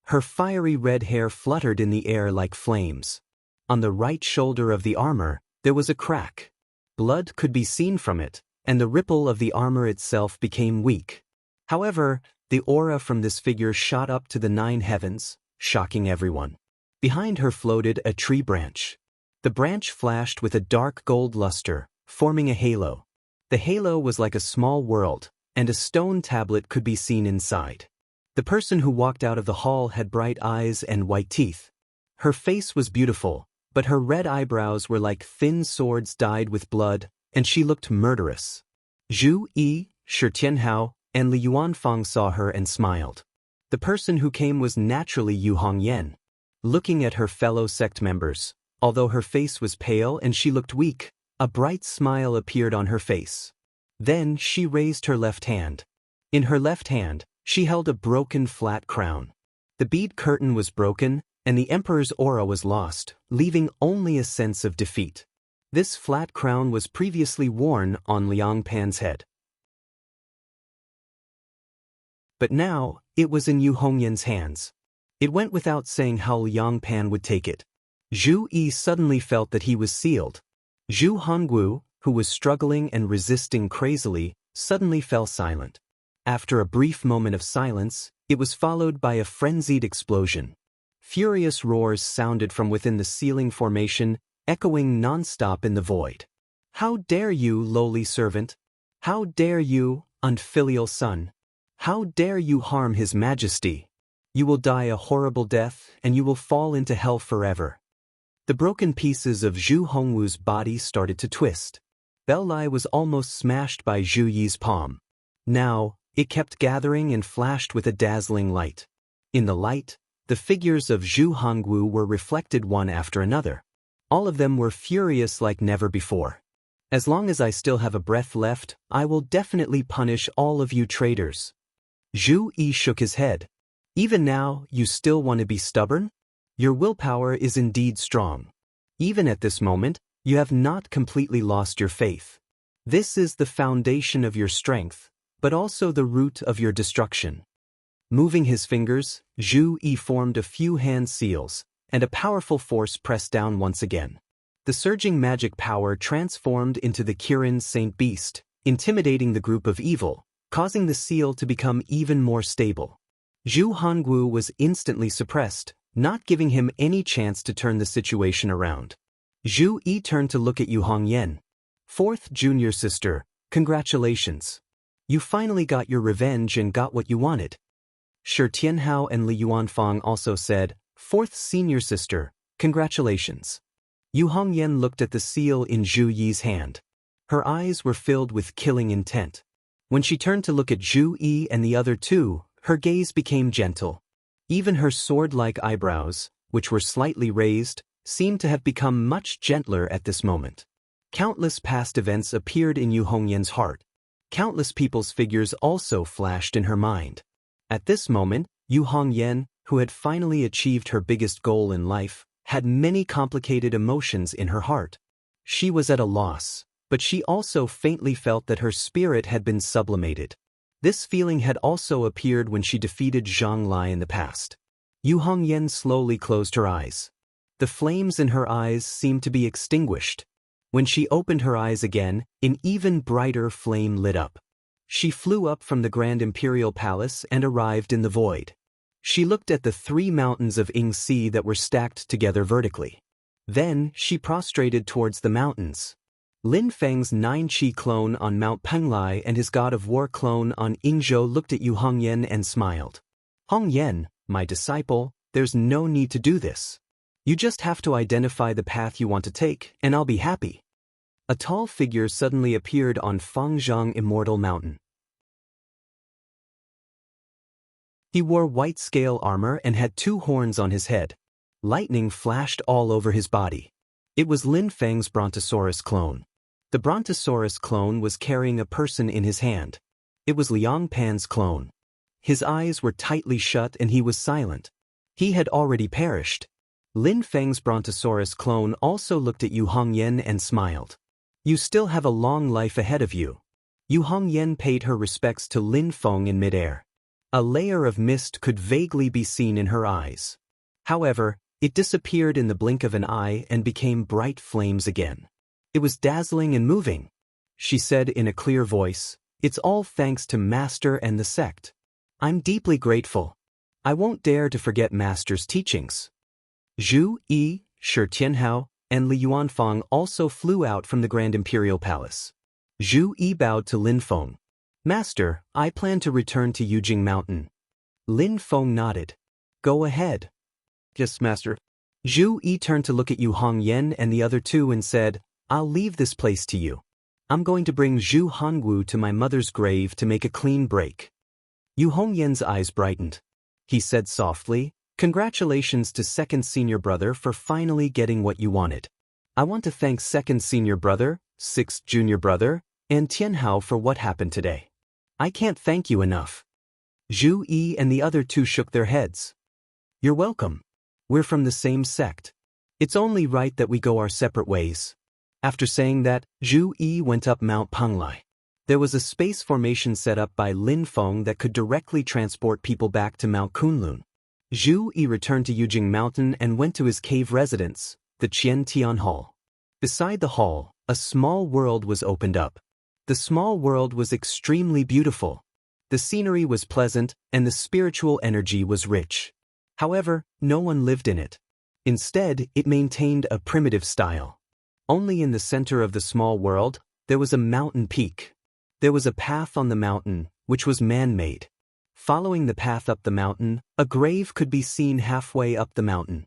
Her fiery red hair fluttered in the air like flames. On the right shoulder of the armor, there was a crack. Blood could be seen from it, and the ripple of the armor itself became weak. However, the aura from this figure shot up to the 9 heavens, shocking everyone. Behind her floated a tree branch. The branch flashed with a dark gold luster, forming a halo. The halo was like a small world, and a stone tablet could be seen inside. The person who walked out of the hall had bright eyes and white teeth. Her face was beautiful, but her red eyebrows were like thin swords dyed with blood, and she looked murderous. Zhu Yi, Shi Tianhao, and Li Yuanfang saw her and smiled. The person who came was naturally Yu Hongyan. Looking at her fellow sect members, although her face was pale and she looked weak, a bright smile appeared on her face. Then she raised her left hand. In her left hand, she held a broken flat crown. The bead curtain was broken, and the emperor's aura was lost, leaving only a sense of defeat. This flat crown was previously worn on Liang Pan's head. But now, it was in Yu Hongyan's hands. It went without saying how Liang Pan would take it. Zhu Yi suddenly felt that he was sealed. Zhu Hongwu, who was struggling and resisting crazily, suddenly fell silent. After a brief moment of silence, it was followed by a frenzied explosion. Furious roars sounded from within the ceiling formation, echoing non-stop in the void. "How dare you, lowly servant? How dare you, unfilial son? How dare you harm His Majesty? You will die a horrible death, and you will fall into hell forever." The broken pieces of Zhu Hongwu's body started to twist. Belli was almost smashed by Zhu Yi's palm. Now, it kept gathering and flashed with a dazzling light. In the light, the figures of Zhu Hongwu were reflected one after another. All of them were furious like never before. "As long as I still have a breath left, I will definitely punish all of you traitors." Zhu Yi shook his head. "Even now, you still want to be stubborn? Your willpower is indeed strong. Even at this moment, you have not completely lost your faith. This is the foundation of your strength, but also the root of your destruction." Moving his fingers, Zhu Yi formed a few hand seals, and a powerful force pressed down once again. The surging magic power transformed into the Kirin Saint Beast, intimidating the group of evil, causing the seal to become even more stable. Zhu Hongwu was instantly suppressed, not giving him any chance to turn the situation around. Zhu Yi turned to look at Yu Hongyan. "Fourth junior sister, congratulations. You finally got your revenge and got what you wanted." Shi Tianhao and Li Yuanfang also said, "Fourth senior sister, congratulations." Yu Hongyan looked at the seal in Zhu Yi's hand. Her eyes were filled with killing intent. When she turned to look at Zhu Yi and the other two, her gaze became gentle. Even her sword-like eyebrows, which were slightly raised, seemed to have become much gentler at this moment. Countless past events appeared in Yu Hongyan's heart. Countless people's figures also flashed in her mind. At this moment, Yu Hongyan, who had finally achieved her biggest goal in life, had many complicated emotions in her heart. She was at a loss, but she also faintly felt that her spirit had been sublimated. This feeling had also appeared when she defeated Zhang Lai in the past. Yu Hongyan slowly closed her eyes. The flames in her eyes seemed to be extinguished. When she opened her eyes again, an even brighter flame lit up. She flew up from the Grand Imperial Palace and arrived in the void. She looked at the 3 mountains of Yingxi that were stacked together vertically. Then she prostrated towards the mountains. Lin Feng's 9-Chi clone on Mount Penglai and his God of War clone on Yingzhou looked at Yu Hongyan and smiled. "Hongyan, my disciple, there's no need to do this. You just have to identify the path you want to take, and I'll be happy. A tall figure suddenly appeared on Fangzhang Immortal Mountain. He wore white scale armor and had 2 horns on his head. Lightning flashed all over his body. It was Lin Feng's Brontosaurus clone. The Brontosaurus clone was carrying a person in his hand. It was Liang Pan's clone. His eyes were tightly shut and he was silent. He had already perished. Lin Feng's Brontosaurus clone also looked at Yu Hongyan and smiled. You still have a long life ahead of you. Yu Hongyan paid her respects to Lin Feng in midair. A layer of mist could vaguely be seen in her eyes. However, it disappeared in the blink of an eye and became bright flames again. It was dazzling and moving. She said in a clear voice, "It's all thanks to Master and the sect. I'm deeply grateful. I won't dare to forget Master's teachings." Zhu Yi, Shi Tianhao, and Li Yuanfang also flew out from the Grand Imperial Palace. Zhu Yi bowed to Lin Feng. "Master, I plan to return to Yujing Mountain." Lin Feng nodded. "Go ahead." "Yes, Master." Zhu Yi turned to look at Yu Hongyan and the other 2 and said, "I'll leave this place to you. I'm going to bring Zhu Hangu to my mother's grave to make a clean break." Yu Hongyan's eyes brightened. He said softly, "Congratulations to second senior brother for finally getting what you wanted. I want to thank second senior brother, sixth junior brother, and Tianhao for what happened today. I can't thank you enough." Zhu Yi and the other 2 shook their heads. "You're welcome. We're from the same sect. It's only right that we go our separate ways." After saying that, Zhu Yi went up Mount Panglai. There was a space formation set up by Lin Feng that could directly transport people back to Mount Kunlun. Zhu Yi returned to Yujing Mountain and went to his cave residence, the Qian Tian Hall. Beside the hall, a small world was opened up. The small world was extremely beautiful. The scenery was pleasant and the spiritual energy was rich. However, no one lived in it. Instead, it maintained a primitive style. Only in the center of the small world, there was a mountain peak. There was a path on the mountain, which was man-made. Following the path up the mountain, a grave could be seen halfway up the mountain.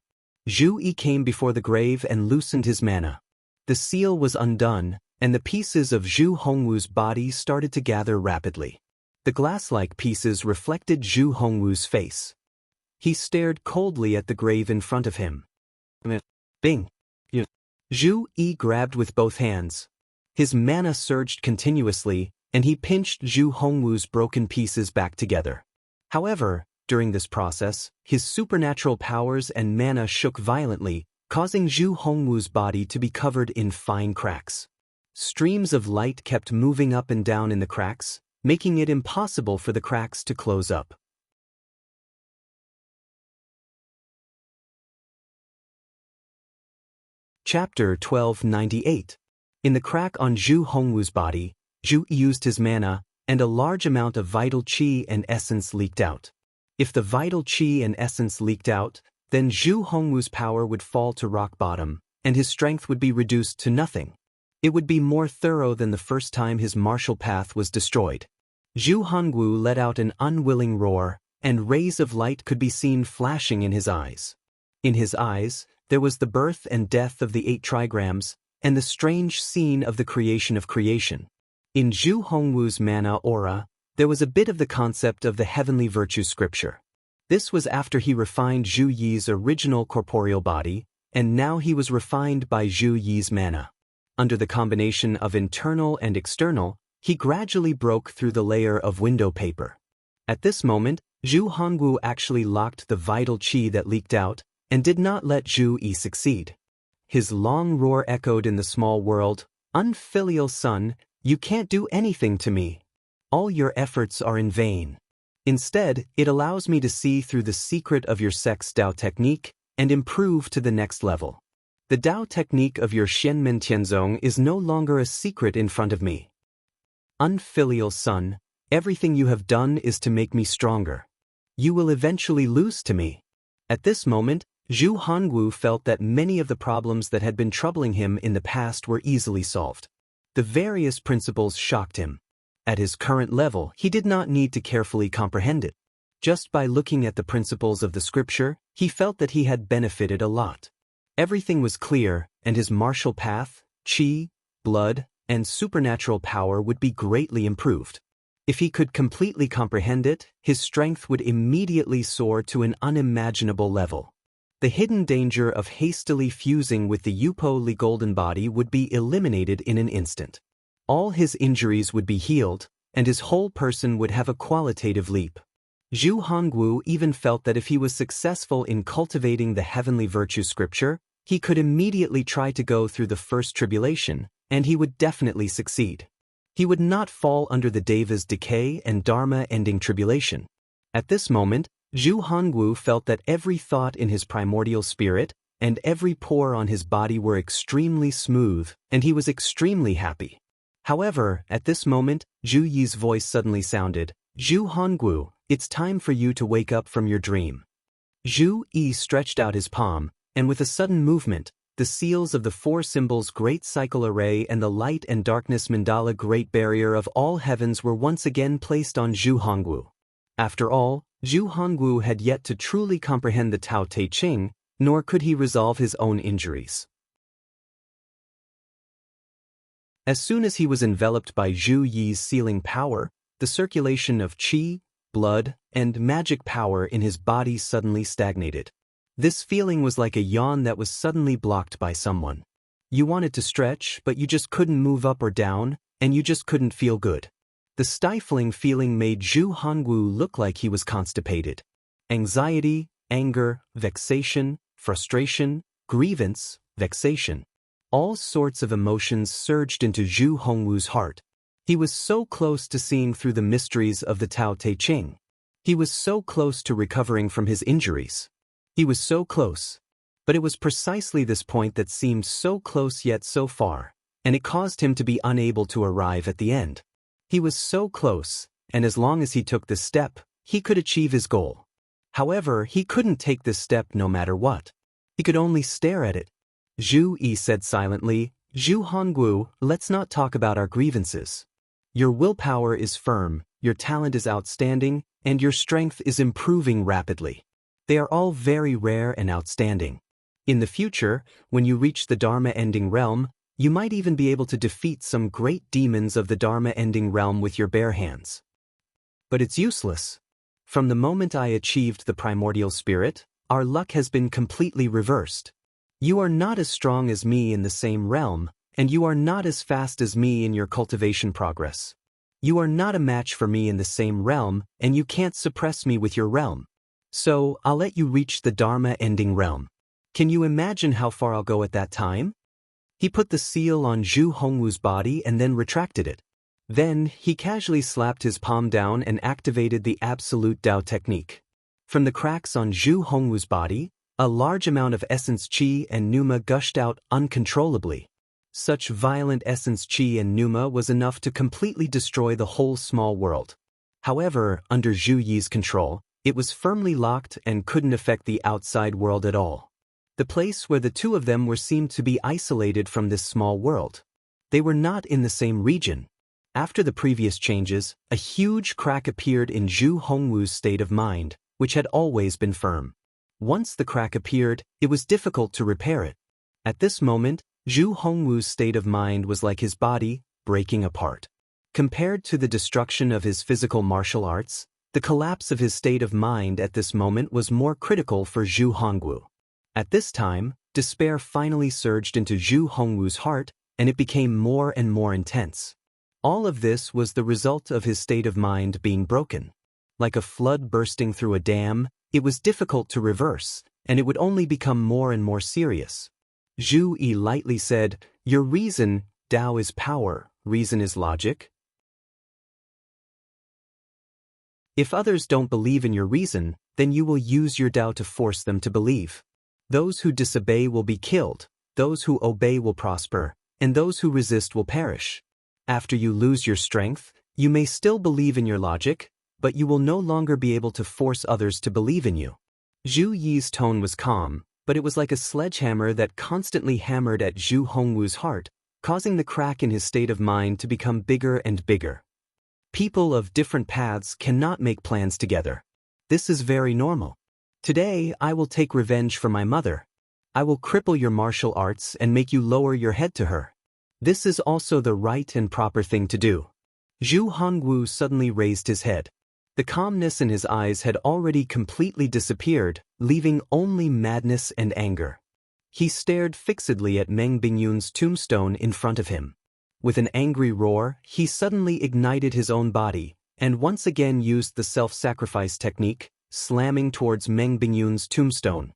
Zhu Yi came before the grave and loosened his mana. The seal was undone, and the pieces of Zhu Hongwu's body started to gather rapidly. The glass-like pieces reflected Zhu Hongwu's face. He stared coldly at the grave in front of him. Bing! Zhu Yi grabbed with both hands. His mana surged continuously, and he pinched Zhu Hongwu's broken pieces back together. However, during this process, his supernatural powers and mana shook violently, causing Zhu Hongwu's body to be covered in fine cracks. Streams of light kept moving up and down in the cracks, making it impossible for the cracks to close up. Chapter 1298. In the crack on Zhu Hongwu's body, Zhu used his mana, and a large amount of vital qi and essence leaked out. If the vital qi and essence leaked out, then Zhu Hongwu's power would fall to rock bottom, and his strength would be reduced to nothing. It would be more thorough than the first time his martial path was destroyed. Zhu Hongwu let out an unwilling roar, and rays of light could be seen flashing in his eyes. In his eyes, there was the birth and death of the 8 trigrams, and the strange scene of the creation of creation. In Zhu Hongwu's mana aura, there was a bit of the concept of the heavenly virtue scripture. This was after he refined Zhu Yi's original corporeal body, and now he was refined by Zhu Yi's mana. Under the combination of internal and external, he gradually broke through the layer of window paper. At this moment, Zhu Hongwu actually locked the vital qi that leaked out, and did not let Zhu Yi succeed. His long roar echoed in the small world, "Unfilial son, you can't do anything to me. All your efforts are in vain. Instead, it allows me to see through the secret of your sect's Dao technique and improve to the next level. The Dao technique of your Xianmen Tianzong is no longer a secret in front of me. Unfilial son, everything you have done is to make me stronger. You will eventually lose to me." At this moment, Zhu Hongwu felt that many of the problems that had been troubling him in the past were easily solved. The various principles shocked him. At his current level, he did not need to carefully comprehend it. Just by looking at the principles of the scripture, he felt that he had benefited a lot. Everything was clear, and his martial path, qi, blood, and supernatural power would be greatly improved. If he could completely comprehend it, his strength would immediately soar to an unimaginable level. The hidden danger of hastily fusing with the Yupo golden body would be eliminated in an instant. All his injuries would be healed, and his whole person would have a qualitative leap. Zhu Hongwu even felt that if he was successful in cultivating the heavenly virtue scripture, he could immediately try to go through the first tribulation, and he would definitely succeed. He would not fall under the Deva's decay and Dharma-ending tribulation. At this moment, Zhu Hongwu felt that every thought in his primordial spirit and every pore on his body were extremely smooth, and he was extremely happy. However, at this moment, Zhu Yi's voice suddenly sounded, "Zhu Hongwu, it's time for you to wake up from your dream." Zhu Yi stretched out his palm, and with a sudden movement, the seals of the four symbols Great Cycle Array and the Light and Darkness Mandala Great Barrier of all heavens were once again placed on Zhu Hongwu. After all, Zhu Hongwu had yet to truly comprehend the Tao Te Ching, nor could he resolve his own injuries. As soon as he was enveloped by Zhu Yi's sealing power, the circulation of qi, blood, and magic power in his body suddenly stagnated. This feeling was like a yawn that was suddenly blocked by someone. You wanted to stretch, but you just couldn't move up or down, and you just couldn't feel good. The stifling feeling made Zhu Hongwu look like he was constipated. Anxiety, anger, vexation, frustration, grievance, vexation. All sorts of emotions surged into Zhu Hongwu's heart. He was so close to seeing through the mysteries of the Tao Te Ching. He was so close to recovering from his injuries. He was so close. But it was precisely this point that seemed so close yet so far, and it caused him to be unable to arrive at the end. He was so close, and as long as he took this step, he could achieve his goal. However, he couldn't take this step no matter what. He could only stare at it. Zhu Yi said silently, "Zhu Hongwu, let's not talk about our grievances. Your willpower is firm, your talent is outstanding, and your strength is improving rapidly. They are all very rare and outstanding. In the future, when you reach the Dharma-ending realm, you might even be able to defeat some great demons of the Dharma-ending realm with your bare hands. But it's useless. From the moment I achieved the primordial spirit, our luck has been completely reversed. You are not as strong as me in the same realm, and you are not as fast as me in your cultivation progress. You are not a match for me in the same realm, and you can't suppress me with your realm. So, I'll let you reach the Dharma-ending realm. Can you imagine how far I'll go at that time?" He put the seal on Zhu Hongwu's body and then retracted it. Then, he casually slapped his palm down and activated the Absolute Tao technique. From the cracks on Zhu Hongwu's body, a large amount of essence qi and pneuma gushed out uncontrollably. Such violent essence qi and pneuma was enough to completely destroy the whole small world. However, under Zhu Yi's control, it was firmly locked and couldn't affect the outside world at all. The place where the two of them were seemed to be isolated from this small world. They were not in the same region. After the previous changes, a huge crack appeared in Zhu Hongwu's state of mind, which had always been firm. Once the crack appeared, it was difficult to repair it. At this moment, Zhu Hongwu's state of mind was like his body, breaking apart. Compared to the destruction of his physical martial arts, the collapse of his state of mind at this moment was more critical for Zhu Hongwu. At this time, despair finally surged into Zhu Hongwu's heart, and it became more and more intense. All of this was the result of his state of mind being broken. Like a flood bursting through a dam, it was difficult to reverse, and it would only become more and more serious. Zhu Yi lightly said, "Your reason, Tao is power, reason is logic. If others don't believe in your reason, then you will use your Tao to force them to believe. Those who disobey will be killed, those who obey will prosper, and those who resist will perish. After you lose your strength, you may still believe in your logic, but you will no longer be able to force others to believe in you." Zhu Yi's tone was calm, but it was like a sledgehammer that constantly hammered at Zhu Hongwu's heart, causing the crack in his state of mind to become bigger and bigger. People of different paths cannot make plans together. This is very normal. Today, I will take revenge for my mother. I will cripple your martial arts and make you lower your head to her. This is also the right and proper thing to do. Zhu Hongwu suddenly raised his head. The calmness in his eyes had already completely disappeared, leaving only madness and anger. He stared fixedly at Meng Bingyun's tombstone in front of him. With an angry roar, he suddenly ignited his own body, and once again used the self-sacrifice technique, slamming towards Meng Bingyun's tombstone.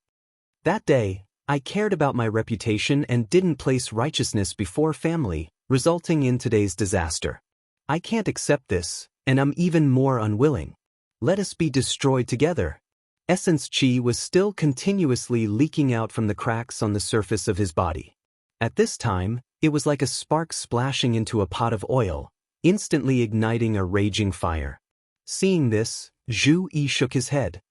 That day, I cared about my reputation and didn't place righteousness before family, resulting in today's disaster. I can't accept this, and I'm even more unwilling. Let us be destroyed together. Essence Qi was still continuously leaking out from the cracks on the surface of his body. At this time, it was like a spark splashing into a pot of oil, instantly igniting a raging fire. Seeing this, Zhu Yi shook his head.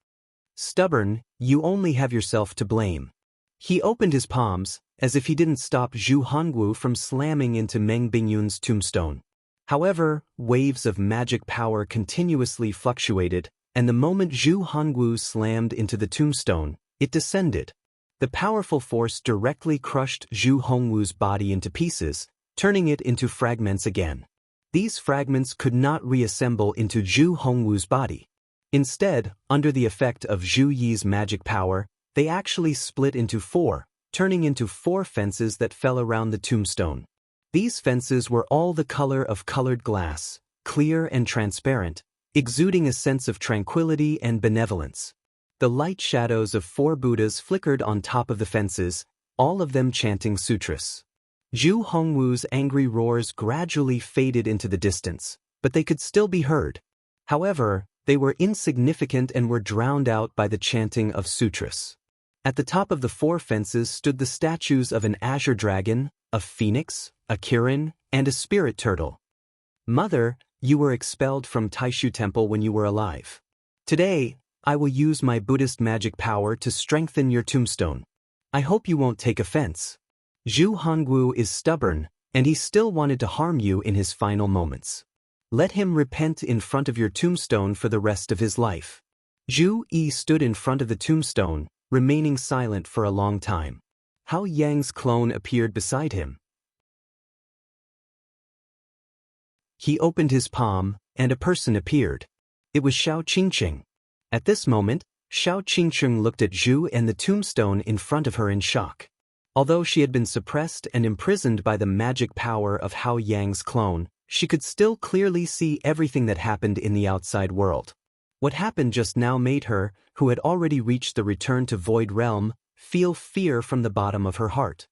Stubborn, you only have yourself to blame. He opened his palms, as if he didn't stop Zhu Hongwu from slamming into Meng Bingyun's tombstone. However, waves of magic power continuously fluctuated, and the moment Zhu Hongwu slammed into the tombstone, it descended. The powerful force directly crushed Zhu Hongwu's body into pieces, turning it into fragments again. These fragments could not reassemble into Zhu Hongwu's body. Instead, under the effect of Zhu Yi's magic power, they actually split into four, turning into four fences that fell around the tombstone. These fences were all the color of colored glass, clear and transparent, exuding a sense of tranquility and benevolence. The light shadows of four Buddhas flickered on top of the fences, all of them chanting sutras. Zhu Hongwu's angry roars gradually faded into the distance, but they could still be heard. However, they were insignificant and were drowned out by the chanting of sutras. At the top of the four fences stood the statues of an azure dragon, a phoenix, a kirin, and a spirit turtle. Mother, you were expelled from Taishu Temple when you were alive. Today, I will use my Buddhist magic power to strengthen your tombstone. I hope you won't take offense. Zhu Hongwu is stubborn, and he still wanted to harm you in his final moments. Let him repent in front of your tombstone for the rest of his life. Zhu Yi stood in front of the tombstone, remaining silent for a long time. Hao Yang's clone appeared beside him. He opened his palm, and a person appeared. It was Shao Qingqing. At this moment, Shao Qingqing looked at Zhu and the tombstone in front of her in shock. Although she had been suppressed and imprisoned by the magic power of Hao Yang's clone, she could still clearly see everything that happened in the outside world. What happened just now made her, who had already reached the return to Void Realm, feel fear from the bottom of her heart.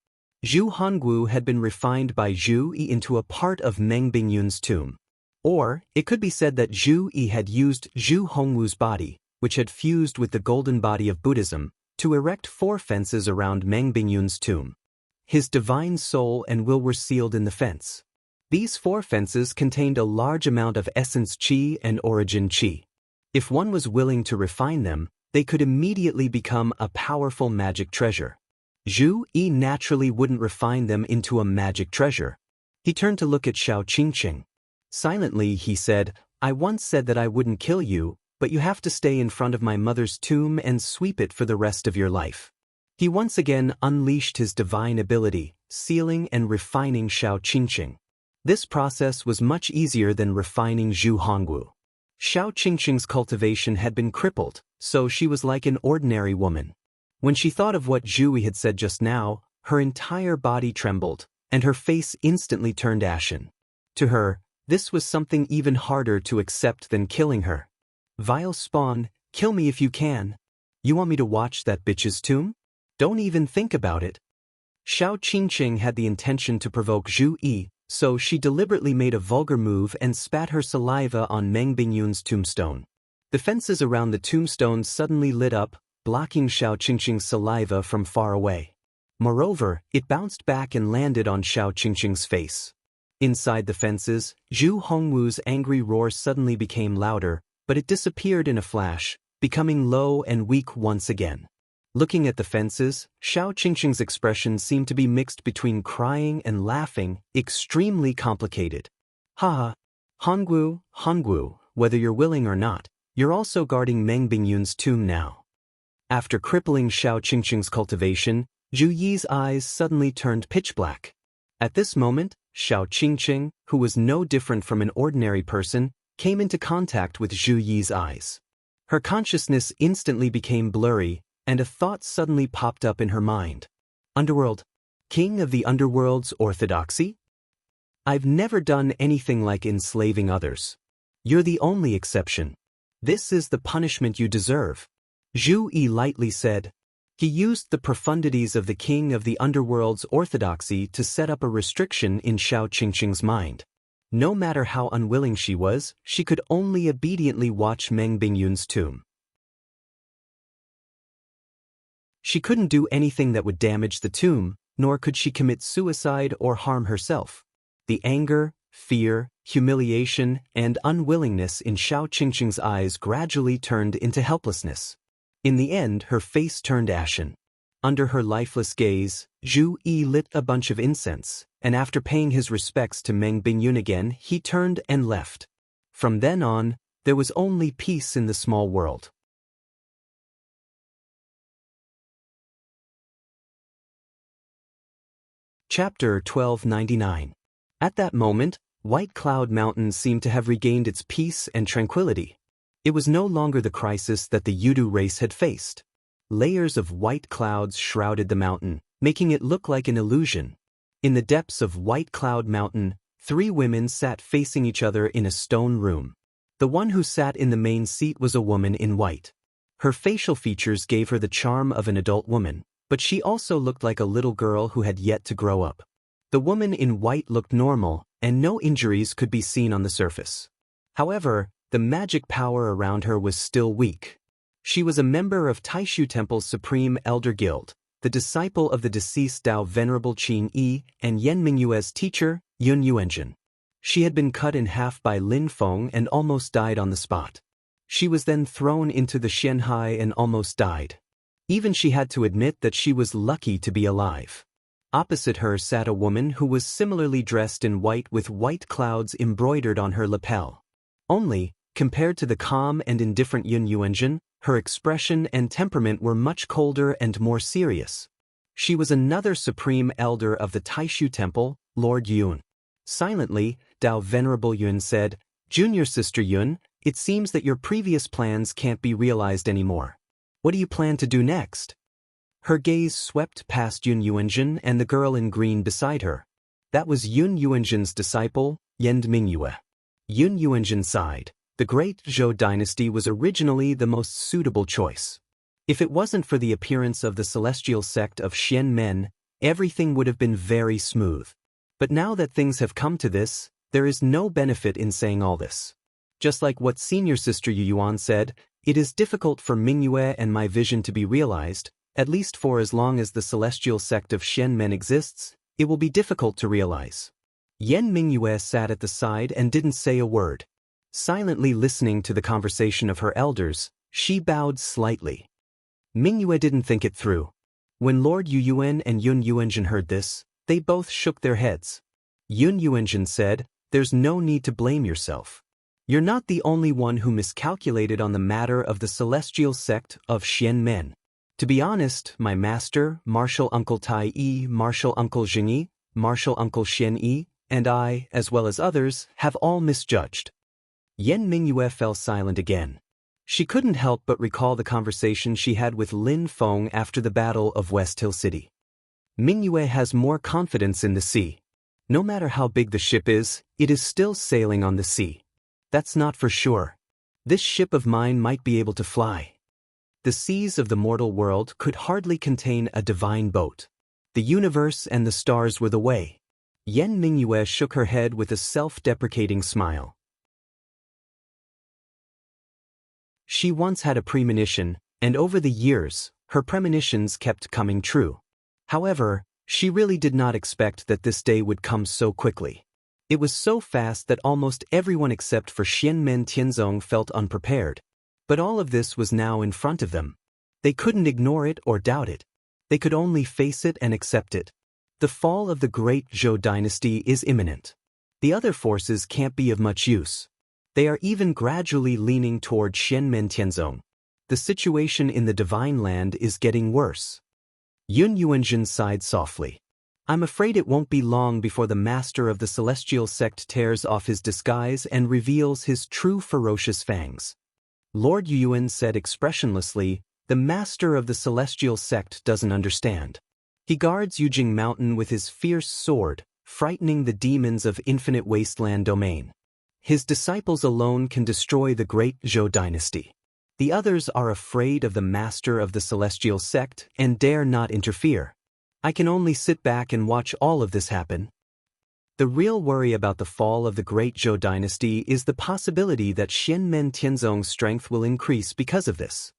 Zhu Hongwu had been refined by Zhu Yi into a part of Meng Bingyun's tomb. Or, it could be said that Zhu Yi had used Zhu Hongwu's body, which had fused with the golden body of Buddhism, to erect four fences around Meng Bingyun's tomb. His divine soul and will were sealed in the fence. These four fences contained a large amount of essence qi and origin qi. If one was willing to refine them, they could immediately become a powerful magic treasure. Zhu Yi naturally wouldn't refine them into a magic treasure. He turned to look at Shao Qingqing. Silently, he said, I once said that I wouldn't kill you, but you have to stay in front of my mother's tomb and sweep it for the rest of your life. He once again unleashed his divine ability, sealing and refining Shao Qingqing. This process was much easier than refining Zhu Hongwu. Shao Qingqing's cultivation had been crippled, so she was like an ordinary woman. When she thought of what Zhu Yi had said just now, her entire body trembled, and her face instantly turned ashen. To her, this was something even harder to accept than killing her. Vile spawn, kill me if you can. You want me to watch that bitch's tomb? Don't even think about it. Shao Qingqing had the intention to provoke Zhu Yi, so she deliberately made a vulgar move and spat her saliva on Meng Bingyun's tombstone. The fences around the tombstone suddenly lit up, blocking Shao Qingqing's saliva from far away. Moreover, it bounced back and landed on Shao Qingqing's face. Inside the fences, Zhu Hongwu's angry roar suddenly became louder, but it disappeared in a flash, becoming low and weak once again. Looking at the fences, Shao Qingqing's expression seemed to be mixed between crying and laughing, extremely complicated. Ha! Hongwu, whether you're willing or not, you're also guarding Meng Bingyun's tomb now. After crippling Shao Qingqing's cultivation, Zhu Yi's eyes suddenly turned pitch black. At this moment, Xiao Qingqing, who was no different from an ordinary person, came into contact with Zhu Yi's eyes. Her consciousness instantly became blurry, and a thought suddenly popped up in her mind. Underworld? King of the Underworld's orthodoxy? I've never done anything like enslaving others. You're the only exception. This is the punishment you deserve. Zhu Yi lightly said. He used the profundities of the King of the Underworld's orthodoxy to set up a restriction in Xiao Qingqing's mind. No matter how unwilling she was, she could only obediently watch Meng Bingyun's tomb. She couldn't do anything that would damage the tomb, nor could she commit suicide or harm herself. The anger, fear, humiliation, and unwillingness in Xiao Qingqing's eyes gradually turned into helplessness. In the end, her face turned ashen. Under her lifeless gaze, Zhu Yi lit a bunch of incense, and after paying his respects to Meng Bingyun again, he turned and left. From then on, there was only peace in the small world. Chapter 1299. At that moment, White Cloud Mountain seemed to have regained its peace and tranquility. It was no longer the crisis that the Yudu race had faced. Layers of white clouds shrouded the mountain, making it look like an illusion. In the depths of White Cloud Mountain, 3 women sat facing each other in a stone room. The one who sat in the main seat was a woman in white. Her facial features gave her the charm of an adult woman, but she also looked like a little girl who had yet to grow up. The woman in white looked normal, and no injuries could be seen on the surface. However, the magic power around her was still weak. She was a member of Taishu Temple's Supreme Elder Guild, the disciple of the deceased Tao Venerable Qin Yi and Yan Mingyue's teacher, Yun Yuanjun. She had been cut in half by Lin Feng and almost died on the spot. She was then thrown into the Xianhai and almost died. Even she had to admit that she was lucky to be alive. Opposite her sat a woman who was similarly dressed in white with white clouds embroidered on her lapel. Only, compared to the calm and indifferent Yun Yuanjun, her expression and temperament were much colder and more serious. She was another supreme elder of the Taishu Temple, Lord Yun. Silently, Tao Venerable Yun said, "Junior Sister Yun, it seems that your previous plans can't be realized anymore. What do you plan to do next?" Her gaze swept past Yun Yuanjun and the girl in green beside her. That was Yun Yuanjun's disciple, Yan Mingyue. Yun Yuanjun sighed. The great Zhou dynasty was originally the most suitable choice. If it wasn't for the appearance of the celestial sect of Xian Men, everything would have been very smooth. But now that things have come to this, there is no benefit in saying all this. Just like what Senior Sister Yu Yuan said, it is difficult for Mingyue and my vision to be realized, at least for as long as the celestial sect of Xian Men exists, it will be difficult to realize. Yan Mingyue sat at the side and didn't say a word. Silently listening to the conversation of her elders, she bowed slightly. Mingyue didn't think it through. When Lord Yu Yuan and Yun Yuanjun heard this, they both shook their heads. Yun Yuanjun said, "There's no need to blame yourself. You're not the only one who miscalculated on the matter of the celestial sect of Xian Men. To be honest, my master, Martial Uncle Tai Yi, Martial Uncle Jing Yi, Martial Uncle Xian Yi, and I, as well as others, have all misjudged." Yan Mingyue fell silent again. She couldn't help but recall the conversation she had with Lin Feng after the Battle of West Hill City. Mingyue has more confidence in the sea. No matter how big the ship is, it is still sailing on the sea. That's not for sure. This ship of mine might be able to fly. The seas of the mortal world could hardly contain a divine boat. The universe and the stars were the way. Yan Mingyue shook her head with a self-deprecating smile. She once had a premonition, and over the years, her premonitions kept coming true. However, she really did not expect that this day would come so quickly. It was so fast that almost everyone except for Xianmen Tianzong felt unprepared. But all of this was now in front of them. They couldn't ignore it or doubt it. They could only face it and accept it. The fall of the great Zhou dynasty is imminent. The other forces can't be of much use. They are even gradually leaning toward Xianmen Tianzong. The situation in the Divine Land is getting worse. Yun Yuanjun sighed softly. I'm afraid it won't be long before the master of the celestial sect tears off his disguise and reveals his true ferocious fangs. Lord Yuan said expressionlessly, the master of the celestial sect doesn't understand. He guards Yujing Mountain with his fierce sword, frightening the demons of infinite wasteland domain. His disciples alone can destroy the great Zhou dynasty. The others are afraid of the master of the celestial sect and dare not interfere. I can only sit back and watch all of this happen. The real worry about the fall of the great Zhou dynasty is the possibility that Xianmen Tianzong's strength will increase because of this.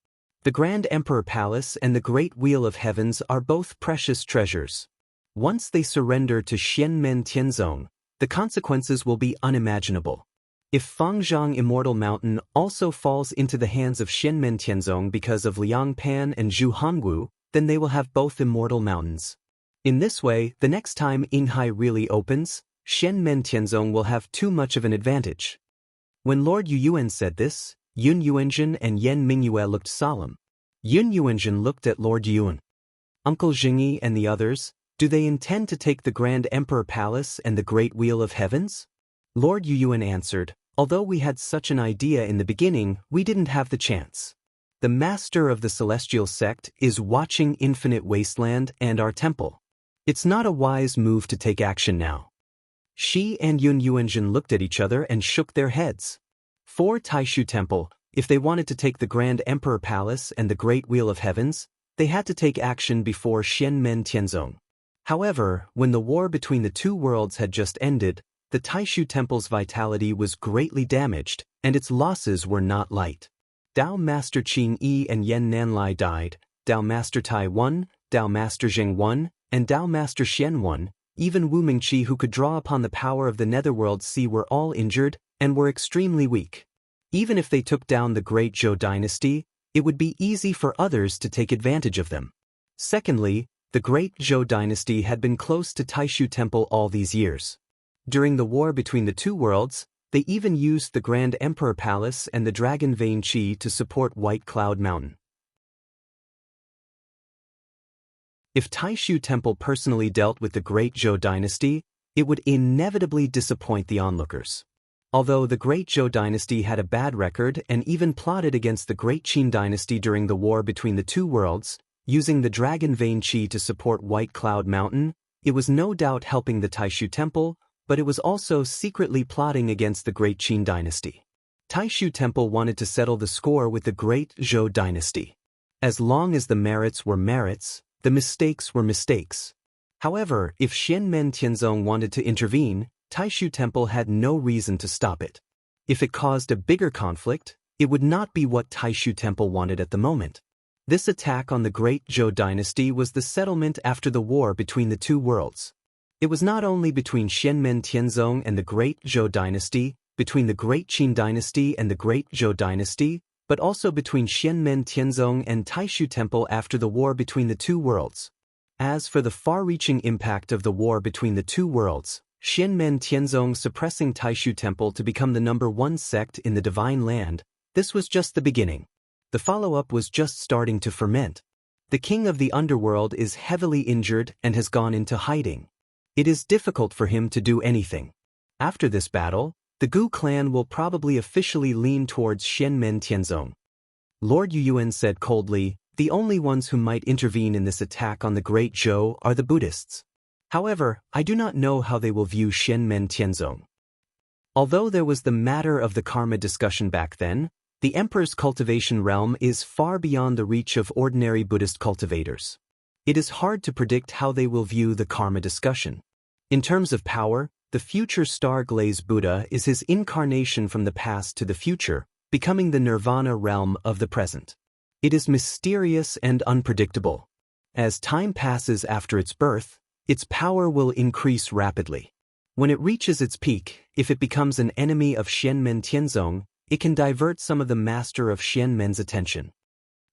The Grand Emperor Palace and the Great Wheel of Heavens are both precious treasures. Once they surrender to Xianmen Tianzong, the consequences will be unimaginable. If Fangzhang Immortal Mountain also falls into the hands of Xianmen Tianzong because of Liang Pan and Zhu Hanwu, then they will have both immortal mountains. In this way, the next time Yinghai really opens, Xianmen Tianzong will have too much of an advantage. When Lord Yu Yuan said this, Yun Yuanjun and Yan Mingyue looked solemn. Yun Yuanjun looked at Lord Yuan. Uncle Jingyi and the others, do they intend to take the Grand Emperor Palace and the Great Wheel of Heavens? Lord Yu Yuan answered, although we had such an idea in the beginning, we didn't have the chance. The master of the celestial sect is watching Infinite Wasteland and our temple. It's not a wise move to take action now. Shi and Yun Yuanjun looked at each other and shook their heads. For Taishu Temple, if they wanted to take the Grand Emperor Palace and the Great Wheel of Heavens, they had to take action before Xianmen Tianzong. However, when the war between the two worlds had just ended, the Taishu Temple's vitality was greatly damaged, and its losses were not light. Dao Master Qin Yi and Yen Nanlai died, Dao Master Tai won, Dao Master Zheng won, and Dao Master Xian won. Even Wu Mingqi, who could draw upon the power of the Netherworld Sea, were all injured and were extremely weak. Even if they took down the great Zhou dynasty, it would be easy for others to take advantage of them. Secondly, the great Zhou dynasty had been close to Taishu Temple all these years. During the war between the two worlds, they even used the Grand Emperor Palace and the Dragon Vein Qi to support White Cloud Mountain. If Taishu Temple personally dealt with the great Zhou dynasty, it would inevitably disappoint the onlookers. Although the great Zhou dynasty had a bad record and even plotted against the great Qin dynasty during the war between the two worlds, using the Dragon Vein Qi to support White Cloud Mountain, it was no doubt helping the Taishu Temple, but it was also secretly plotting against the great Qin dynasty. Taishu Temple wanted to settle the score with the great Zhou dynasty. As long as the merits were merits, the mistakes were mistakes. However, if Xianmen Tianzong wanted to intervene, Taishu Temple had no reason to stop it. If it caused a bigger conflict, it would not be what Taishu Temple wanted at the moment. This attack on the great Zhou dynasty was the settlement after the war between the two worlds. It was not only between Xianmen Tianzong and the great Zhou dynasty, between the great Qin dynasty and the great Zhou dynasty, but also between Xianmen Tianzong and Taishu Temple after the war between the two worlds. As for the far-reaching impact of the war between the two worlds, Xianmen Tianzong suppressing Taishu Temple to become the #1 sect in the Divine Land, this was just the beginning. The follow-up was just starting to ferment. The king of the underworld is heavily injured and has gone into hiding. It is difficult for him to do anything. After this battle, the Gu clan will probably officially lean towards Xianmen Tianzong. Lord Yu Yuan said coldly, the only ones who might intervene in this attack on the Great Zhou are the Buddhists. However, I do not know how they will view Xianmen Tianzong. Although there was the matter of the karma discussion back then, the Emperor's cultivation realm is far beyond the reach of ordinary Buddhist cultivators. It is hard to predict how they will view the karma discussion. In terms of power, the future star-glazed Buddha is his incarnation from the past to the future, becoming the nirvana realm of the present. It is mysterious and unpredictable. As time passes after its birth, its power will increase rapidly. When it reaches its peak, if it becomes an enemy of Xianmen Tianzong, it can divert some of the master of Xianmen's attention.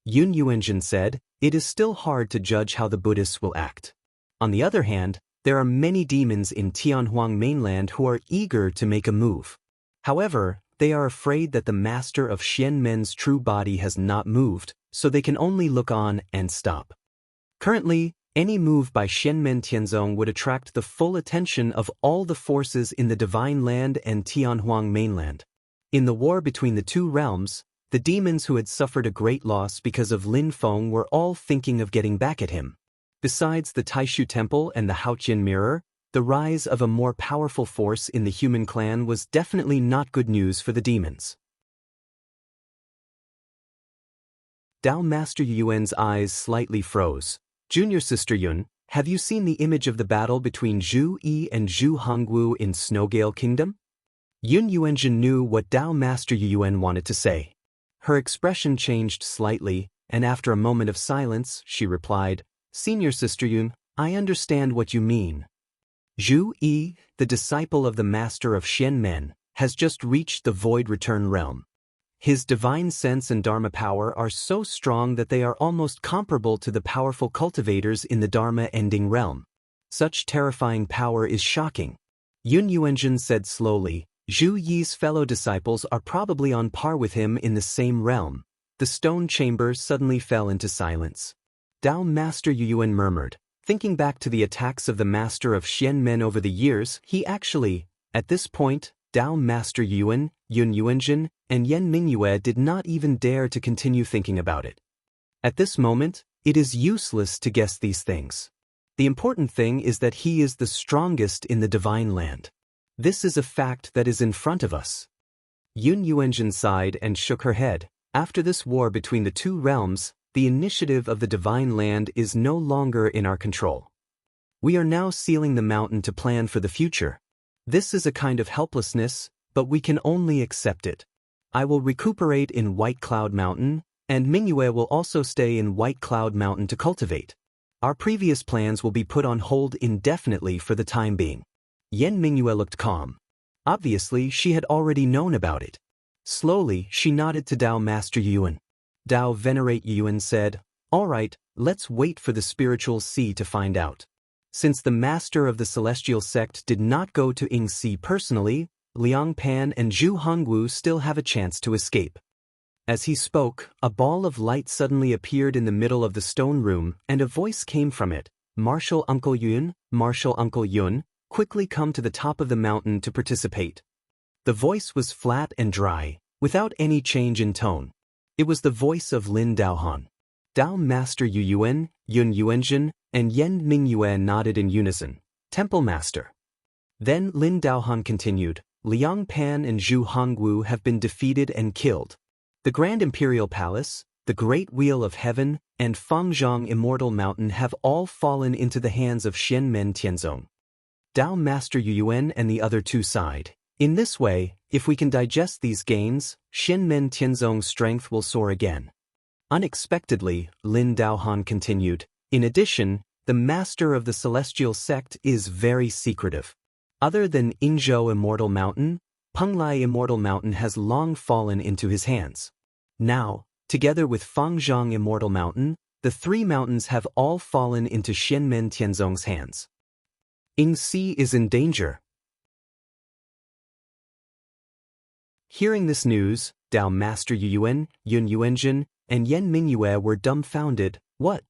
Yun Yuanjun said, it is still hard to judge how the Buddhists will act. On the other hand, there are many demons in Tianhuang mainland who are eager to make a move. However, they are afraid that the master of Xianmen's true body has not moved, so they can only look on and stop. Currently, Any move by Xianmen Tianzong would attract the full attention of all the forces in the Divine Land and Tianhuang mainland. In the war between the two realms, the demons who had suffered a great loss because of Lin Feng were all thinking of getting back at him. Besides the Taishu Temple and the Haotian Mirror, the rise of a more powerful force in the human clan was definitely not good news for the demons. Dao Master Yuan's eyes slightly froze. Junior Sister Yun, have you seen the image of the battle between Zhu Yi and Zhu Hongwu in Snowgale Kingdom? Yun Yuanjin knew what Dao Master Yuan wanted to say. Her expression changed slightly, and after a moment of silence, she replied, Senior Sister Yun, I understand what you mean. Zhu Yi, the disciple of the master of Xianmen, has just reached the Void Return realm. His divine sense and Dharma power are so strong that they are almost comparable to the powerful cultivators in the Dharma ending realm. Such terrifying power is shocking. Yun Yuanjin said slowly, Zhu Yi's fellow disciples are probably on par with him in the same realm. The stone chamber suddenly fell into silence. Dao Master Yuan murmured. Thinking back to the attacks of the master of Xianmen over the years, he actually, at this point, Dao Master Yuan, Yun Yuanjin, and Yan Mingyue did not even dare to continue thinking about it. At this moment, it is useless to guess these things. The important thing is that he is the strongest in the Divine Land. This is a fact that is in front of us. Yun Yuanjin sighed and shook her head. After this war between the two realms, the initiative of the Divine Land is no longer in our control. We are now sealing the mountain to plan for the future. This is a kind of helplessness, but we can only accept it. I will recuperate in White Cloud Mountain, and Mingyue will also stay in White Cloud Mountain to cultivate. Our previous plans will be put on hold indefinitely for the time being. Yan Mingyue looked calm. Obviously, she had already known about it. Slowly, she nodded to Dao Master Yuan. Dao Venerate Yuan said, All right, let's wait for the spiritual sea to find out. Since the master of the celestial sect did not go to Yingxi personally, Liang Pan and Zhu Hongwu still have a chance to escape. As he spoke, a ball of light suddenly appeared in the middle of the stone room, and a voice came from it. Martial Uncle Yun, quickly come to the top of the mountain to participate. The voice was flat and dry, without any change in tone. It was the voice of Lin Daohan. Dao Master Yuan, Yun Yuanjin, and Yan Mingyue nodded in unison. Temple Master. Then Lin Daohan continued, Liang Pan and Zhu Hongwu have been defeated and killed. The Grand Imperial Palace, the Great Wheel of Heaven, and Fangzhong Immortal Mountain have all fallen into the hands of Xianmen Tianzong. Dao Master Yuan and the other two sighed. In this way, if we can digest these gains, Xianmen Tianzong's strength will soar again. Unexpectedly, Lin Daohan continued, in addition, the master of the celestial sect is very secretive. Other than Yingzhou Immortal Mountain, Penglai Immortal Mountain has long fallen into his hands. Now, together with Fangzhong Immortal Mountain, the three mountains have all fallen into Xianmen Tianzong's hands. Yingxi is in danger. Hearing this news, Dao Master Yuan, Yun Yuanjin, and Yan Mingyue were dumbfounded. What?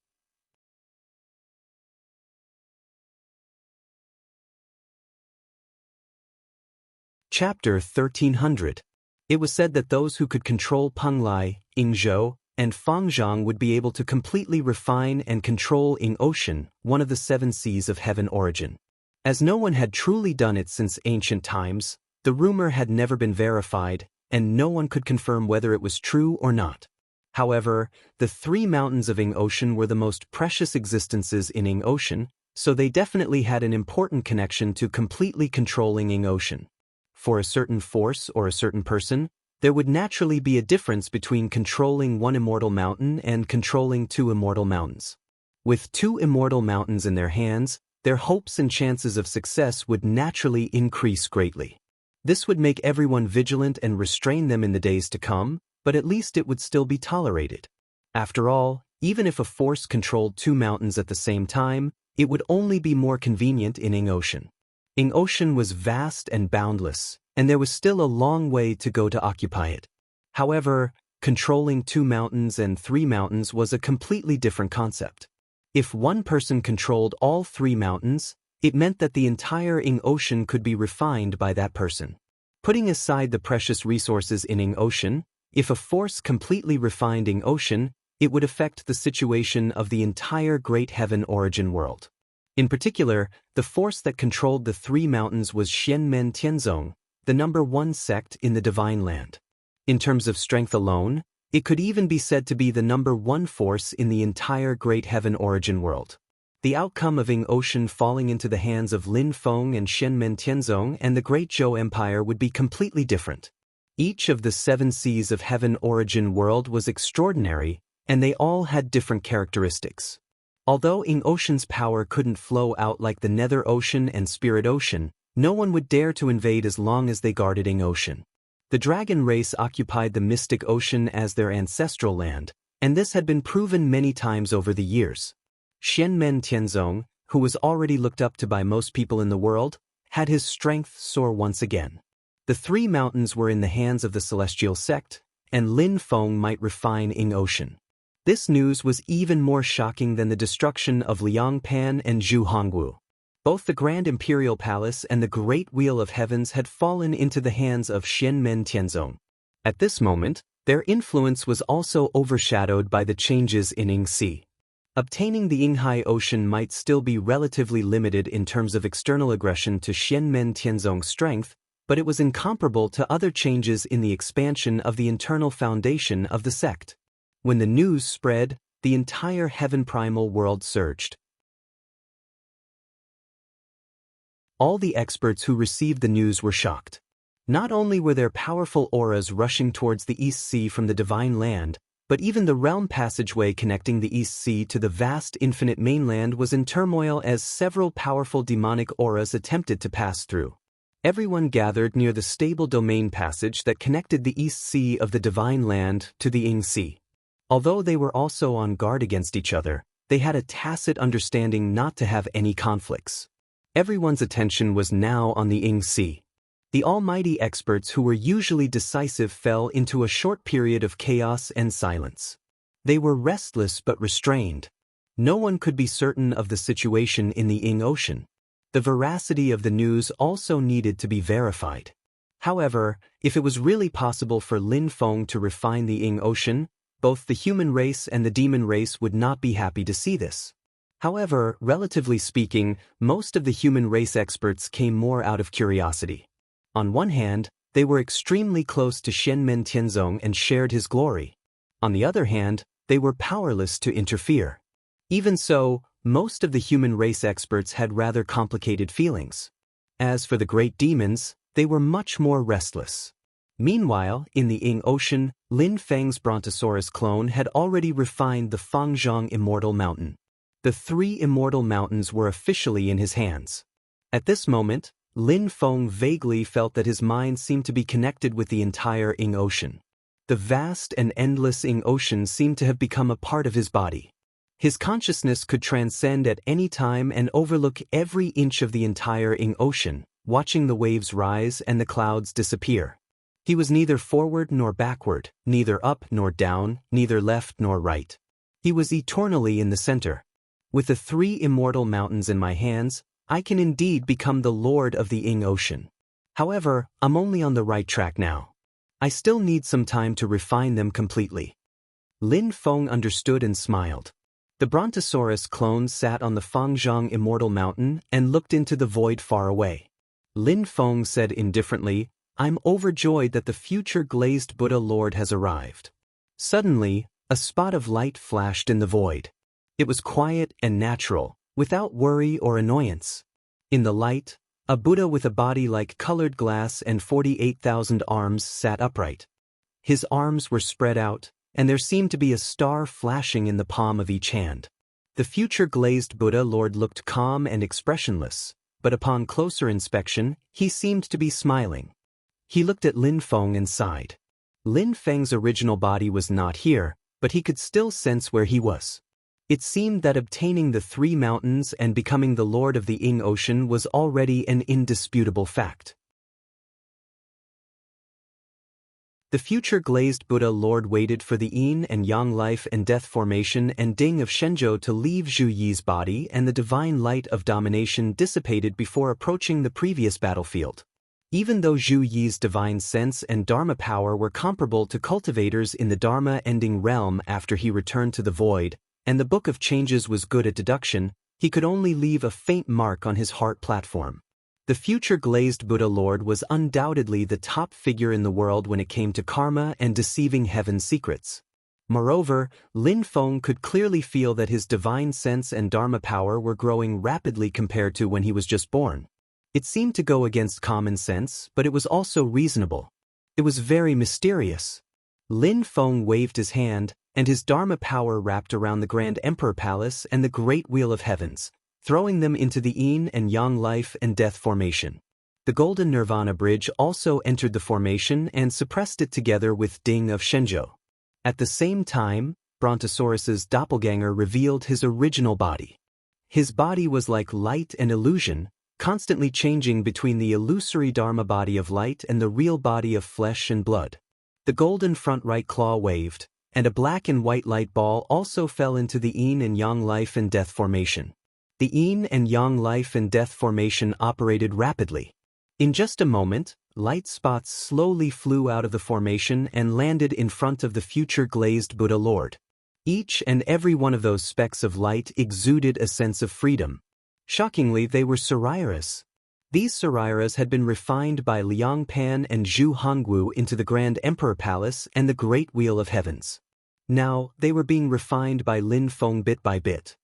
Chapter 1300. It was said that those who could control Penglai, Yingzhou, and Fangzhong would be able to completely refine and control Ying Ocean, one of the seven seas of heaven origin. As no one had truly done it since ancient times, the rumor had never been verified, and no one could confirm whether it was true or not. However, the three mountains of Ying Ocean were the most precious existences in Ying Ocean, so they definitely had an important connection to completely controlling Ying Ocean. For a certain force or a certain person, there would naturally be a difference between controlling one immortal mountain and controlling two immortal mountains. With two immortal mountains in their hands, their hopes and chances of success would naturally increase greatly. This would make everyone vigilant and restrain them in the days to come, but at least it would still be tolerated. After all, even if a force controlled two mountains at the same time, it would only be more convenient in Ying Ocean. Ying Ocean was vast and boundless, and there was still a long way to go to occupy it. However, controlling two mountains and three mountains was a completely different concept. If one person controlled all three mountains, it meant that the entire Ing Ocean could be refined by that person. Putting aside the precious resources in Ing Ocean, if a force completely refined Ing Ocean, it would affect the situation of the entire Great Heaven Origin world. In particular, the force that controlled the three mountains was Xianmen Tianzong, the number one sect in the Divine Land. In terms of strength alone, it could even be said to be the number one force in the entire Great Heaven Origin world. The outcome of Ing Ocean falling into the hands of Lin Feng and Xianmen Tianzong and the Great Zhou Empire would be completely different. Each of the seven seas of Heaven Origin world was extraordinary, and they all had different characteristics. Although Ing Ocean's power couldn't flow out like the Nether Ocean and Spirit Ocean, no one would dare to invade as long as they guarded Ing Ocean. The dragon race occupied the Mystic Ocean as their ancestral land, and this had been proven many times over the years. Xianmen Tianzong, who was already looked up to by most people in the world, had his strength soar once again. The three mountains were in the hands of the Celestial Sect, and Lin Feng might refine Ing Ocean. This news was even more shocking than the destruction of Liang Pan and Zhu Hongwu. Both the Grand Imperial Palace and the Great Wheel of Heavens had fallen into the hands of Xianmen Tianzong. At this moment, their influence was also overshadowed by the changes in Ing Sea. Obtaining the Yinghai Ocean might still be relatively limited in terms of external aggression to Xianmen Tianzong's strength, but it was incomparable to other changes in the expansion of the internal foundation of the sect. When the news spread, the entire Heaven Primal world surged. All the experts who received the news were shocked. Not only were there powerful auras rushing towards the East Sea from the Divine Land, but even the realm passageway connecting the East Sea to the vast infinite mainland was in turmoil as several powerful demonic auras attempted to pass through. Everyone gathered near the stable domain passage that connected the East Sea of the Divine Land to the Ing Sea. Although they were also on guard against each other, they had a tacit understanding not to have any conflicts. Everyone's attention was now on the Ing Sea. The almighty experts who were usually decisive fell into a short period of chaos and silence. They were restless but restrained. No one could be certain of the situation in the Ing Ocean. The veracity of the news also needed to be verified. However, if it was really possible for Lin Feng to refine the Ing Ocean, both the human race and the demon race would not be happy to see this. However, relatively speaking, most of the human race experts came more out of curiosity. On one hand, they were extremely close to Xianmen Tianzong and shared his glory. On the other hand, they were powerless to interfere. Even so, most of the human race experts had rather complicated feelings. As for the great demons, they were much more restless. Meanwhile, in the Ing Ocean, Lin Feng's Brontosaurus clone had already refined the Fangzhong Immortal Mountain. The three immortal mountains were officially in his hands. At this moment, Lin Feng vaguely felt that his mind seemed to be connected with the entire Ing Ocean. The vast and endless Ing Ocean seemed to have become a part of his body. His consciousness could transcend at any time and overlook every inch of the entire Ing Ocean, watching the waves rise and the clouds disappear. He was neither forward nor backward, neither up nor down, neither left nor right. He was eternally in the center. With the three immortal mountains in my hands, I can indeed become the Lord of the Ing Ocean. However, I'm only on the right track now. I still need some time to refine them completely. Lin Feng understood and smiled. The Brontosaurus clone sat on the Fangzhong Immortal Mountain and looked into the void far away. Lin Feng said indifferently, "I'm overjoyed that the future glazed Buddha Lord has arrived." Suddenly, a spot of light flashed in the void. It was quiet and natural, without worry or annoyance. In the light, a Buddha with a body like colored glass and 48,000 arms sat upright. His arms were spread out, and there seemed to be a star flashing in the palm of each hand. The future glazed Buddha Lord looked calm and expressionless, but upon closer inspection, he seemed to be smiling. He looked at Lin Feng and sighed. Lin Feng's original body was not here, but he could still sense where he was. It seemed that obtaining the three mountains and becoming the Lord of the Ing Ocean was already an indisputable fact. The future glazed Buddha Lord waited for the yin and yang life and death formation and ding of Shenzhou to leave Zhu Yi's body, and the divine light of domination dissipated before approaching the previous battlefield. Even though Zhu Yi's divine sense and Dharma power were comparable to cultivators in the Dharma-ending realm after he returned to the void, and the Book of Changes was good at deduction, he could only leave a faint mark on his heart platform. The future glazed Buddha Lord was undoubtedly the top figure in the world when it came to karma and deceiving heaven's secrets. Moreover, Lin Feng could clearly feel that his divine sense and Dharma power were growing rapidly compared to when he was just born. It seemed to go against common sense, but it was also reasonable. It was very mysterious. Lin Feng waved his hand, and his Dharma power wrapped around the Grand Emperor Palace and the Great Wheel of Heavens, throwing them into the yin and yang life and death formation. The Golden Nirvana Bridge also entered the formation and suppressed it together with Ding of Shenzhou. At the same time, Brontosaurus's doppelganger revealed his original body. His body was like light and illusion, constantly changing between the illusory Dharma body of light and the real body of flesh and blood. The golden front right claw waved, and a black and white light ball also fell into the yin and yang life and death formation. The yin and yang life and death formation operated rapidly. In just a moment, light spots slowly flew out of the formation and landed in front of the future glazed Buddha Lord. Each and every one of those specks of light exuded a sense of freedom. Shockingly, they were Sariras. These Sariras had been refined by Liang Pan and Zhu Hongwu into the Grand Emperor Palace and the Great Wheel of Heavens. Now, they were being refined by Lin Feng bit by bit.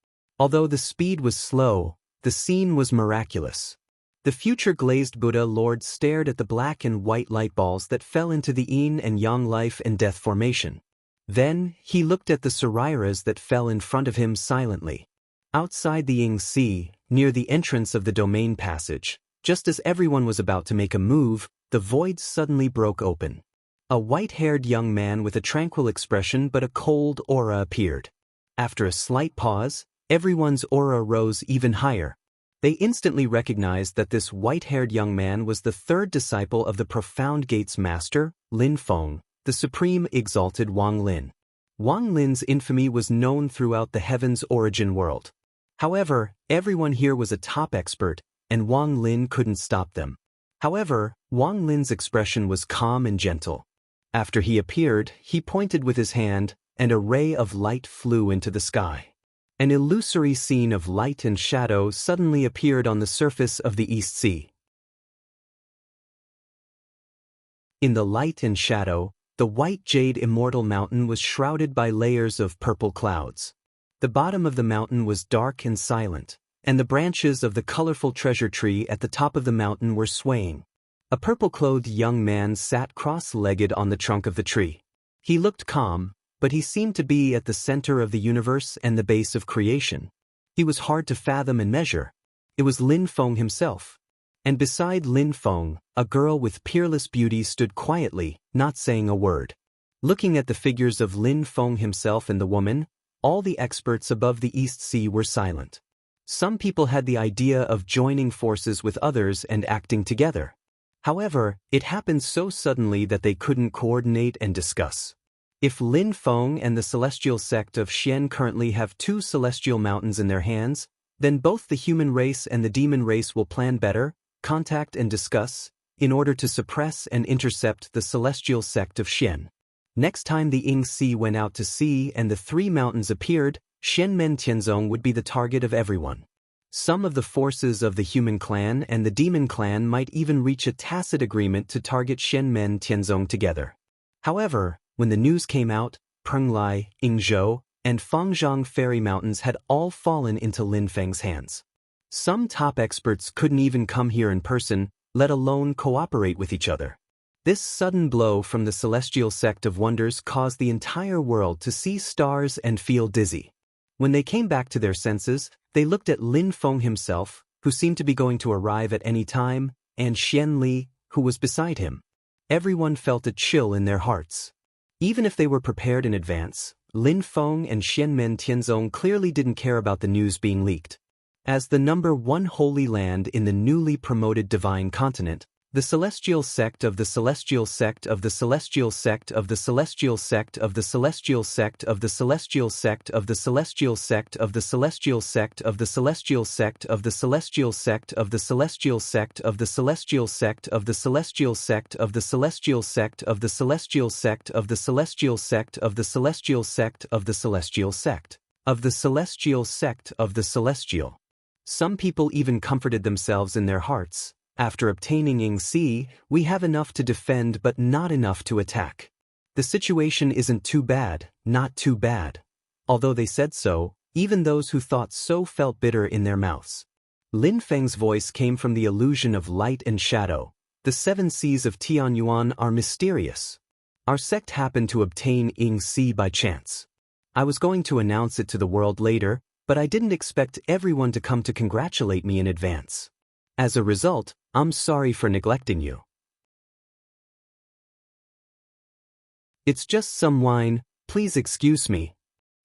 Although the speed was slow, the scene was miraculous. The future glazed Buddha Lord stared at the black and white light balls that fell into the yin and yang life and death formation. Then, he looked at the Sariras that fell in front of him silently. Outside the Ying Sea, near the entrance of the domain passage, just as everyone was about to make a move, the void suddenly broke open. A white-haired young man with a tranquil expression but a cold aura appeared. After a slight pause, everyone's aura rose even higher. They instantly recognized that this white-haired young man was the third disciple of the Profound Gates Master, Lin Feng, the Supreme Exalted Wang Lin. Wang Lin's infamy was known throughout the Heaven's origin world. However, everyone here was a top expert, and Wang Lin couldn't stop them. However, Wang Lin's expression was calm and gentle. After he appeared, he pointed with his hand, and a ray of light flew into the sky. An illusory scene of light and shadow suddenly appeared on the surface of the East Sea. In the light and shadow, the white jade immortal mountain was shrouded by layers of purple clouds. The bottom of the mountain was dark and silent, and the branches of the colorful treasure tree at the top of the mountain were swaying. A purple-clothed young man sat cross-legged on the trunk of the tree. He looked calm, but he seemed to be at the center of the universe and the base of creation. He was hard to fathom and measure. It was Lin Feng himself. And beside Lin Feng, a girl with peerless beauty stood quietly, not saying a word. Looking at the figures of Lin Feng himself and the woman, all the experts above the East Sea were silent. Some people had the idea of joining forces with others and acting together. However, it happened so suddenly that they couldn't coordinate and discuss. If Lin Feng and the celestial sect of Xian currently have two celestial mountains in their hands, then both the human race and the demon race will plan better, contact and discuss, in order to suppress and intercept the celestial sect of Xian. Next time the Ying Sea went out to sea and the three mountains appeared, Xianmen Tianzong would be the target of everyone. Some of the forces of the human clan and the demon clan might even reach a tacit agreement to target Xianmen Tianzong together. However, when the news came out, Penglai, Yingzhou, and Fangzhong Fairy Mountains had all fallen into Lin Feng's hands. Some top experts couldn't even come here in person, let alone cooperate with each other. This sudden blow from the celestial sect of wonders caused the entire world to see stars and feel dizzy. When they came back to their senses, they looked at Lin Feng himself, who seemed to be going to arrive at any time, and Xian Li, who was beside him. Everyone felt a chill in their hearts. Even if they were prepared in advance, Lin Feng and Xianmen Tianzong clearly didn't care about the news being leaked. As the number one holy land in the newly promoted divine continent, The celestial sect of the celestial sect of the celestial sect of the celestial sect of the celestial sect of the celestial sect of the celestial sect of the celestial sect of the celestial sect of the celestial sect of the celestial sect of the celestial sect of the celestial sect of the celestial sect of the celestial sect of the celestial sect of the celestial sect of the celestial sect of the celestial sect of the celestial. Some people even comforted themselves in their hearts. After obtaining Ing Si, we have enough to defend but not enough to attack. The situation isn't too bad, not too bad. Although they said so, even those who thought so felt bitter in their mouths. Lin Feng's voice came from the illusion of light and shadow. The 7 Cs of Tianyuan are mysterious. Our sect happened to obtain Ing Si by chance. I was going to announce it to the world later, but I didn't expect everyone to come to congratulate me in advance. As a result, I'm sorry for neglecting you. It's just some wine, please excuse me.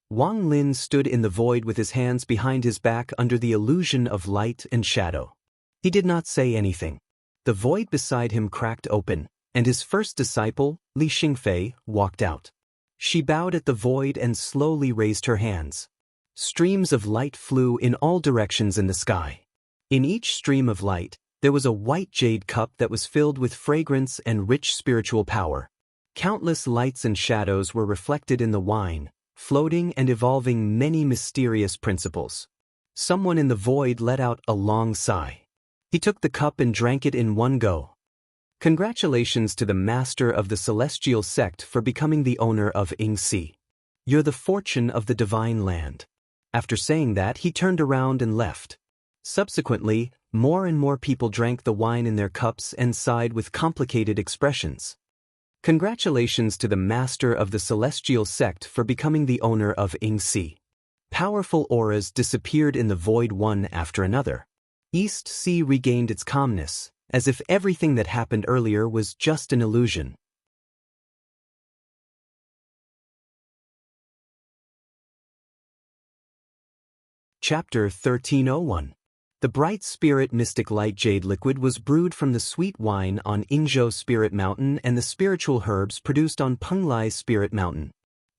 Wang Lin stood in the void with his hands behind his back under the illusion of light and shadow. He did not say anything. The void beside him cracked open, and his first disciple, Li Xingfei, walked out. She bowed at the void and slowly raised her hands. Streams of light flew in all directions in the sky. In each stream of light, there was a white jade cup that was filled with fragrance and rich spiritual power. Countless lights and shadows were reflected in the wine, floating and evolving many mysterious principles. Someone in the void let out a long sigh. He took the cup and drank it in one go. Congratulations to the master of the celestial sect for becoming the owner of Ing Si. You're the fortune of the divine land. After saying that, he turned around and left. Subsequently, more and more people drank the wine in their cups and sighed with complicated expressions. Congratulations to the master of the celestial sect for becoming the owner of Ing Si. Powerful auras disappeared in the void one after another. East Sea regained its calmness, as if everything that happened earlier was just an illusion. Chapter 1301. The bright spirit mystic light jade liquid was brewed from the sweet wine on Ingzhou Spirit Mountain and the spiritual herbs produced on Penglai Spirit Mountain.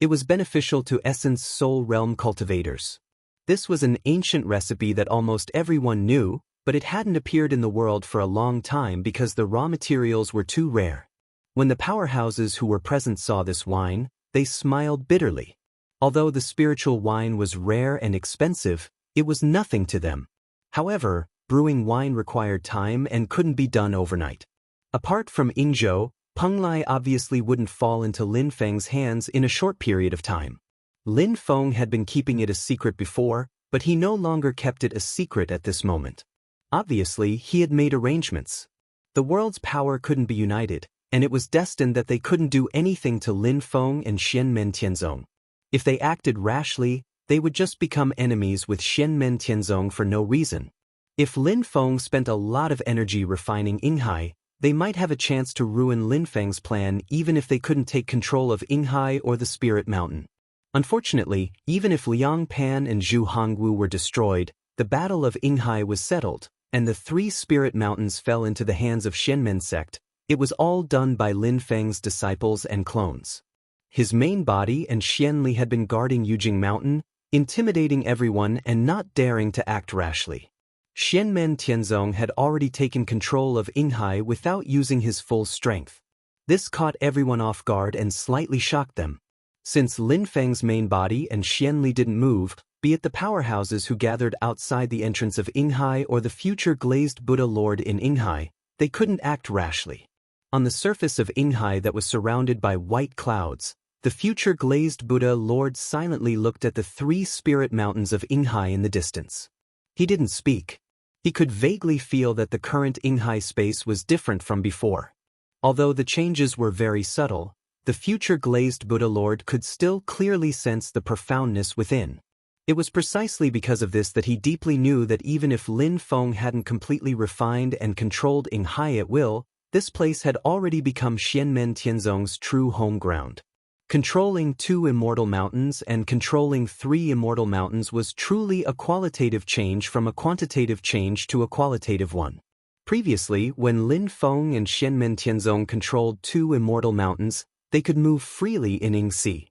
It was beneficial to Essence Soul Realm cultivators. This was an ancient recipe that almost everyone knew, but it hadn't appeared in the world for a long time because the raw materials were too rare. When the powerhouses who were present saw this wine, they smiled bitterly. Although the spiritual wine was rare and expensive, it was nothing to them. However, brewing wine required time and couldn't be done overnight. Apart from Ingzhou, Penglai obviously wouldn't fall into Lin Feng's hands in a short period of time. Lin Feng had been keeping it a secret before, but he no longer kept it a secret at this moment. Obviously, he had made arrangements. The world's power couldn't be united, and it was destined that they couldn't do anything to Lin Feng and Xianmen Tianzong. If they acted rashly, they would just become enemies with Xianmen Tianzong for no reason. If Lin Feng spent a lot of energy refining Yinghai, they might have a chance to ruin Lin Feng's plan even if they couldn't take control of Yinghai or the Spirit Mountain. Unfortunately, even if Liang Pan and Zhu Hongwu were destroyed, the Battle of Yinghai was settled, and the 3 Spirit Mountains fell into the hands of Xianmen sect. It was all done by Lin Feng's disciples and clones. His main body and Xianli had been guarding Yujing Mountain, intimidating everyone and not daring to act rashly. Xianmen Tianzong had already taken control of Yinghai without using his full strength. This caught everyone off guard and slightly shocked them. Since Lin Feng's main body and Xianli didn't move, be it the powerhouses who gathered outside the entrance of Yinghai or the future glazed Buddha Lord in Yinghai, they couldn't act rashly. On the surface of Yinghai that was surrounded by white clouds, the future glazed Buddha Lord silently looked at the 3 spirit mountains of Yinghai in the distance. He didn't speak. He could vaguely feel that the current Yinghai space was different from before. Although the changes were very subtle, the future glazed Buddha Lord could still clearly sense the profoundness within. It was precisely because of this that he deeply knew that even if Lin Feng hadn't completely refined and controlled Yinghai at will, this place had already become Xianmen Tianzong's true home ground. Controlling 2 immortal mountains and controlling 3 immortal mountains was truly a qualitative change from a quantitative change to a qualitative one. Previously, when Lin Feng and Xianmen Tianzong controlled 2 immortal mountains, they could move freely in Yingxi.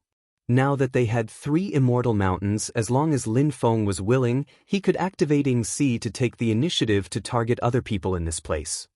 Now that they had 3 immortal mountains, as long as Lin Feng was willing, he could activate Yingxi to take the initiative to target other people in this place.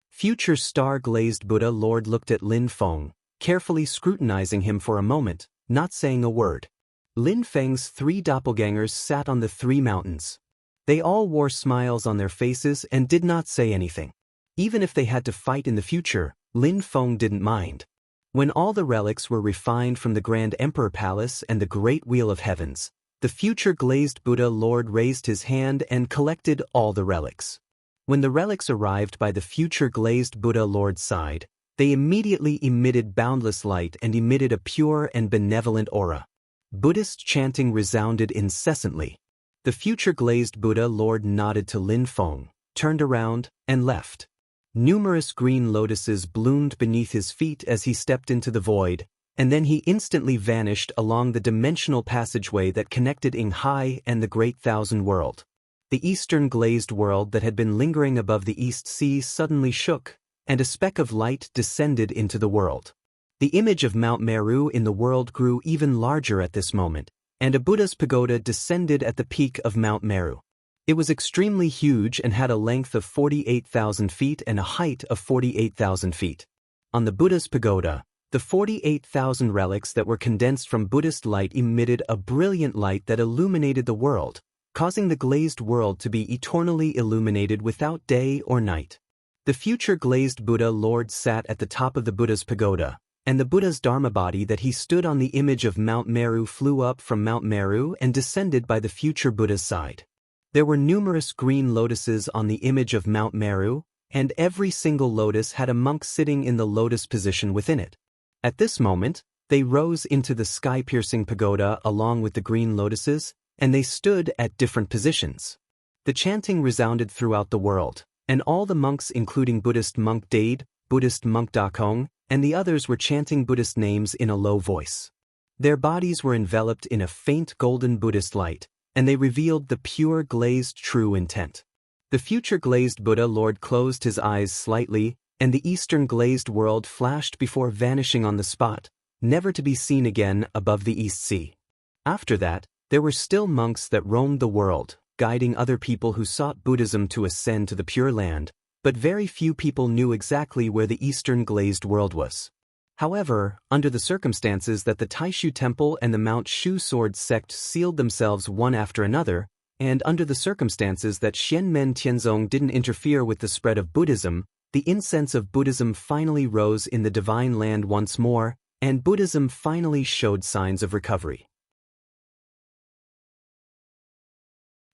Future star-glazed Buddha Lord looked at Lin Feng, carefully scrutinizing him for a moment, not saying a word. Lin Feng's 3 doppelgangers sat on the 3 mountains. They all wore smiles on their faces and did not say anything. Even if they had to fight in the future, Lin Feng didn't mind. When all the relics were refined from the Grand Emperor Palace and the Great Wheel of Heavens, the future glazed Buddha Lord raised his hand and collected all the relics. When the relics arrived by the future glazed Buddha Lord's side, they immediately emitted boundless light and emitted a pure and benevolent aura. Buddhist chanting resounded incessantly. The future glazed Buddha Lord nodded to Lin Feng, turned around, and left. Numerous green lotuses bloomed beneath his feet as he stepped into the void, and then he instantly vanished along the dimensional passageway that connected Yinghai and the Great Thousand World. The eastern glazed world that had been lingering above the East Sea suddenly shook, and a speck of light descended into the world. The image of Mount Meru in the world grew even larger at this moment, and a Buddha's pagoda descended at the peak of Mount Meru. It was extremely huge and had a length of 48,000 feet and a height of 48,000 feet. On the Buddha's pagoda, the 48,000 relics that were condensed from Buddhist light emitted a brilliant light that illuminated the world, causing the glazed world to be eternally illuminated without day or night. The future glazed Buddha Lord sat at the top of the Buddha's pagoda, and the Buddha's Dharma body that he stood on the image of Mount Meru flew up from Mount Meru and descended by the future Buddha's side. There were numerous green lotuses on the image of Mount Meru, and every single lotus had a monk sitting in the lotus position within it. At this moment, they rose into the sky-piercing pagoda along with the green lotuses, and they stood at different positions. The chanting resounded throughout the world, and all the monks including Buddhist monk Dade, Buddhist monk Dakong, and the others were chanting Buddhist names in a low voice. Their bodies were enveloped in a faint golden Buddhist light, and they revealed the pure glazed true intent. The future glazed Buddha Lord closed his eyes slightly, and the eastern glazed world flashed before vanishing on the spot, never to be seen again above the East Sea. After that, there were still monks that roamed the world, guiding other people who sought Buddhism to ascend to the Pure Land, but very few people knew exactly where the eastern glazed world was. However, under the circumstances that the Taishu Temple and the Mount Shu Sword sect sealed themselves one after another, and under the circumstances that Xianmen Tianzong didn't interfere with the spread of Buddhism, the incense of Buddhism finally rose in the Divine Land once more, and Buddhism finally showed signs of recovery.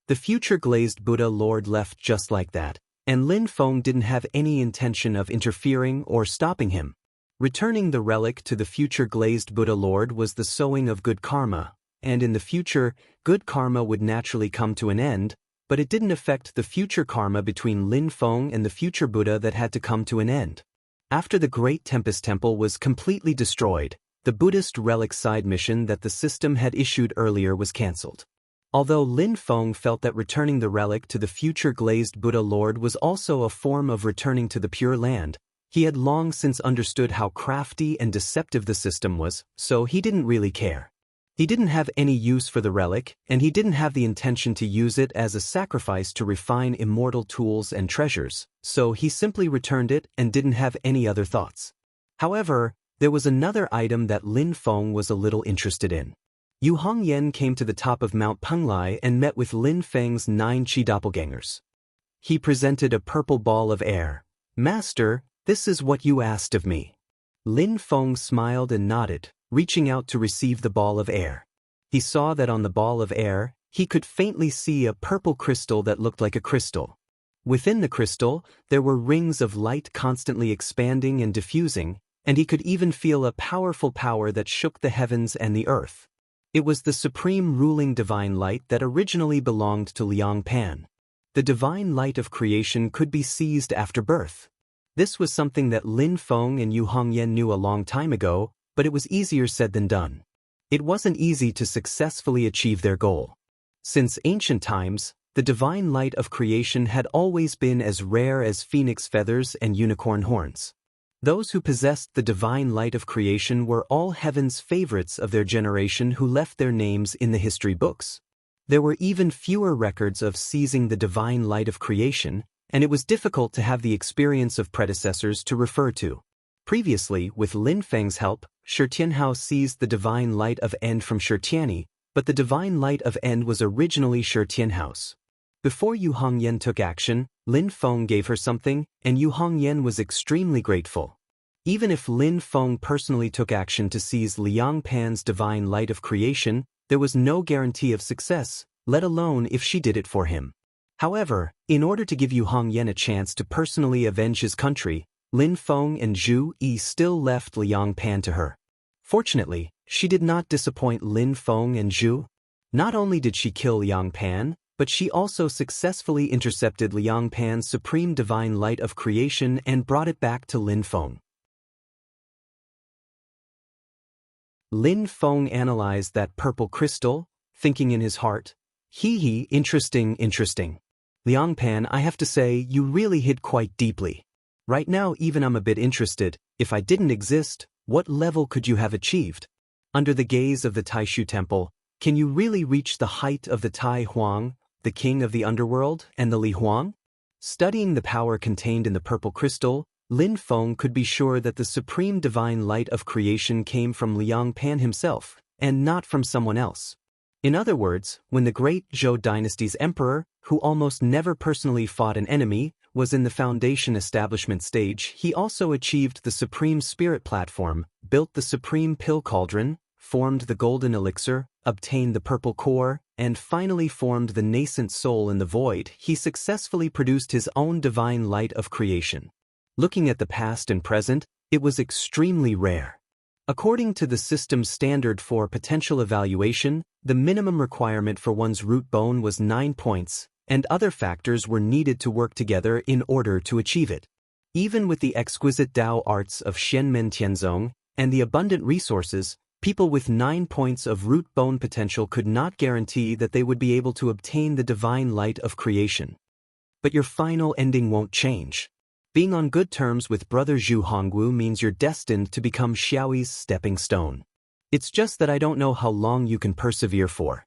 The future glazed Buddha Lord left just like that, and Lin Feng didn't have any intention of interfering or stopping him. Returning the relic to the future glazed Buddha Lord was the sowing of good karma, and in the future, good karma would naturally come to an end, but it didn't affect the future karma between Lin Feng and the future Buddha that had to come to an end. After the Great Tempest Temple was completely destroyed, the Buddhist relic side mission that the system had issued earlier was cancelled. Although Lin Feng felt that returning the relic to the future glazed Buddha Lord was also a form of returning to the Pure Land, he had long since understood how crafty and deceptive the system was, so he didn't really care. He didn't have any use for the relic, and he didn't have the intention to use it as a sacrifice to refine immortal tools and treasures, so he simply returned it and didn't have any other thoughts. However, there was another item that Lin Feng was a little interested in. Yu Hongyan came to the top of Mount Penglai and met with Lin Feng's 9 Qi doppelgangers. He presented a purple ball of air. "Master, this is what you asked of me." Lin Feng smiled and nodded, reaching out to receive the ball of air. He saw that on the ball of air, he could faintly see a purple crystal that looked like a crystal. Within the crystal, there were rings of light constantly expanding and diffusing, and he could even feel a powerful power that shook the heavens and the earth. It was the supreme ruling divine light that originally belonged to Liang Pan. The divine light of creation could be seized after birth. This was something that Lin Feng and Yu Hongyan knew a long time ago, but it was easier said than done. It wasn't easy to successfully achieve their goal. Since ancient times, The divine light of creation had always been as rare as phoenix feathers and unicorn horns. Those who possessed the divine light of creation were all heaven's favorites of their generation who left their names in the history books. There were even fewer records of seizing the divine light of creation, and it was difficult to have the experience of predecessors to refer to. Previously, with Lin Feng's help, Shi Tianhao seized the divine light of End from Shi Tianyi, but the divine light of End was originally Shi Tianhao's. Before Yu Hongyan took action, Lin Feng gave her something, and Yu Hongyan was extremely grateful. Even if Lin Feng personally took action to seize Liang Pan's divine light of creation, there was no guarantee of success, let alone if she did it for him. However, in order to give Yu Hongyan a chance to personally avenge his country, Lin Feng and Zhu Yi still left Liang Pan to her. Fortunately, she did not disappoint Lin Feng and Zhu. Not only did she kill Liang Pan, but she also successfully intercepted Liang Pan's supreme divine light of creation and brought it back to Lin Feng. Lin Feng analyzed that purple crystal, thinking in his heart, interesting. Liang Pan, I have to say, you really hit quite deeply. Right now even I'm a bit interested, if I didn't exist, what level could you have achieved? Under the gaze of the Taishu Temple, can you really reach the height of the Tai Huang, the king of the underworld, and the Li Huang? Studying the power contained in the purple crystal, Lin Feng could be sure that the supreme divine light of creation came from Liang Pan himself, and not from someone else. In other words, when the great Zhou dynasty's emperor, who almost never personally fought an enemy, was in the foundation establishment stage, he also achieved the supreme spirit platform, built the supreme pill cauldron, formed the golden elixir, obtained the purple core, and finally formed the nascent soul in the void. He successfully produced his own divine light of creation. Looking at the past and present, it was extremely rare. According to the system's standard for potential evaluation, the minimum requirement for one's root bone was 9 points, and other factors were needed to work together in order to achieve it. Even with the exquisite Dao arts of Shenmen Tianzong and the abundant resources, people with 9 points of root bone potential could not guarantee that they would be able to obtain the divine light of creation. But your final ending won't change. Being on good terms with brother Zhu Hongwu means you're destined to become Xiaoyi's stepping stone. It's just that I don't know how long you can persevere for.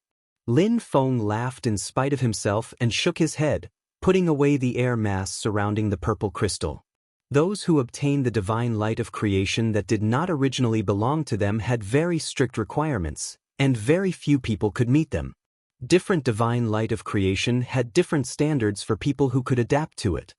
Lin Feng laughed in spite of himself and shook his head, putting away the air mass surrounding the purple crystal. Those who obtained the divine light of creation that did not originally belong to them had very strict requirements, and very few people could meet them. Different divine light of creation had different standards for people who could adapt to it.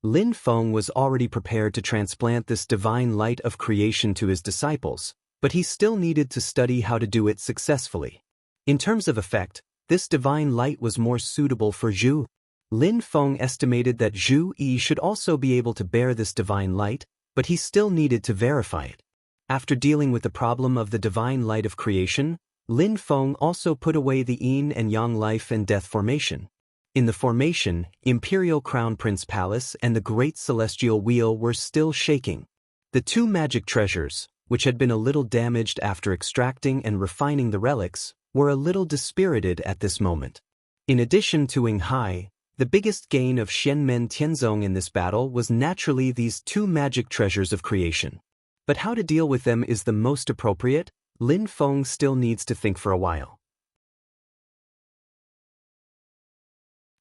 Lin Feng was already prepared to transplant this divine light of creation to his disciples, but he still needed to study how to do it successfully. In terms of effect, this divine light was more suitable for Zhu. Lin Feng estimated that Zhu Yi should also be able to bear this divine light, but he still needed to verify it. After dealing with the problem of the divine light of creation, Lin Feng also put away the yin and yang life and death formation. In the formation, Imperial Crown Prince Palace and the Great Celestial Wheel were still shaking. The two magic treasures, which had been a little damaged after extracting and refining the relics, were a little dispirited at this moment. In addition to Ying Hai, the biggest gain of Shenmen Tianzong in this battle was naturally these two magic treasures of creation. But how to deal with them is the most appropriate. Lin Feng still needs to think for a while.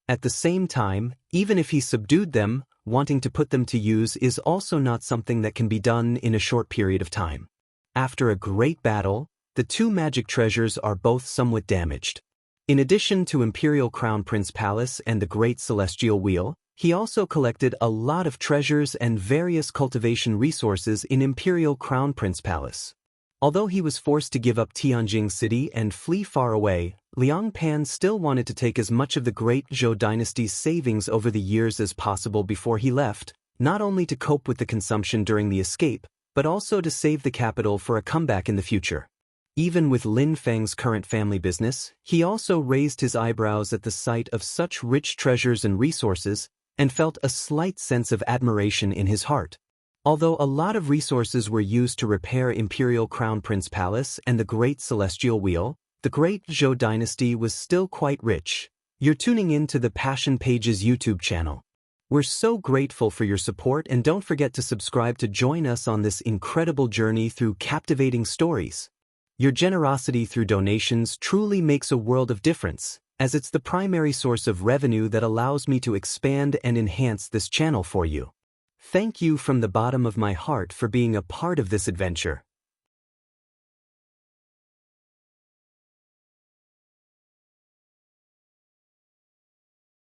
At the same time, even if he subdued them, wanting to put them to use is also not something that can be done in a short period of time. After a great battle, the two magic treasures are both somewhat damaged. In addition to Imperial Crown Prince Palace and the Great Celestial Wheel, he also collected a lot of treasures and various cultivation resources in Imperial Crown Prince Palace. Although he was forced to give up Tianjing City and flee far away, Liang Pan still wanted to take as much of the great Zhou dynasty's savings over the years as possible before he left, not only to cope with the consumption during the escape, but also to save the capital for a comeback in the future. Even with Lin Feng's current family business, he also raised his eyebrows at the sight of such rich treasures and resources, and felt a slight sense of admiration in his heart. Although a lot of resources were used to repair Imperial Crown Prince Palace and the Great Celestial Wheel, the Great Zhou dynasty was still quite rich. You're tuning in to the Passion Pages YouTube channel. We're so grateful for your support, and don't forget to subscribe to join us on this incredible journey through captivating stories. Your generosity through donations truly makes a world of difference, as it's the primary source of revenue that allows me to expand and enhance this channel for you. Thank you from the bottom of my heart for being a part of this adventure.